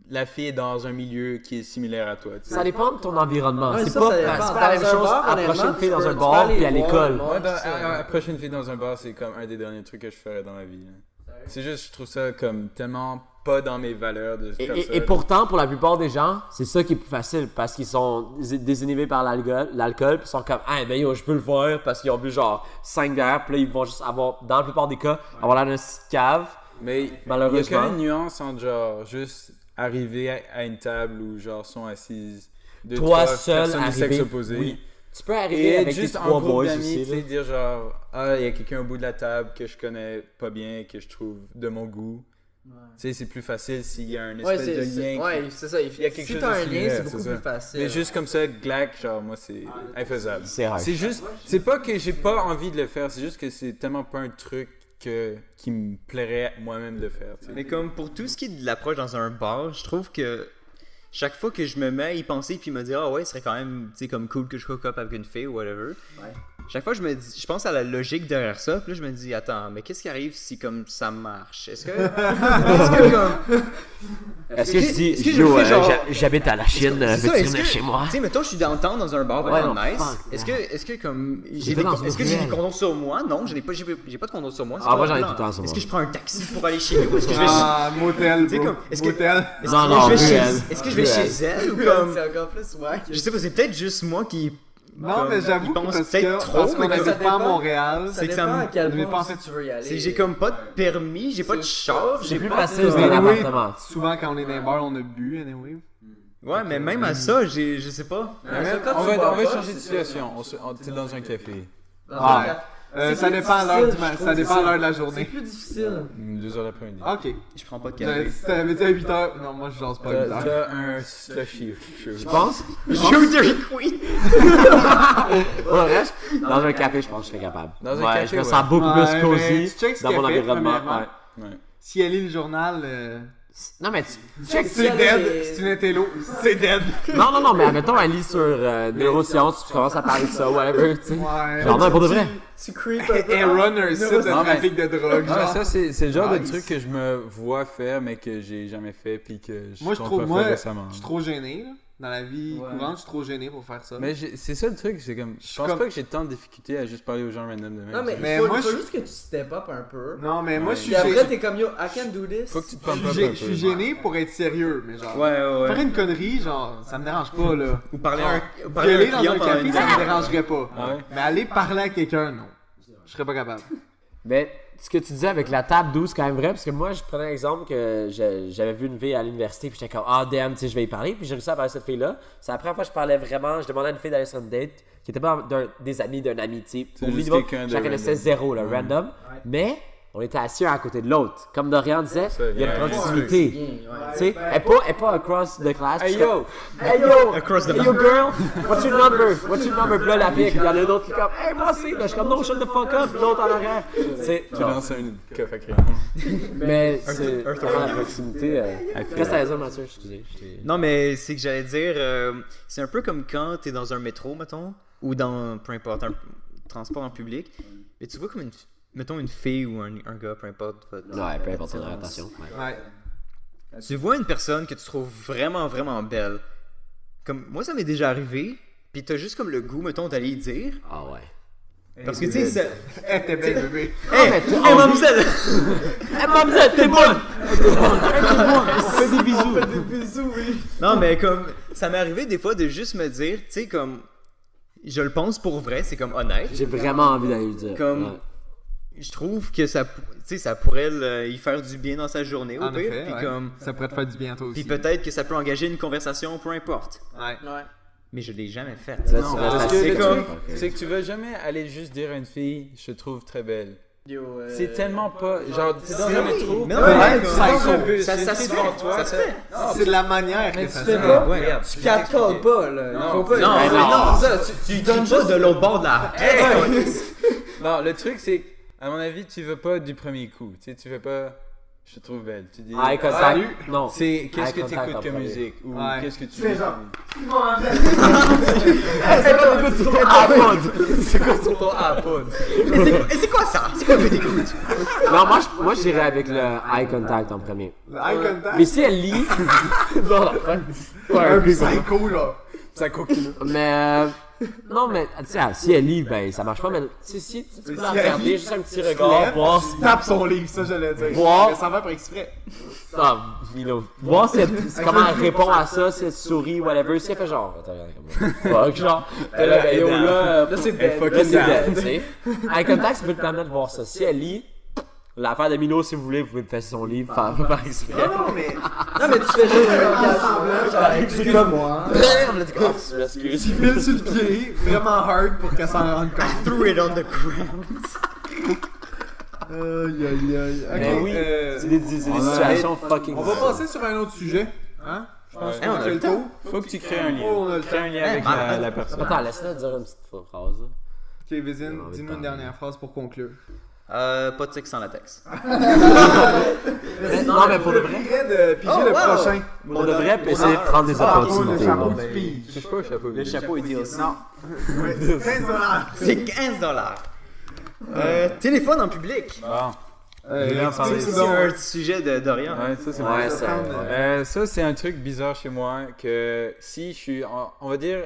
[SPEAKER 2] la fille est dans un milieu qui est similaire à toi. Tu sais.
[SPEAKER 3] Ça dépend de ton environnement.
[SPEAKER 5] Ouais,
[SPEAKER 3] c'est
[SPEAKER 5] ça,
[SPEAKER 3] pas,
[SPEAKER 5] ça dépend.
[SPEAKER 3] c'est pas la même
[SPEAKER 5] Dans un
[SPEAKER 3] chose
[SPEAKER 5] bar,
[SPEAKER 3] approcher
[SPEAKER 5] honnêtement,
[SPEAKER 3] une fille
[SPEAKER 5] tu
[SPEAKER 3] dans
[SPEAKER 5] peux-
[SPEAKER 3] un
[SPEAKER 5] tu peux
[SPEAKER 3] bar
[SPEAKER 5] aller
[SPEAKER 3] puis à
[SPEAKER 5] voir
[SPEAKER 3] l'école.
[SPEAKER 5] le monde.
[SPEAKER 2] Moi,
[SPEAKER 5] ça.
[SPEAKER 2] approcher une fille dans un bar, c'est comme un des derniers trucs que je ferais dans ma vie. là. C'est juste, je trouve ça comme tellement pas dans mes valeurs de faire ça.
[SPEAKER 3] Et pourtant, pour la plupart des gens, c'est ça qui est plus facile parce qu'ils sont désinhibés par l'alcool puis ils sont comme, ah ben yo, je peux le faire parce qu'ils ont bu genre 5 bières puis là, ils vont juste avoir, dans la plupart des cas, avoir l'air d'un petite cave.
[SPEAKER 2] Mais il y a
[SPEAKER 3] Malheureusement.
[SPEAKER 2] quand même une nuance entre genre juste arriver à une table où genre sont assises deux,
[SPEAKER 3] Toi
[SPEAKER 2] trois
[SPEAKER 3] seul,
[SPEAKER 2] personnes du sexe
[SPEAKER 3] arriver,
[SPEAKER 2] opposé.
[SPEAKER 3] oui. Tu peux arriver
[SPEAKER 2] Et
[SPEAKER 3] avec tes
[SPEAKER 2] juste en
[SPEAKER 3] 3
[SPEAKER 2] groupe
[SPEAKER 3] boys
[SPEAKER 2] d'amis,
[SPEAKER 3] aussi.
[SPEAKER 2] tu sais,
[SPEAKER 3] là.
[SPEAKER 2] dire genre, ah, il y a quelqu'un au bout de la table que je connais pas bien, que je trouve de mon goût. Tu sais, c'est plus facile s'il y a un
[SPEAKER 5] Ouais,
[SPEAKER 2] espèce de lien.
[SPEAKER 5] ouais, c'est ça. Il
[SPEAKER 2] y a quelque
[SPEAKER 5] si
[SPEAKER 2] chose
[SPEAKER 5] t'as
[SPEAKER 2] de
[SPEAKER 5] un lien,
[SPEAKER 2] similaire,
[SPEAKER 5] c'est beaucoup
[SPEAKER 2] c'est ça.
[SPEAKER 5] plus facile.
[SPEAKER 2] Mais juste comme ça, glac, genre, moi, c'est infaisable.
[SPEAKER 3] C'est rare.
[SPEAKER 2] C'est juste, c'est pas que j'ai pas envie de le faire, c'est juste que c'est tellement pas un truc qui me plairait moi-même de faire. Tu sais.
[SPEAKER 4] Mais comme pour tout ce qui est de l'approche dans un bar, je trouve que chaque fois que je me mets à y penser puis me dire ah ouais, ce serait quand même tu sais comme cool que je hook up avec une fille ou whatever. Chaque fois je pense à la logique derrière ça, puis là je me dis attends, mais qu'est-ce qui arrive si comme ça marche? Est-ce que comme
[SPEAKER 3] Est-ce que je dis,
[SPEAKER 4] est-ce que je
[SPEAKER 3] yo,
[SPEAKER 4] le fais genre-
[SPEAKER 3] j'habite à la Chine,
[SPEAKER 4] c'est ça,
[SPEAKER 3] veux-tu
[SPEAKER 4] est-ce
[SPEAKER 3] venir
[SPEAKER 4] que-
[SPEAKER 3] chez moi?
[SPEAKER 4] Tu sais, mettons, je suis downtown dans un bar
[SPEAKER 3] Ouais,
[SPEAKER 4] vraiment
[SPEAKER 3] non,
[SPEAKER 4] nice.
[SPEAKER 3] fuck,
[SPEAKER 4] Est-ce que comme
[SPEAKER 3] J'ai fait dans une
[SPEAKER 4] est-ce que j'ai des
[SPEAKER 3] ruelle.
[SPEAKER 4] condoms sur moi? Non, j'ai pas de condoms sur moi. c'est
[SPEAKER 3] Ah,
[SPEAKER 4] pas
[SPEAKER 3] moi, j'en ai
[SPEAKER 4] plan.
[SPEAKER 3] tout le temps sur
[SPEAKER 4] Est-ce
[SPEAKER 3] moi.
[SPEAKER 4] que je prends un taxi pour aller chez nous? Est-ce que je vais
[SPEAKER 1] Ah, motel,
[SPEAKER 4] Tu sais,
[SPEAKER 1] bro.
[SPEAKER 4] comme, est-ce que-
[SPEAKER 1] Motel.
[SPEAKER 4] Est-ce
[SPEAKER 3] Non,
[SPEAKER 4] que
[SPEAKER 3] non,
[SPEAKER 4] je vais chez-
[SPEAKER 3] ruelle.
[SPEAKER 4] est-ce que je vais
[SPEAKER 3] Ruelle.
[SPEAKER 4] chez elle ou comme
[SPEAKER 5] C'est encore plus wack.
[SPEAKER 4] je sais pas, c'est peut-être juste moi qui
[SPEAKER 1] Non,
[SPEAKER 4] comme,
[SPEAKER 1] mais j'avoue
[SPEAKER 4] il
[SPEAKER 1] que
[SPEAKER 4] pense
[SPEAKER 1] parce
[SPEAKER 4] peut-être
[SPEAKER 1] que
[SPEAKER 4] trop,
[SPEAKER 1] parce qu'on
[SPEAKER 4] mais
[SPEAKER 1] n'habite
[SPEAKER 5] ça
[SPEAKER 1] pas à
[SPEAKER 5] dépend.
[SPEAKER 1] Montréal.
[SPEAKER 5] Ça
[SPEAKER 4] c'est que ça
[SPEAKER 5] dépend
[SPEAKER 4] me-
[SPEAKER 5] à quel
[SPEAKER 1] mais
[SPEAKER 5] point
[SPEAKER 1] pensez-
[SPEAKER 5] tu veux y aller.
[SPEAKER 4] c'est j'ai comme pas de permis, j'ai pas de char,
[SPEAKER 3] C'est
[SPEAKER 4] j'ai
[SPEAKER 3] plus
[SPEAKER 4] pas
[SPEAKER 3] facile,
[SPEAKER 4] de-
[SPEAKER 3] c'est un
[SPEAKER 1] Anyway,
[SPEAKER 3] appartement.
[SPEAKER 1] souvent quand on est dans les bars, on a bu, anyway.
[SPEAKER 4] Ouais, mais même à ça, je sais pas.
[SPEAKER 2] Mais
[SPEAKER 5] ça, quand
[SPEAKER 2] on
[SPEAKER 5] tu
[SPEAKER 2] va,
[SPEAKER 5] bois
[SPEAKER 2] on va
[SPEAKER 5] pas,
[SPEAKER 2] changer de
[SPEAKER 5] c'est
[SPEAKER 2] situation. T'es dans un café.
[SPEAKER 1] Ah.
[SPEAKER 5] C'est
[SPEAKER 1] Ça
[SPEAKER 5] plus
[SPEAKER 1] dépend à l'heure
[SPEAKER 5] difficile,
[SPEAKER 1] du
[SPEAKER 5] je trouve,
[SPEAKER 1] ça dépend à l'heure de la
[SPEAKER 5] C'est
[SPEAKER 1] journée.
[SPEAKER 5] plus difficile.
[SPEAKER 2] 2h l'après-midi.
[SPEAKER 1] Ok.
[SPEAKER 4] Je prends pas de café.
[SPEAKER 1] Si t'avais dit à 8h, non, moi je jase pas à 8h.
[SPEAKER 2] T'as un slushy.
[SPEAKER 3] Je pense,
[SPEAKER 4] Shoot Dairy Queen!
[SPEAKER 3] pour le reste, dans un café, je pense que je serais capable.
[SPEAKER 2] Dans un
[SPEAKER 3] Ouais,
[SPEAKER 2] café,
[SPEAKER 3] je me
[SPEAKER 2] ouais.
[SPEAKER 3] sens beaucoup
[SPEAKER 1] Ouais,
[SPEAKER 3] plus
[SPEAKER 1] mais
[SPEAKER 3] cosy
[SPEAKER 1] tu checkes ce
[SPEAKER 3] dans mon
[SPEAKER 1] qu'elle fait,
[SPEAKER 3] environnement.
[SPEAKER 1] premièrement.
[SPEAKER 3] Ouais.
[SPEAKER 2] Ouais.
[SPEAKER 1] Si elle lit le journal,
[SPEAKER 3] Non, mais tu
[SPEAKER 5] Check
[SPEAKER 1] c'est
[SPEAKER 5] si
[SPEAKER 1] dead.
[SPEAKER 5] elle est-
[SPEAKER 1] C'est une intello. C'est dead.
[SPEAKER 3] Non, mais admettons, elle lit sur neurosciences, tu commences à parler de ça, whatever, tu sais.
[SPEAKER 1] Ouais.
[SPEAKER 3] Genre, non, pour de vrai.
[SPEAKER 5] Tu creep un peu.
[SPEAKER 1] Elle run un site de
[SPEAKER 2] Non, mais-
[SPEAKER 1] trafic de drogue,
[SPEAKER 2] Ouais,
[SPEAKER 1] genre.
[SPEAKER 2] ça, c'est le genre de
[SPEAKER 1] Nice.
[SPEAKER 2] truc que je me vois faire, mais que j'ai jamais fait, puis que je
[SPEAKER 1] Moi, je
[SPEAKER 2] compte
[SPEAKER 1] trouve,
[SPEAKER 2] pas
[SPEAKER 1] moi,
[SPEAKER 2] faire récemment.
[SPEAKER 1] je suis trop gêné, là. Dans la vie
[SPEAKER 5] Ouais.
[SPEAKER 1] courante, je suis trop gêné pour faire ça.
[SPEAKER 2] Mais c'est ça le truc, c'est comme. Je pense
[SPEAKER 1] comme-
[SPEAKER 2] pas que j'ai tant de difficultés à juste parler aux gens random de même.
[SPEAKER 5] Non, mais
[SPEAKER 1] Mais
[SPEAKER 5] il faut,
[SPEAKER 1] moi,
[SPEAKER 5] faut
[SPEAKER 1] je-
[SPEAKER 5] juste que tu step up un peu.
[SPEAKER 1] Non, mais moi, je suis
[SPEAKER 5] Puis après,
[SPEAKER 1] gêné.
[SPEAKER 5] t'es comme yo, I can do this.
[SPEAKER 2] Faut que tu te pump up
[SPEAKER 1] Je
[SPEAKER 2] un
[SPEAKER 1] suis
[SPEAKER 2] peu.
[SPEAKER 1] gêné pour être sérieux, mais genre.
[SPEAKER 4] Ouais,
[SPEAKER 1] Faire une connerie, genre, ça me dérange pas, là.
[SPEAKER 4] Ou parler à un
[SPEAKER 1] Gueuler dans
[SPEAKER 4] client
[SPEAKER 1] un
[SPEAKER 4] pendant
[SPEAKER 1] café,
[SPEAKER 4] une
[SPEAKER 1] ça me
[SPEAKER 4] heure.
[SPEAKER 1] dérangerait pas.
[SPEAKER 2] Ah ouais?
[SPEAKER 1] Mais aller parler à quelqu'un, non. Je serais pas capable.
[SPEAKER 3] Mais ce que tu disais avec la table 12, c'est quand même vrai, parce que moi, je prenais un exemple que j'avais vu une fille à l'université, puis j'étais comme, ah, damn, tu sais, je vais y parler, puis j'ai réussi à parler à cette fille-là. C'est la première fois que je parlais vraiment, je demandais à une fille d'aller sur une date, qui était pas des amis d'un ami, tu sais,
[SPEAKER 2] C'est
[SPEAKER 3] au
[SPEAKER 2] juste
[SPEAKER 3] minimum,
[SPEAKER 2] quelqu'un de
[SPEAKER 3] je la connaissais
[SPEAKER 2] random.
[SPEAKER 3] zéro, là, random, mais on était assis un à côté de l'autre. Comme Dorian disait, il y a une
[SPEAKER 2] ouais,
[SPEAKER 3] proximité.
[SPEAKER 5] Bien, ouais.
[SPEAKER 3] Tu sais, elle est pas across the class.
[SPEAKER 2] Hey yo!
[SPEAKER 3] Hey yo!
[SPEAKER 4] Across the
[SPEAKER 3] Hey yo girl! What's your number? What's your number? Puis là, la fille, il y en a d'autres qui sont comme, hey, moi aussi! Là, je suis comme, non, shut the fuck up! Puis l'autre en arrière. C'est.
[SPEAKER 2] Tu lances une coffre à crayon.
[SPEAKER 3] Mais c'est.
[SPEAKER 4] Earth
[SPEAKER 3] Vraiment la proximité. Qu'est-ce que t'as dit, Mathieu? Excusez.
[SPEAKER 4] Non, mais c'est que j'allais dire, c'est un peu comme quand t'es dans un métro, mettons, ou dans, peu importe, un transport en public, et tu vois comme mettons une fille ou un gars, peu importe.
[SPEAKER 3] Ouais, peu importe son orientation.
[SPEAKER 1] Ouais.
[SPEAKER 4] Tu vois une personne que tu trouves vraiment, vraiment belle. Comme, moi, ça m'est déjà arrivé, puis t'as juste comme le goût, mettons, d'aller y dire.
[SPEAKER 3] Ah ouais.
[SPEAKER 4] Parce que, tu sais, ça...
[SPEAKER 1] Eh, t'es belle, bébé.
[SPEAKER 4] Hey, mademoiselle!
[SPEAKER 3] Hey, mademoiselle, t'es bonne!
[SPEAKER 1] Fais des bisous. Fais des bisous, oui.
[SPEAKER 4] Non, mais comme, ça m'est arrivé des fois de juste me dire, tu sais, comme, je le pense pour vrai, c'est comme honnête.
[SPEAKER 3] J'ai vraiment envie d'aller le dire.
[SPEAKER 4] Comme,
[SPEAKER 3] Ouais.
[SPEAKER 4] je trouve que ça, tu sais, ça pourrait y faire du bien dans sa journée, au
[SPEAKER 1] En
[SPEAKER 4] pire.
[SPEAKER 1] effet,
[SPEAKER 4] Puis
[SPEAKER 1] ouais.
[SPEAKER 4] comme,
[SPEAKER 1] Ça pourrait te faire du bien, toi aussi.
[SPEAKER 4] puis peut-être que ça peut engager une conversation, peu importe.
[SPEAKER 1] Ouais.
[SPEAKER 5] Ouais.
[SPEAKER 4] Mais je l'ai jamais fait.
[SPEAKER 3] Là,
[SPEAKER 2] Non,
[SPEAKER 3] tu
[SPEAKER 2] parce
[SPEAKER 3] restes
[SPEAKER 2] que
[SPEAKER 3] assis,
[SPEAKER 2] le
[SPEAKER 3] tu
[SPEAKER 2] truc,
[SPEAKER 3] fais,
[SPEAKER 2] c'est que tu vas jamais aller juste dire à une fille, je te trouve très belle.
[SPEAKER 5] Yo,
[SPEAKER 2] C'est tellement pas. Genre, t'es dans un métro.
[SPEAKER 4] Mais non,
[SPEAKER 1] Ouais,
[SPEAKER 4] mais
[SPEAKER 1] c'est
[SPEAKER 4] dans
[SPEAKER 1] ça,
[SPEAKER 4] un bus,
[SPEAKER 2] ça
[SPEAKER 4] ça
[SPEAKER 2] se
[SPEAKER 4] se
[SPEAKER 2] fait
[SPEAKER 4] fait
[SPEAKER 2] devant toi,
[SPEAKER 4] ça se fait.
[SPEAKER 1] C'est de la manière
[SPEAKER 5] Mais
[SPEAKER 1] que
[SPEAKER 5] tu
[SPEAKER 1] ça
[SPEAKER 5] fais
[SPEAKER 1] se fait.
[SPEAKER 5] pas,
[SPEAKER 4] Ouais, regarde,
[SPEAKER 5] tu
[SPEAKER 4] je vais t'expliquer.
[SPEAKER 5] catcalls pas, là. Il faut pas.
[SPEAKER 3] Non,
[SPEAKER 5] c'est
[SPEAKER 3] non.
[SPEAKER 5] ça, tu
[SPEAKER 4] donnes juste de l'autre bord de la...
[SPEAKER 2] Non, le truc, c'est à mon avis, tu veux pas du premier coup. Tu sais, tu veux pas. Je te trouve belle. Tu dis.
[SPEAKER 3] Eye contact.
[SPEAKER 1] Salut.
[SPEAKER 3] Non.
[SPEAKER 2] C'est qu'est-ce
[SPEAKER 3] Eye
[SPEAKER 2] que
[SPEAKER 3] contact
[SPEAKER 2] t'écoutes
[SPEAKER 3] en
[SPEAKER 2] comme
[SPEAKER 3] premier.
[SPEAKER 2] musique ou
[SPEAKER 1] Ouais.
[SPEAKER 2] qu'est-ce que tu
[SPEAKER 1] Tu fais
[SPEAKER 2] fais
[SPEAKER 1] genre.
[SPEAKER 2] C'est quoi sur ton iPod?
[SPEAKER 4] Et c'est quoi ça? C'est quoi que t'écoutes?
[SPEAKER 3] Non, moi je dirais avec le eye contact en premier.
[SPEAKER 1] Le eye contact.
[SPEAKER 3] Mais si elle lit. Non, non, pas
[SPEAKER 1] Un
[SPEAKER 3] un peu.
[SPEAKER 1] psycho, là.
[SPEAKER 2] Ça coquine.
[SPEAKER 3] Mais. Non, mais tu sais, si elle lit, ben ça marche pas. Mais tu sais, si tu peux la
[SPEAKER 1] si elle
[SPEAKER 3] regarder,
[SPEAKER 1] lit,
[SPEAKER 3] juste un petit
[SPEAKER 1] Tu
[SPEAKER 3] regard,
[SPEAKER 1] lèves,
[SPEAKER 3] voir.
[SPEAKER 1] tu tapes son livre, ça j'allais dire.
[SPEAKER 3] Voir.
[SPEAKER 1] Mais ça va par exprès.
[SPEAKER 3] Ah, Milo. Voir si elle, comment elle répond à ça, si elle sourit, whatever. Si elle fait genre. Attends, regarde comme ça. Fuck, genre. Là, ben, yo, là c'est belle. Là, c'est belle, tu sais. Eye contact, ça peut te permettre de voir ça. Si elle lit. L'affaire de Milo, si vous voulez, vous pouvez me faire son livre, faire par exprès.
[SPEAKER 1] Non, mais.
[SPEAKER 5] Non, mais tu fais juste un genre, excuse-moi.
[SPEAKER 3] Merde, let's go. Je m'excuse.
[SPEAKER 1] Tu piles sur le pied, vraiment hard pour qu'elle s'en rende compte.
[SPEAKER 4] Threw it on the ground.
[SPEAKER 1] Aïe, aïe, aïe. Ok,
[SPEAKER 3] Mais oui, c'est des situations fucking.
[SPEAKER 1] On va passer sur un autre sujet. Hein? Je pense
[SPEAKER 2] Ouais.
[SPEAKER 1] qu'on
[SPEAKER 4] on
[SPEAKER 1] a
[SPEAKER 4] a
[SPEAKER 1] fait
[SPEAKER 4] le
[SPEAKER 1] le tour.
[SPEAKER 2] Faut que tu crées un lien.
[SPEAKER 1] Oh, on a le
[SPEAKER 2] Crée un
[SPEAKER 1] temps.
[SPEAKER 2] lien avec la personne.
[SPEAKER 3] Attends, laisse-la dire une petite phrase. là.
[SPEAKER 1] Ok, Vizine,
[SPEAKER 3] envie de
[SPEAKER 1] dis-nous une
[SPEAKER 3] parler.
[SPEAKER 1] dernière phrase pour conclure.
[SPEAKER 4] Pas de sexe sans latex.
[SPEAKER 3] Non, mais pour de vrai,
[SPEAKER 1] De piger le prochain.
[SPEAKER 3] on devrait essayer de prendre des
[SPEAKER 1] Le
[SPEAKER 3] opportunités.
[SPEAKER 1] chapeau
[SPEAKER 3] là.
[SPEAKER 1] du pige.
[SPEAKER 2] Je sais pas, chapeau.
[SPEAKER 4] Le chapeau est deal aussi.
[SPEAKER 1] Non. Ouais, 15$.
[SPEAKER 4] C'est 15$. Téléphone en public.
[SPEAKER 2] Bon.
[SPEAKER 1] J'ai
[SPEAKER 2] bien parlé.
[SPEAKER 4] C'est un sujet de Dorian.
[SPEAKER 2] Ouais, ça c'est
[SPEAKER 3] Ouais,
[SPEAKER 2] bon.
[SPEAKER 3] c'est.
[SPEAKER 2] Ça, c'est un truc bizarre chez moi que si je suis. On va dire,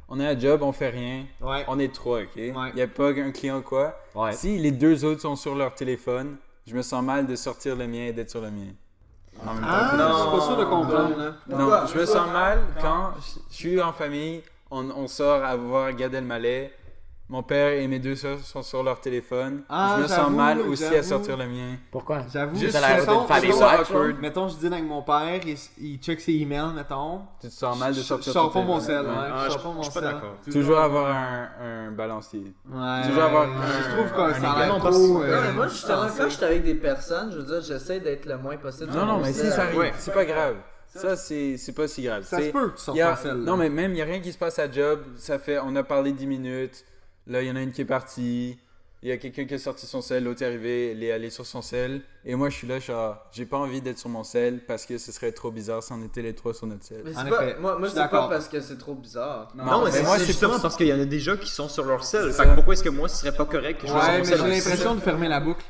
[SPEAKER 2] on est à job, on fait rien.
[SPEAKER 1] Ouais.
[SPEAKER 2] On est trois, ok? Il
[SPEAKER 1] Ouais.
[SPEAKER 2] n'y a pas un client ou quoi.
[SPEAKER 3] Ouais.
[SPEAKER 2] Si les deux autres sont sur leur téléphone, je me sens mal de sortir le mien et d'être sur le mien. En même temps
[SPEAKER 1] Ah,
[SPEAKER 2] que
[SPEAKER 1] non,
[SPEAKER 2] les
[SPEAKER 1] je suis
[SPEAKER 2] autres.
[SPEAKER 1] pas sûr de comprendre. Là.
[SPEAKER 2] Non, je me sens mal quand je suis en famille, on sort à voir Gad Elmaleh. Mon père et mes deux soeurs sont sur leur téléphone.
[SPEAKER 1] Ah,
[SPEAKER 2] je me sens
[SPEAKER 1] j'avoue,
[SPEAKER 2] mal aussi à
[SPEAKER 1] j'avoue.
[SPEAKER 2] sortir le mien.
[SPEAKER 3] Pourquoi?
[SPEAKER 1] J'avoue,
[SPEAKER 2] Juste
[SPEAKER 3] ça a l'air
[SPEAKER 1] mettons,
[SPEAKER 3] d'une famille
[SPEAKER 1] mettons,
[SPEAKER 3] watch,
[SPEAKER 2] awkward.
[SPEAKER 1] mettons, je dîne avec mon père, il check ses emails, mettons.
[SPEAKER 2] Tu te sens mal de
[SPEAKER 1] Je
[SPEAKER 2] sortir
[SPEAKER 1] sors
[SPEAKER 2] ton
[SPEAKER 1] pas mon
[SPEAKER 2] téléphone.
[SPEAKER 1] sel, ouais.
[SPEAKER 4] Ah,
[SPEAKER 1] Je
[SPEAKER 4] je
[SPEAKER 1] sors pas mon
[SPEAKER 4] suis pas
[SPEAKER 1] sel.
[SPEAKER 4] d'accord.
[SPEAKER 2] Toujours avoir un balancier.
[SPEAKER 1] Ouais.
[SPEAKER 2] Toujours avoir
[SPEAKER 1] Je trouve que ça a
[SPEAKER 4] égal.
[SPEAKER 1] l'air
[SPEAKER 4] Non,
[SPEAKER 1] trop.
[SPEAKER 5] Non, mais moi, justement, quand je suis avec des personnes, je veux dire, j'essaie d'être le moins possible. sur
[SPEAKER 2] Non, non,
[SPEAKER 5] mon
[SPEAKER 2] mais
[SPEAKER 5] sel.
[SPEAKER 2] si ça arrive,
[SPEAKER 4] Ouais.
[SPEAKER 2] c'est pas grave. Ça, c'est pas si grave.
[SPEAKER 1] Ça se
[SPEAKER 2] C'est-
[SPEAKER 1] peut que tu sortes
[SPEAKER 2] y a-
[SPEAKER 1] ton sel. là.
[SPEAKER 2] Non, mais même, il n'y a rien qui se passe à job. Ça fait, on a parlé 10 minutes. Là, il y en a une qui est partie. Il y a quelqu'un qui a sorti son sel. L'autre est arrivé. Elle est allée sur son sel. Et moi, je suis là, genre, j'ai pas envie d'être sur mon sel parce que ce serait trop bizarre si on était les trois sur notre sel.
[SPEAKER 5] Mais
[SPEAKER 1] En
[SPEAKER 5] c'est pas,
[SPEAKER 1] effet,
[SPEAKER 5] moi
[SPEAKER 1] je suis
[SPEAKER 5] c'est pas
[SPEAKER 1] d'accord.
[SPEAKER 5] parce que c'est trop bizarre.
[SPEAKER 4] Non, mais
[SPEAKER 2] moi,
[SPEAKER 4] c'est justement
[SPEAKER 2] pour-
[SPEAKER 4] parce qu'il y en a déjà qui sont sur leur sel.
[SPEAKER 2] C'est
[SPEAKER 4] Fait que
[SPEAKER 2] ça.
[SPEAKER 4] pourquoi est-ce que moi, ce serait pas correct que je sois sur
[SPEAKER 1] Ouais,
[SPEAKER 4] mon
[SPEAKER 1] mais
[SPEAKER 4] sel?
[SPEAKER 1] j'ai l'impression de fermer la boucle.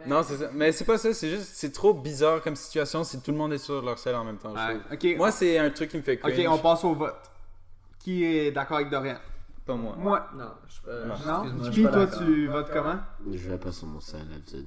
[SPEAKER 2] Non, c'est ça. Mais c'est pas ça. C'est juste, c'est trop bizarre comme situation si tout le monde est sur leur sel en même temps. je
[SPEAKER 1] Ouais.
[SPEAKER 2] trouve.
[SPEAKER 1] Ok.
[SPEAKER 2] Moi, c'est un truc qui me fait cringe.
[SPEAKER 1] Ok, on passe au vote. Qui est d'accord avec Dorian?
[SPEAKER 4] Pas moi.
[SPEAKER 1] Moi.
[SPEAKER 5] Non, je suis pas.
[SPEAKER 1] Non?
[SPEAKER 5] excuse-moi, je suis
[SPEAKER 1] Puis
[SPEAKER 5] pas
[SPEAKER 1] toi,
[SPEAKER 5] d'accord.
[SPEAKER 1] tu votes comment?
[SPEAKER 3] Je vais pas sur mon sel d'habitude.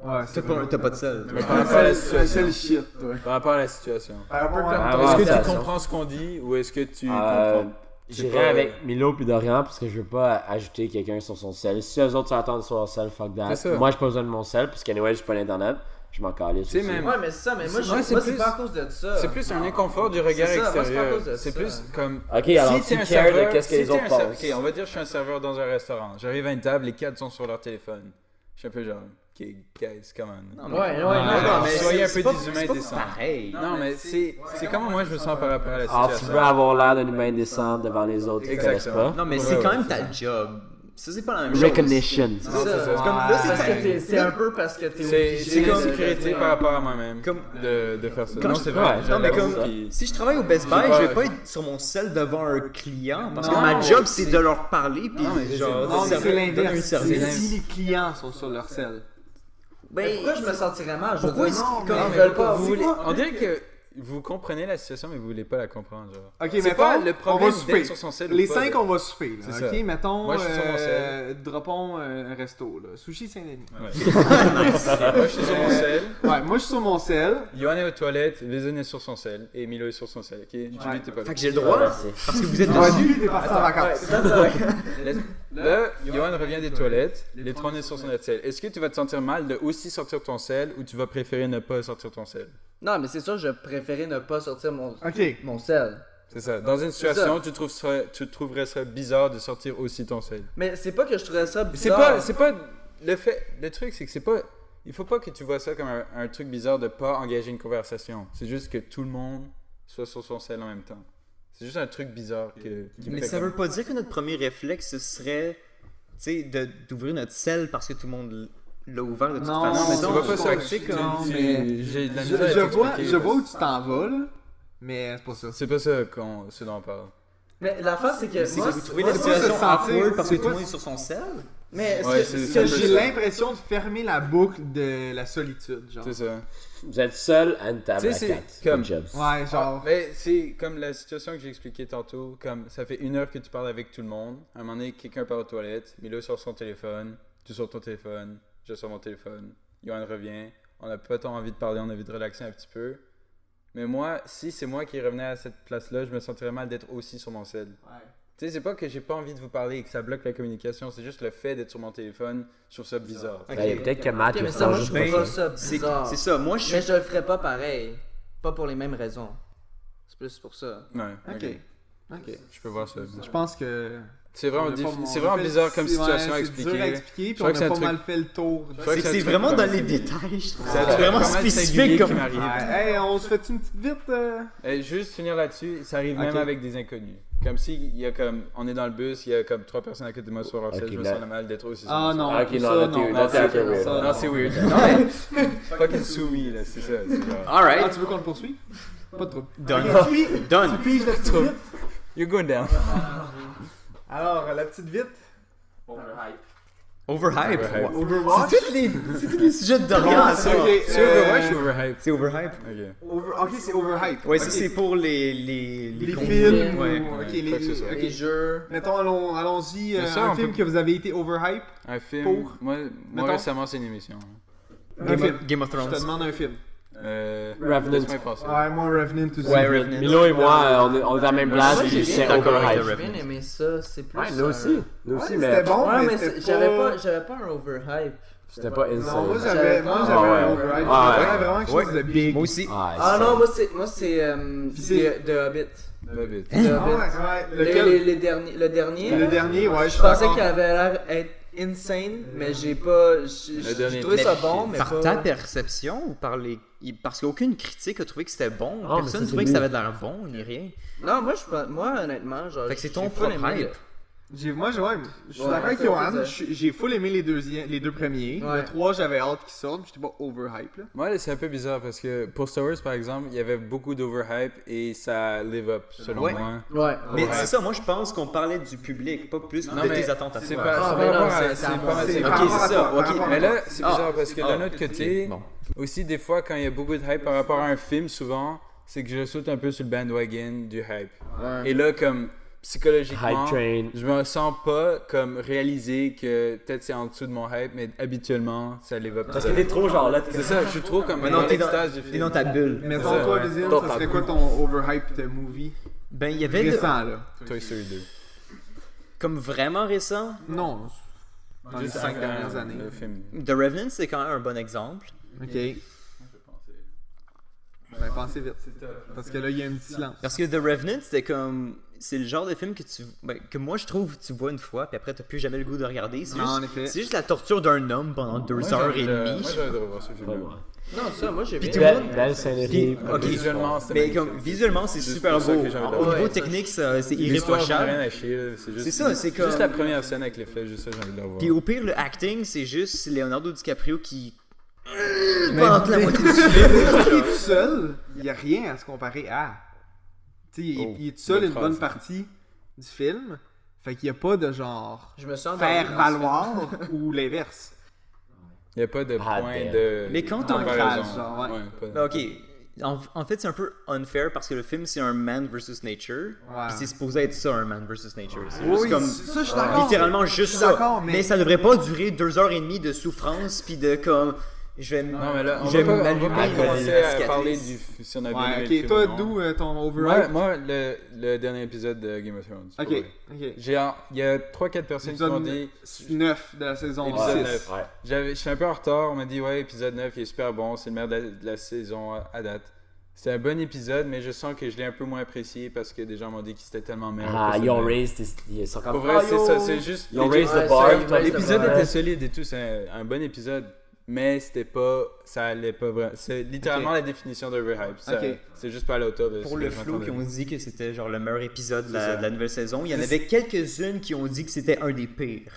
[SPEAKER 1] Ouais,
[SPEAKER 4] T'as pas de sel.
[SPEAKER 2] Mais par rapport à la
[SPEAKER 1] C'est
[SPEAKER 2] situation.
[SPEAKER 1] le shit, toi.
[SPEAKER 2] Par rapport à la situation.
[SPEAKER 1] Un peu comme
[SPEAKER 3] Ah,
[SPEAKER 1] toi.
[SPEAKER 3] ouais,
[SPEAKER 2] Est-ce que
[SPEAKER 3] ça,
[SPEAKER 2] tu
[SPEAKER 3] ça.
[SPEAKER 2] comprends ce qu'on dit ou est-ce que tu
[SPEAKER 3] Euh,
[SPEAKER 2] comprends?
[SPEAKER 3] J'irai
[SPEAKER 2] pas-
[SPEAKER 3] avec Milo puis Dorian parce que je veux pas ajouter quelqu'un sur son sel. Si eux autres s'attendent sur leur sel, fuck that.
[SPEAKER 2] C'est ça.
[SPEAKER 3] Moi, j'ai pas besoin de mon sel parce qu'anyway, j'ai pas l'internet. Je m'en calisse.
[SPEAKER 2] Tu sais,
[SPEAKER 3] aussi.
[SPEAKER 2] même-
[SPEAKER 5] Ouais, mais c'est ça, mais moi,
[SPEAKER 2] Ouais, c'est
[SPEAKER 5] moi
[SPEAKER 2] plus-
[SPEAKER 5] c'est pas à cause de ça.
[SPEAKER 2] C'est plus un inconfort du regard
[SPEAKER 5] C'est ça, moi, c'est pas à
[SPEAKER 2] extérieur.
[SPEAKER 5] cause de
[SPEAKER 2] C'est
[SPEAKER 5] ça.
[SPEAKER 2] plus comme.
[SPEAKER 3] Ok, alors
[SPEAKER 2] t'es
[SPEAKER 3] tu
[SPEAKER 2] un
[SPEAKER 3] cares
[SPEAKER 2] serveur-
[SPEAKER 3] de qu'est-ce que
[SPEAKER 2] si
[SPEAKER 3] les
[SPEAKER 2] t'es
[SPEAKER 3] autres
[SPEAKER 2] un
[SPEAKER 3] pensent.
[SPEAKER 2] Ok, on va dire que je suis un serveur dans un restaurant. J'arrive à une table, les 4 sont sur leur téléphone. Je suis un peu genre. guys, come on.
[SPEAKER 4] Non,
[SPEAKER 5] Ouais,
[SPEAKER 4] non, mais
[SPEAKER 2] soyez un peu
[SPEAKER 4] pas-
[SPEAKER 2] des humains
[SPEAKER 4] c'est pas
[SPEAKER 2] décents.
[SPEAKER 4] pareil.
[SPEAKER 2] Non, mais c'est comment moi je me sens par rapport à la
[SPEAKER 3] Alors, tu
[SPEAKER 2] situation.
[SPEAKER 3] veux avoir l'air d'un humain décent devant les autres qui ne connaissent
[SPEAKER 2] Exactement.
[SPEAKER 3] pas.
[SPEAKER 4] Non, mais
[SPEAKER 2] Ouais,
[SPEAKER 4] c'est
[SPEAKER 2] ouais,
[SPEAKER 4] quand même
[SPEAKER 2] c'est
[SPEAKER 4] ta
[SPEAKER 2] ça.
[SPEAKER 4] job. Ça, c'est pas la même chose.
[SPEAKER 3] Recognition.
[SPEAKER 5] C'est
[SPEAKER 2] Non,
[SPEAKER 5] ça.
[SPEAKER 2] c'est ça.
[SPEAKER 4] Comme là,
[SPEAKER 5] Parce que
[SPEAKER 4] c'est
[SPEAKER 5] c'est un peu parce que t'es
[SPEAKER 2] C'est
[SPEAKER 5] obligé
[SPEAKER 2] comme
[SPEAKER 5] de-
[SPEAKER 2] sécurité par rapport à moi-même
[SPEAKER 4] Comme-
[SPEAKER 2] de faire ça.
[SPEAKER 4] Comme
[SPEAKER 2] Non,
[SPEAKER 4] je-
[SPEAKER 2] c'est
[SPEAKER 3] ouais,
[SPEAKER 2] vrai.
[SPEAKER 4] Non, mais
[SPEAKER 2] j'avoue,
[SPEAKER 4] comme
[SPEAKER 2] puis-
[SPEAKER 4] si je travaille au Best Buy,
[SPEAKER 2] Je sais pas,
[SPEAKER 4] je vais pas être sur mon sel devant un client parce que
[SPEAKER 1] Non,
[SPEAKER 4] ma
[SPEAKER 1] mais
[SPEAKER 4] job c'est de leur parler puis
[SPEAKER 2] Non, mais
[SPEAKER 4] genre
[SPEAKER 1] Non, mais
[SPEAKER 4] donner
[SPEAKER 1] c'est
[SPEAKER 4] un
[SPEAKER 1] l'inverse.
[SPEAKER 4] service.
[SPEAKER 1] Si les clients sont sur leur sel.
[SPEAKER 5] Mais pourquoi je me sentirais mal? Je veux
[SPEAKER 4] Pourquoi
[SPEAKER 5] dire,
[SPEAKER 4] est-ce
[SPEAKER 5] non,
[SPEAKER 4] que-
[SPEAKER 5] mais
[SPEAKER 4] non,
[SPEAKER 5] ils
[SPEAKER 4] mais
[SPEAKER 5] veulent pas.
[SPEAKER 2] Vous
[SPEAKER 5] C'est
[SPEAKER 2] voulez-
[SPEAKER 5] quoi?
[SPEAKER 2] on dirait que vous comprenez la situation, mais vous voulez pas la comprendre, genre.
[SPEAKER 1] Ok,
[SPEAKER 2] C'est
[SPEAKER 1] mettons,
[SPEAKER 2] pas le
[SPEAKER 1] on
[SPEAKER 2] problème
[SPEAKER 1] va souper.
[SPEAKER 2] d'être sur son sel ou
[SPEAKER 1] Les
[SPEAKER 2] pas,
[SPEAKER 1] 5,
[SPEAKER 2] là.
[SPEAKER 1] on va souper. Là,
[SPEAKER 2] C'est
[SPEAKER 1] ok,
[SPEAKER 2] ça.
[SPEAKER 1] mettons,
[SPEAKER 2] Moi, je suis sur mon
[SPEAKER 1] droppons un resto. Là. Sushi Saint-Denis.
[SPEAKER 2] Ouais. Moi, je suis sur mon sel.
[SPEAKER 1] Ouais, moi, je suis sur mon sel.
[SPEAKER 2] Yohan est aux toilettes, Vézon est sur son sel, et Milo est sur son sel. Ok, Julie, t'es pas là.
[SPEAKER 4] Fait que j'ai le droit parce que vous êtes
[SPEAKER 1] Ouais,
[SPEAKER 4] dessus.
[SPEAKER 1] lui, t'es parti en vacances.
[SPEAKER 2] Là, Yohan revient des toilettes, les trois est sur son sel. Est-ce que tu vas te sentir mal de aussi sortir ton sel ou tu vas préférer ne pas sortir ton sel?
[SPEAKER 5] Non, mais c'est sûr, je préférais ne pas sortir
[SPEAKER 1] Ok.
[SPEAKER 5] mon sel.
[SPEAKER 2] C'est ça. Dans une situation, tu trouverais ça bizarre de sortir aussi ton sel.
[SPEAKER 5] Mais c'est pas que je trouvais ça
[SPEAKER 2] C'est
[SPEAKER 5] bizarre.
[SPEAKER 2] pas le truc, c'est que c'est pas, il faut pas que tu vois ça comme un truc bizarre de pas engager une conversation. C'est juste que tout le monde soit sur son sel en même temps. C'est juste un truc bizarre qui me
[SPEAKER 4] Mais
[SPEAKER 2] fait
[SPEAKER 4] ça
[SPEAKER 2] comme-
[SPEAKER 4] veut pas dire que notre premier réflexe ce serait tu sais d'ouvrir notre sel parce que tout le monde l'a ouvert de toute
[SPEAKER 1] Non,
[SPEAKER 4] façon.
[SPEAKER 1] mais
[SPEAKER 2] tu
[SPEAKER 1] non,
[SPEAKER 2] vois pas
[SPEAKER 1] je
[SPEAKER 2] ça.
[SPEAKER 1] comprends,
[SPEAKER 2] Tu-
[SPEAKER 1] non,
[SPEAKER 2] tu-
[SPEAKER 1] mais
[SPEAKER 2] j'ai de la misère à t'expliquer,
[SPEAKER 1] je vois
[SPEAKER 2] là.
[SPEAKER 1] où tu t'en vas, là. Mais c'est pas ça.
[SPEAKER 2] C'est pas ça ce dont on parle.
[SPEAKER 5] Mais l'affaire, c'est que
[SPEAKER 4] C'est
[SPEAKER 5] moi,
[SPEAKER 4] que vous trouvez
[SPEAKER 1] moi,
[SPEAKER 4] la
[SPEAKER 1] c'est pas
[SPEAKER 4] situation
[SPEAKER 1] se sentir-
[SPEAKER 4] awkward parce que
[SPEAKER 1] c'est
[SPEAKER 4] tout le
[SPEAKER 1] pas-
[SPEAKER 4] monde est sur son sel.
[SPEAKER 5] mais
[SPEAKER 2] Ouais,
[SPEAKER 5] ce
[SPEAKER 2] c'est-
[SPEAKER 5] que
[SPEAKER 2] c'est-
[SPEAKER 1] J'ai
[SPEAKER 2] ça.
[SPEAKER 1] l'impression de fermer la boucle de la solitude, genre.
[SPEAKER 2] C'est ça.
[SPEAKER 3] Vous êtes seul à une table
[SPEAKER 2] Tu
[SPEAKER 3] à
[SPEAKER 2] sais,
[SPEAKER 3] 4.
[SPEAKER 2] c'est comme-
[SPEAKER 1] Ouais, genre.
[SPEAKER 2] Mais c'est comme la situation que j'ai expliquée tantôt, comme ça fait 1 heure que tu parles avec tout le monde, à un moment donné, quelqu'un part aux toilettes, Milo sort son téléphone, tu sors ton téléphone, je sors mon téléphone, Yohan revient, on n'a pas tant envie de parler, on a envie de relaxer un petit peu. Mais moi, si c'est moi qui revenais à cette place-là, je me sentirais mal d'être aussi sur mon cell. Tu sais, c'est pas que j'ai pas envie de vous parler et que ça bloque la communication, c'est juste le fait d'être sur mon téléphone, je trouve ça bizarre.
[SPEAKER 4] Ok.
[SPEAKER 3] Peut-être que Matt
[SPEAKER 5] Ok,
[SPEAKER 3] il
[SPEAKER 5] mais
[SPEAKER 3] fait
[SPEAKER 5] ça, moi, je
[SPEAKER 3] juste
[SPEAKER 5] trouve
[SPEAKER 3] pas
[SPEAKER 5] pas
[SPEAKER 3] ça.
[SPEAKER 5] ça
[SPEAKER 4] C'est
[SPEAKER 5] bizarre.
[SPEAKER 4] c'est ça. Moi je
[SPEAKER 5] Mais
[SPEAKER 4] suis
[SPEAKER 5] je le ferais pas pareil. Pas pour les mêmes raisons. C'est plus pour ça.
[SPEAKER 2] Ouais,
[SPEAKER 1] Ok. Ok.
[SPEAKER 2] Je peux voir ça.
[SPEAKER 1] Je pense que.
[SPEAKER 2] C'est vraiment,
[SPEAKER 1] on a pas-
[SPEAKER 2] c'est
[SPEAKER 1] on
[SPEAKER 2] vraiment
[SPEAKER 1] a fait-
[SPEAKER 2] bizarre comme
[SPEAKER 1] c'est-
[SPEAKER 2] situation à
[SPEAKER 1] ouais, c'est dur
[SPEAKER 2] expliquer.
[SPEAKER 1] à expliquer, puis
[SPEAKER 2] crois
[SPEAKER 1] on
[SPEAKER 2] que c'est
[SPEAKER 1] a
[SPEAKER 2] un
[SPEAKER 1] pas
[SPEAKER 2] truc-
[SPEAKER 1] mal fait le tour.
[SPEAKER 2] Je crois que
[SPEAKER 4] c'est
[SPEAKER 2] un truc
[SPEAKER 4] vraiment
[SPEAKER 2] comme-
[SPEAKER 4] dans les détails, je trouve.
[SPEAKER 2] C'est un
[SPEAKER 4] C'est
[SPEAKER 2] truc
[SPEAKER 4] vraiment
[SPEAKER 2] pas mal singulier
[SPEAKER 4] spécifique
[SPEAKER 2] qui
[SPEAKER 4] comme.
[SPEAKER 2] m'arrive.
[SPEAKER 1] Ouais, hey, on se fait une petite vite.
[SPEAKER 2] Juste finir là-dessus, ça arrive même
[SPEAKER 1] Ok.
[SPEAKER 2] avec des inconnus. Comme si il y a comme, on est dans le bus, il y a comme 3 personnes à côté de moi sur leur
[SPEAKER 3] Ok,
[SPEAKER 2] selle, je me
[SPEAKER 3] là-
[SPEAKER 2] sens mal d'être aussi.
[SPEAKER 1] Ah non,
[SPEAKER 3] Ah, ok, non,
[SPEAKER 1] ça,
[SPEAKER 3] là,
[SPEAKER 1] non.
[SPEAKER 3] t'es-
[SPEAKER 2] Non, c'est
[SPEAKER 3] un peu weird.
[SPEAKER 1] ça,
[SPEAKER 2] Non, c'est weird. Non, mais fucking soumis là, c'est ça. C'est genre...
[SPEAKER 1] Ah,
[SPEAKER 4] Alright,
[SPEAKER 1] tu veux qu'on le poursuive? Pas de trouble.
[SPEAKER 4] done.
[SPEAKER 1] Ok, puis,
[SPEAKER 4] Done.
[SPEAKER 1] tu piges la petite vite.
[SPEAKER 2] You're going down.
[SPEAKER 1] Alors, la petite vite.
[SPEAKER 4] Overhype.
[SPEAKER 2] Overhype.
[SPEAKER 1] Overwatch.
[SPEAKER 4] C'est tous les sujets de Dorian, ça.
[SPEAKER 1] Ok,
[SPEAKER 2] C'est Overwatch ou Overhype?
[SPEAKER 4] C'est overhype.
[SPEAKER 2] Ok.
[SPEAKER 1] Ok, c'est overhype.
[SPEAKER 4] Ouais,
[SPEAKER 1] Ok.
[SPEAKER 4] ça c'est pour les
[SPEAKER 1] Les
[SPEAKER 4] contenus.
[SPEAKER 1] films.
[SPEAKER 4] Ouais.
[SPEAKER 1] ou- Ok,
[SPEAKER 2] je crois que c'est ça.
[SPEAKER 1] ok.
[SPEAKER 5] Les jeux.
[SPEAKER 1] Mettons, allons-y.
[SPEAKER 2] Mais ça,
[SPEAKER 1] Un
[SPEAKER 2] on
[SPEAKER 1] film
[SPEAKER 2] peut-
[SPEAKER 1] que vous avez été overhype.
[SPEAKER 2] Un film.
[SPEAKER 1] Pour?
[SPEAKER 2] Moi
[SPEAKER 1] Mettons.
[SPEAKER 2] récemment, c'est une émission.
[SPEAKER 1] Un film.
[SPEAKER 4] Game of
[SPEAKER 1] Je te
[SPEAKER 4] Thrones.
[SPEAKER 1] demande un film.
[SPEAKER 3] Revenant.
[SPEAKER 2] Laisse-moi y penser.
[SPEAKER 1] Ouais, moi, Revenant aussi.
[SPEAKER 4] Ouais, Revenant.
[SPEAKER 3] Milo et moi, on est à la même place,
[SPEAKER 5] Moi,
[SPEAKER 3] puis
[SPEAKER 5] j'ai
[SPEAKER 3] c'est
[SPEAKER 4] d'accord avec
[SPEAKER 3] overhype.
[SPEAKER 4] le
[SPEAKER 5] J'ai bien aimé ça. C'est plus.
[SPEAKER 3] Ouais, nous aussi. Nous aussi,
[SPEAKER 1] Ouais,
[SPEAKER 3] mais
[SPEAKER 1] c'était bon,
[SPEAKER 5] Ouais, mais
[SPEAKER 1] c'était
[SPEAKER 5] j'avais pas un overhype.
[SPEAKER 3] c'était pas insane.
[SPEAKER 1] Non, moi j'avais
[SPEAKER 5] J'avais-
[SPEAKER 1] un
[SPEAKER 3] Ah,
[SPEAKER 1] overhype.
[SPEAKER 3] ouais.
[SPEAKER 1] J'avais vraiment quelque chose de big.
[SPEAKER 4] Moi aussi.
[SPEAKER 5] Ah non, moi c'est
[SPEAKER 1] c'est-
[SPEAKER 5] The Hobbit.
[SPEAKER 2] Hobbit.
[SPEAKER 5] The
[SPEAKER 1] Ah
[SPEAKER 5] Hobbit.
[SPEAKER 1] ouais, lequel?
[SPEAKER 5] Les derniers, le dernier.
[SPEAKER 1] Le dernier, ouais,
[SPEAKER 5] Je pensais qu'il avait l'air être insane, mais j'ai pas. J'ai
[SPEAKER 2] dernier
[SPEAKER 5] trouvé ça
[SPEAKER 2] était
[SPEAKER 5] bon, mais
[SPEAKER 4] Par
[SPEAKER 5] pas.
[SPEAKER 4] ta perception ou par les. Parce qu'aucune critique a trouvé que c'était bon.
[SPEAKER 3] Ah, mais
[SPEAKER 4] Personne
[SPEAKER 3] ça,
[SPEAKER 4] ne trouvait
[SPEAKER 3] c'est
[SPEAKER 4] que ça avait de l'air bon ni rien.
[SPEAKER 5] Non, moi honnêtement, genre.
[SPEAKER 4] Fait que c'est
[SPEAKER 5] j'ai
[SPEAKER 4] ton
[SPEAKER 5] full
[SPEAKER 4] propre
[SPEAKER 5] aimé
[SPEAKER 4] hype.
[SPEAKER 5] le-
[SPEAKER 1] Je suis d'accord avec
[SPEAKER 5] ça,
[SPEAKER 1] Johan.
[SPEAKER 5] ça.
[SPEAKER 1] J'ai full aimé les deux premiers.
[SPEAKER 5] Ouais.
[SPEAKER 1] Le 3, j'avais hâte qu'ils sortent. J'étais pas overhype là.
[SPEAKER 2] Moi, c'est un peu bizarre parce que pour Star Wars, par exemple, il y avait beaucoup d'overhype et ça live up, selon
[SPEAKER 4] Ouais.
[SPEAKER 2] moi.
[SPEAKER 5] Ouais.
[SPEAKER 4] Mais
[SPEAKER 2] Ouais.
[SPEAKER 4] c'est ça, moi je pense qu'on parlait du public, pas plus
[SPEAKER 2] Non,
[SPEAKER 4] de
[SPEAKER 2] mais
[SPEAKER 4] tes attentes à
[SPEAKER 2] C'est
[SPEAKER 4] toi.
[SPEAKER 2] pas,
[SPEAKER 5] Ah,
[SPEAKER 2] c'est
[SPEAKER 5] mais
[SPEAKER 2] pas
[SPEAKER 5] non,
[SPEAKER 2] rapport à-
[SPEAKER 5] c'est
[SPEAKER 2] c'est
[SPEAKER 5] à
[SPEAKER 2] pas
[SPEAKER 5] moi.
[SPEAKER 2] mal-
[SPEAKER 1] C'est
[SPEAKER 2] c'est-
[SPEAKER 1] par
[SPEAKER 4] Ok,
[SPEAKER 1] rapport
[SPEAKER 4] c'est
[SPEAKER 1] à
[SPEAKER 4] ça,
[SPEAKER 1] toi,
[SPEAKER 4] ok.
[SPEAKER 1] par rapport à
[SPEAKER 2] Mais
[SPEAKER 1] toi.
[SPEAKER 2] là, c'est bizarre parce que d'un autre côté,
[SPEAKER 4] Bon.
[SPEAKER 2] aussi des fois, quand il y a beaucoup de hype par rapport à un film, souvent, c'est que je saute un peu sur le bandwagon du hype. Et là, comme psychologiquement,
[SPEAKER 3] Hype train.
[SPEAKER 2] je me sens pas comme réaliser que peut-être c'est en dessous de mon hype, mais habituellement, ça live up.
[SPEAKER 3] Parce que t'es trop genre là.
[SPEAKER 2] C'est ça, je suis trop comme
[SPEAKER 4] Mais non,
[SPEAKER 2] dans
[SPEAKER 4] t'es dans,
[SPEAKER 2] l'extase du
[SPEAKER 4] t'es
[SPEAKER 2] film.
[SPEAKER 4] dans ta bulle.
[SPEAKER 1] Mettons,
[SPEAKER 2] ça,
[SPEAKER 1] toi,
[SPEAKER 2] ouais.
[SPEAKER 1] Vizine,
[SPEAKER 3] Dans
[SPEAKER 1] ça
[SPEAKER 3] ta
[SPEAKER 1] serait quoi ton overhype movie
[SPEAKER 4] Ben, il y avait de-
[SPEAKER 1] récent là?
[SPEAKER 2] Toy Story 2.
[SPEAKER 4] comme vraiment récent.
[SPEAKER 1] Non. Dans les
[SPEAKER 2] Juste
[SPEAKER 1] 5
[SPEAKER 2] avant
[SPEAKER 1] dernières années.
[SPEAKER 2] Le film.
[SPEAKER 4] The Revenant, c'est quand même un bon exemple.
[SPEAKER 1] Ok. Ben, pensez vite. Parce que là, il y a un petit silence.
[SPEAKER 4] Parce que The Revenant, c'était comme. c'est le genre de film que moi je trouve tu vois une fois, puis après t'as plus jamais le goût de regarder.
[SPEAKER 1] Non, en effet.
[SPEAKER 4] C'est juste la torture d'un homme pendant 2h30.
[SPEAKER 2] Moi, j'aurais de revoir ce film.
[SPEAKER 5] Non, ça, moi j'ai
[SPEAKER 4] Puis
[SPEAKER 5] bien.
[SPEAKER 4] tout le monde-
[SPEAKER 3] Belle scénerie.
[SPEAKER 4] Ok,
[SPEAKER 2] Visuellement, c'est
[SPEAKER 4] mais
[SPEAKER 2] magnifique.
[SPEAKER 4] comme visuellement c'est
[SPEAKER 2] C'est
[SPEAKER 4] super
[SPEAKER 2] pour ça
[SPEAKER 4] beau.
[SPEAKER 2] que j'ai envie de
[SPEAKER 4] Au
[SPEAKER 5] voir.
[SPEAKER 4] niveau
[SPEAKER 5] Ouais,
[SPEAKER 4] technique, c'est
[SPEAKER 2] L'histoire, j'ai rien
[SPEAKER 4] irréprochable.
[SPEAKER 2] à chier, là. C'est juste.
[SPEAKER 4] C'est ça, c'est comme-
[SPEAKER 2] Juste la première scène avec les flèches, juste ça, j'ai envie de la revoir.
[SPEAKER 4] Puis au pire, le acting, c'est juste Leonardo DiCaprio qui.
[SPEAKER 1] Mais
[SPEAKER 4] Pendant toute la moitié du film.
[SPEAKER 1] Quand il est tout seul, il n'y a rien à se comparer à. Tu sais, il est tout seul
[SPEAKER 2] bonne
[SPEAKER 1] une bonne
[SPEAKER 2] phrase.
[SPEAKER 1] partie du film. Fait qu'il n'y a pas de genre
[SPEAKER 5] Je me sens
[SPEAKER 1] faire valoir ou l'inverse.
[SPEAKER 2] Il n'y a pas de
[SPEAKER 3] Ah,
[SPEAKER 2] point
[SPEAKER 3] damn.
[SPEAKER 2] de.
[SPEAKER 4] Mais quand
[SPEAKER 2] comparaison.
[SPEAKER 1] t'ancrages, genre, ouais.
[SPEAKER 2] pas de-
[SPEAKER 4] Ben, ok. En fait, c'est un peu unfair parce que le film c'est un man versus nature.
[SPEAKER 1] Ouais.
[SPEAKER 4] Puis c'est supposé être ça, un man versus nature. C'est
[SPEAKER 1] Oui,
[SPEAKER 4] juste comme.
[SPEAKER 1] ça, je suis d'accord.
[SPEAKER 4] Littéralement juste
[SPEAKER 1] Je suis
[SPEAKER 4] ça.
[SPEAKER 1] d'accord, mais-
[SPEAKER 4] ça devrait pas durer 2h30 de souffrance puis de comme. Je vais
[SPEAKER 2] Non, mais là, on
[SPEAKER 4] je
[SPEAKER 2] va
[SPEAKER 4] vais
[SPEAKER 2] pas
[SPEAKER 4] m'allumer
[SPEAKER 2] commencer
[SPEAKER 4] la
[SPEAKER 2] à
[SPEAKER 4] cicatrice.
[SPEAKER 2] parler du. Si on a bien aimé
[SPEAKER 1] Ouais,
[SPEAKER 2] le
[SPEAKER 1] ok,
[SPEAKER 2] film
[SPEAKER 1] toi,
[SPEAKER 2] ou non.
[SPEAKER 1] d'où ton override?
[SPEAKER 2] Moi, le dernier épisode de Game of Thrones.
[SPEAKER 1] Ok, ok.
[SPEAKER 2] Il y a 3-4 personnes qui m'ont
[SPEAKER 1] Épisode
[SPEAKER 2] dit.
[SPEAKER 1] 9 de la saison
[SPEAKER 2] Épisode
[SPEAKER 1] 6.
[SPEAKER 2] 9.
[SPEAKER 3] Ouais.
[SPEAKER 2] Je suis un peu en retard, on m'a dit ouais, épisode 9 il est super bon, c'est le meilleur de la saison à date. C'était un bon épisode, mais je sens que je l'ai un peu moins apprécié parce que des gens m'ont dit que c'était tellement meilleur.
[SPEAKER 3] Ah,
[SPEAKER 2] que ça
[SPEAKER 3] ils ont
[SPEAKER 2] l'est.
[SPEAKER 3] raised, ils sont comme.
[SPEAKER 2] Pour vrai,
[SPEAKER 3] Ah,
[SPEAKER 2] c'est
[SPEAKER 3] yo!
[SPEAKER 2] ça, c'est juste.
[SPEAKER 3] Ils ont
[SPEAKER 2] les-
[SPEAKER 3] raised
[SPEAKER 5] Ouais,
[SPEAKER 3] the bar.
[SPEAKER 5] ça,
[SPEAKER 3] puis
[SPEAKER 5] ils
[SPEAKER 3] toi,
[SPEAKER 5] raised
[SPEAKER 3] c'était
[SPEAKER 5] the
[SPEAKER 2] L'épisode
[SPEAKER 5] bar.
[SPEAKER 2] était solide et tout, c'est un bon épisode, mais c'était pas. Ça allait pas vraiment. C'est littéralement la définition d'overhype. Ça-
[SPEAKER 1] Ok.
[SPEAKER 2] C'est juste pas à la hauteur de.
[SPEAKER 4] Pour
[SPEAKER 2] ce
[SPEAKER 4] le
[SPEAKER 2] que
[SPEAKER 4] flow
[SPEAKER 2] j'entendais.
[SPEAKER 4] qui ont dit que c'était genre le meilleur épisode de
[SPEAKER 2] C'est ça.
[SPEAKER 4] de la nouvelle saison, il y en avait quelques-unes qui ont dit que c'était un des pires.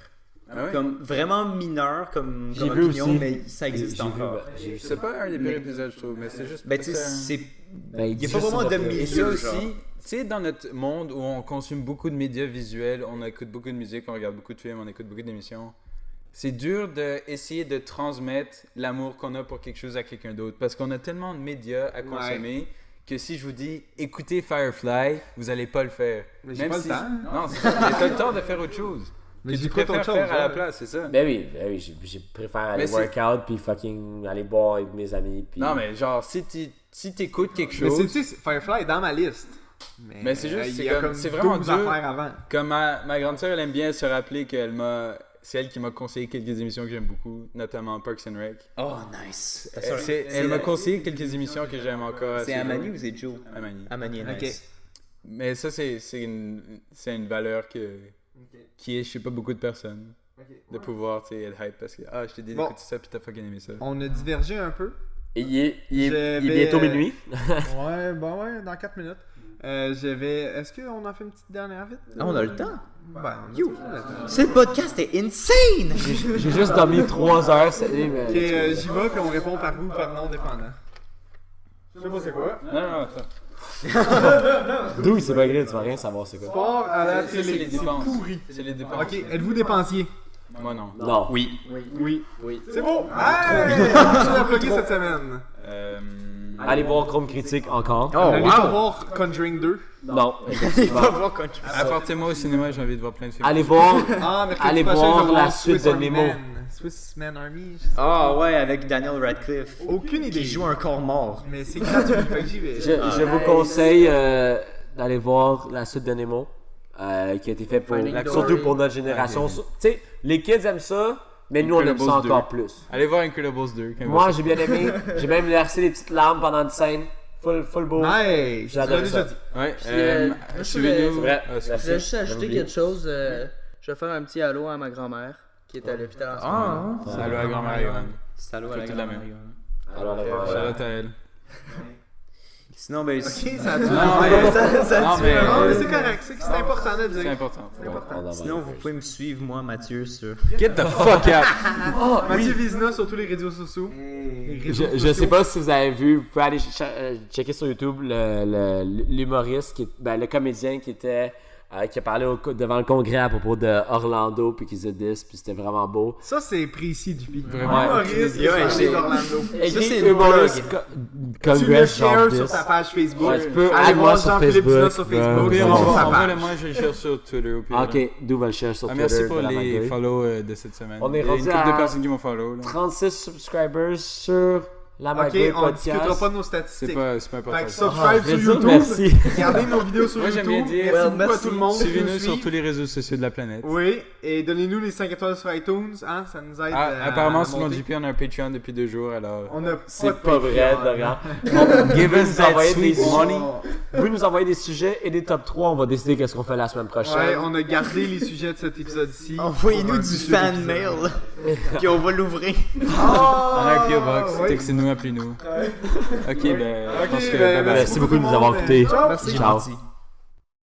[SPEAKER 2] Ah ouais?
[SPEAKER 4] Comme vraiment mineur comme
[SPEAKER 3] J'ai vu
[SPEAKER 4] opinion,
[SPEAKER 3] aussi.
[SPEAKER 4] mais ça existe
[SPEAKER 3] J'ai vu,
[SPEAKER 4] encore.
[SPEAKER 3] j'ai vu ça.
[SPEAKER 2] C'est pas un des pires épisodes, je trouve, mais c'est juste.
[SPEAKER 4] Ben tu sais,
[SPEAKER 2] c'est un-
[SPEAKER 4] c'est.
[SPEAKER 3] Ben,
[SPEAKER 4] Il y a
[SPEAKER 3] juste
[SPEAKER 4] pas vraiment
[SPEAKER 3] sur
[SPEAKER 4] de
[SPEAKER 3] notre-
[SPEAKER 2] Et ça
[SPEAKER 4] milieu,
[SPEAKER 2] aussi,
[SPEAKER 4] genre.
[SPEAKER 2] tu sais, dans notre monde où on consomme beaucoup de médias visuels, on écoute beaucoup de musique, on regarde beaucoup de films, on écoute beaucoup d'émissions, c'est dur d'essayer de transmettre l'amour qu'on a pour quelque chose à quelqu'un d'autre. Parce qu'on a tellement de médias à consommer que si je vous dis écoutez Firefly, vous allez pas le faire.
[SPEAKER 1] Mais j'ai pas le temps.
[SPEAKER 2] Non, c'est ça. Mais t'as le temps de faire autre chose.
[SPEAKER 1] Mais
[SPEAKER 2] que tu
[SPEAKER 1] j'écoute
[SPEAKER 2] préfères
[SPEAKER 1] autre
[SPEAKER 2] faire
[SPEAKER 1] chose,
[SPEAKER 2] à la
[SPEAKER 1] ouais.
[SPEAKER 2] place, c'est ça.
[SPEAKER 3] Ben oui, je préfère aller
[SPEAKER 2] Mais c'est-
[SPEAKER 3] workout puis fucking aller boire avec mes amis. Puis...
[SPEAKER 2] Non, mais genre, si t'écoutes quelque
[SPEAKER 1] Mais
[SPEAKER 2] chose.
[SPEAKER 1] tu sais, Firefly est dans ma liste.
[SPEAKER 2] Mais c'est juste,
[SPEAKER 1] il
[SPEAKER 2] c'est
[SPEAKER 1] y a
[SPEAKER 2] comme- c'est vraiment
[SPEAKER 1] 12
[SPEAKER 2] dur.
[SPEAKER 1] affaires avant.
[SPEAKER 2] Comme ma grande sœur, elle aime bien se rappeler qu'elle m'a. C'est elle qui m'a conseillé quelques émissions que j'aime beaucoup, notamment Parks and Rec.
[SPEAKER 4] Oh nice.
[SPEAKER 2] Elle m'a conseillé quelques émissions que j'aime encore.
[SPEAKER 4] C'est
[SPEAKER 2] assez.
[SPEAKER 4] Amani ou c'est Joe?
[SPEAKER 2] Amani.
[SPEAKER 4] Amani,
[SPEAKER 1] Ok.
[SPEAKER 4] nice.
[SPEAKER 2] Mais ça, c'est une valeur qui est chez pas beaucoup de personnes. De pouvoir, tu sais, être hype parce que je t'ai dit
[SPEAKER 1] Bon.
[SPEAKER 2] d'écouter ça puis t'as fucking aimé ça.
[SPEAKER 1] On a divergé un peu.
[SPEAKER 3] Et il est
[SPEAKER 1] Je vais-
[SPEAKER 3] bientôt minuit.
[SPEAKER 1] Ouais, bon ouais, dans 4 minutes. Est-ce qu'on en fait une petite dernière vite?
[SPEAKER 4] Ah, on a le temps?
[SPEAKER 1] Ben, on a
[SPEAKER 4] You.
[SPEAKER 1] toujours le temps.
[SPEAKER 4] Ce podcast est insane!
[SPEAKER 3] J'ai juste dormi 3 heures cette nuit, mais...
[SPEAKER 1] Ok, j'y vais puis on répond par oui ou par non dépendant. Je sais pas c'est quoi.
[SPEAKER 2] Non, attends.
[SPEAKER 3] D'où c'est pas grave, tu vas rien savoir c'est quoi.
[SPEAKER 1] Sport à la
[SPEAKER 2] C'est les
[SPEAKER 1] télé. C'est
[SPEAKER 2] dépenses.
[SPEAKER 1] pourri.
[SPEAKER 2] C'est les dépenses.
[SPEAKER 1] Ok, êtes-vous dépensier?
[SPEAKER 2] Moi, non.
[SPEAKER 3] Non.
[SPEAKER 4] Oui.
[SPEAKER 1] Oui.
[SPEAKER 5] Oui.
[SPEAKER 1] C'est beau! Hey! Je l'ai bloqué cette semaine.
[SPEAKER 3] Allez voir Chrome Critique encore.
[SPEAKER 4] Oh,
[SPEAKER 1] Allez pas
[SPEAKER 4] wow!
[SPEAKER 1] voir Conjuring 2.
[SPEAKER 3] Non.
[SPEAKER 4] Il va voir quand tu
[SPEAKER 2] Apportez-moi au cinéma, j'ai envie de voir plein de films.
[SPEAKER 3] Allez voir...
[SPEAKER 1] Ah, mercredi
[SPEAKER 3] Allez
[SPEAKER 1] prochain,
[SPEAKER 3] voir
[SPEAKER 1] je vais
[SPEAKER 3] la
[SPEAKER 1] voir
[SPEAKER 3] suite
[SPEAKER 1] Swiss
[SPEAKER 3] de
[SPEAKER 1] Army
[SPEAKER 3] Nemo.
[SPEAKER 1] Man. Swiss Man Army. je sais pas.
[SPEAKER 4] Ah ouais, avec Daniel Radcliffe.
[SPEAKER 1] Aucune idée.
[SPEAKER 4] Qui joue un corps mort.
[SPEAKER 1] Mais c'est gratuit, fait que j'y vais.
[SPEAKER 3] Je vous conseille d'aller voir la suite de Nemo. Qui a été fait pour,
[SPEAKER 5] Finding Dory.
[SPEAKER 3] surtout pour notre génération. Tu sais, les kids aiment ça, mais nous on aime ça
[SPEAKER 2] Incredibles
[SPEAKER 3] encore
[SPEAKER 2] 2.
[SPEAKER 3] plus.
[SPEAKER 2] Allez voir Incredibles 2. quand
[SPEAKER 3] Moi
[SPEAKER 2] même.
[SPEAKER 3] j'ai bien aimé, j'ai même versé des petites larmes pendant une scène. Full beau.
[SPEAKER 1] Nice! Tu l'as
[SPEAKER 3] J'adore
[SPEAKER 1] déjà
[SPEAKER 3] ça.
[SPEAKER 1] dit.
[SPEAKER 2] Ouais,
[SPEAKER 5] Puis, moi, je
[SPEAKER 2] suivez-nous.
[SPEAKER 3] C'est vrai.
[SPEAKER 2] Ah,
[SPEAKER 3] Merci.
[SPEAKER 5] Je voulais juste
[SPEAKER 3] J'avais
[SPEAKER 5] ajouter
[SPEAKER 3] oublié.
[SPEAKER 5] quelque chose. Je vais faire un petit allô à ma grand-mère qui est à l'hôpital en ce moment.
[SPEAKER 4] Ah!
[SPEAKER 2] Salut à la grand-mère Yohan.
[SPEAKER 4] Salut à la
[SPEAKER 2] Toute la
[SPEAKER 4] grand-mère.
[SPEAKER 2] même.
[SPEAKER 3] Alors,
[SPEAKER 2] Shout-out à elle.
[SPEAKER 4] Sinon, ben.
[SPEAKER 1] Ok, ça a dû.
[SPEAKER 2] Non, mais-
[SPEAKER 1] ça
[SPEAKER 2] non,
[SPEAKER 1] tue.
[SPEAKER 2] mais-
[SPEAKER 1] Non, mais c'est correct, c'est important de le
[SPEAKER 2] C'est
[SPEAKER 1] dire.
[SPEAKER 2] important.
[SPEAKER 4] Sinon, vous pouvez me suivre, moi, Mathieu, sur.
[SPEAKER 2] Get the fuck out!
[SPEAKER 1] Mathieu Vizina sur tous les réseaux sociaux. Les réseaux
[SPEAKER 3] Je
[SPEAKER 1] sociaux.
[SPEAKER 3] sais pas si vous avez vu, vous pouvez aller checker sur YouTube l'humoriste, le comédien qui était qui a parlé devant le congrès à propos de Orlando puis qu'ils étaient 10 puis c'était vraiment beau.
[SPEAKER 1] Ça, c'est précis du pic.
[SPEAKER 2] Vraiment.
[SPEAKER 1] Humoriste,
[SPEAKER 4] Ouais,
[SPEAKER 1] parler
[SPEAKER 4] j'ai-
[SPEAKER 1] d'Orlando.
[SPEAKER 3] Écrit
[SPEAKER 4] c'est une
[SPEAKER 3] humoriste
[SPEAKER 1] Tu
[SPEAKER 3] congrès
[SPEAKER 1] le
[SPEAKER 3] genre
[SPEAKER 1] shares
[SPEAKER 3] 10.
[SPEAKER 1] sur ta page Facebook.
[SPEAKER 3] Ouais, tu peux
[SPEAKER 1] Allez
[SPEAKER 3] aller
[SPEAKER 1] voir
[SPEAKER 3] voir sur
[SPEAKER 1] Jean-Philippe
[SPEAKER 3] Facebook.
[SPEAKER 1] Vizina sur Facebook.
[SPEAKER 2] Au pire,
[SPEAKER 1] sur sa
[SPEAKER 2] on va
[SPEAKER 1] page.
[SPEAKER 2] le moi, je le cherche sur Twitter. Au pire,
[SPEAKER 3] Ah,
[SPEAKER 2] là.
[SPEAKER 3] ok, d'où va le chercher sur
[SPEAKER 2] Ah,
[SPEAKER 3] Twitter.
[SPEAKER 2] merci pour
[SPEAKER 3] de la
[SPEAKER 2] les
[SPEAKER 3] Magouille.
[SPEAKER 2] follow de cette semaine.
[SPEAKER 3] On est
[SPEAKER 2] Il y a une
[SPEAKER 3] rendu
[SPEAKER 2] couple de
[SPEAKER 3] à
[SPEAKER 2] personnes qui m'ont follow. Là.
[SPEAKER 3] 36 subscribers sur La
[SPEAKER 1] Ok,
[SPEAKER 3] Magouille
[SPEAKER 1] on discutera
[SPEAKER 3] Podcast.
[SPEAKER 1] pas de nos
[SPEAKER 2] C'est
[SPEAKER 1] statistiques.
[SPEAKER 2] pas
[SPEAKER 1] Fait que
[SPEAKER 2] important.
[SPEAKER 1] subscribe sur
[SPEAKER 3] Réseau,
[SPEAKER 1] YouTube.
[SPEAKER 3] merci.
[SPEAKER 1] Regardez nos vidéos sur
[SPEAKER 2] Moi, j'aime
[SPEAKER 1] YouTube.
[SPEAKER 2] bien dire-
[SPEAKER 1] Merci
[SPEAKER 5] Ouais,
[SPEAKER 1] beaucoup à
[SPEAKER 5] merci.
[SPEAKER 1] tout le monde. qui nous
[SPEAKER 2] Suivez-nous sur
[SPEAKER 1] suit.
[SPEAKER 2] tous les réseaux sociaux de la planète.
[SPEAKER 1] Oui, et donnez-nous les 5 étoiles sur iTunes, hein, ça nous aide.
[SPEAKER 2] Apparemment,
[SPEAKER 1] à
[SPEAKER 2] sur mon
[SPEAKER 1] monter.
[SPEAKER 2] GP, on a un Patreon depuis 2 jours, alors.
[SPEAKER 1] On a
[SPEAKER 3] C'est
[SPEAKER 1] de
[SPEAKER 3] pas vrai,
[SPEAKER 1] Patreon.
[SPEAKER 3] Dorian.
[SPEAKER 2] Give us
[SPEAKER 3] nous
[SPEAKER 2] that
[SPEAKER 3] envoyer
[SPEAKER 2] sweet
[SPEAKER 3] des
[SPEAKER 2] money.
[SPEAKER 3] Vous nous envoyez des sujets et des top 3, on va décider qu'est-ce qu'on fait la semaine
[SPEAKER 1] Ouais,
[SPEAKER 3] prochaine.
[SPEAKER 1] on a gardé les sujets de cet épisode-ci.
[SPEAKER 4] Envoyez-nous
[SPEAKER 1] Pour un
[SPEAKER 4] du
[SPEAKER 1] futur
[SPEAKER 4] fan
[SPEAKER 1] épisode.
[SPEAKER 4] mail. Puis on va l'ouvrir.
[SPEAKER 2] On a un PO Box,
[SPEAKER 1] ouais.
[SPEAKER 2] textez-nous, appelez-nous. Ok, ben, je pense que.
[SPEAKER 1] ben,
[SPEAKER 2] bye bye.
[SPEAKER 3] Merci beaucoup de nous avoir écoutés.
[SPEAKER 1] Ciao.
[SPEAKER 4] Merci,
[SPEAKER 3] Ciao.
[SPEAKER 4] gentil.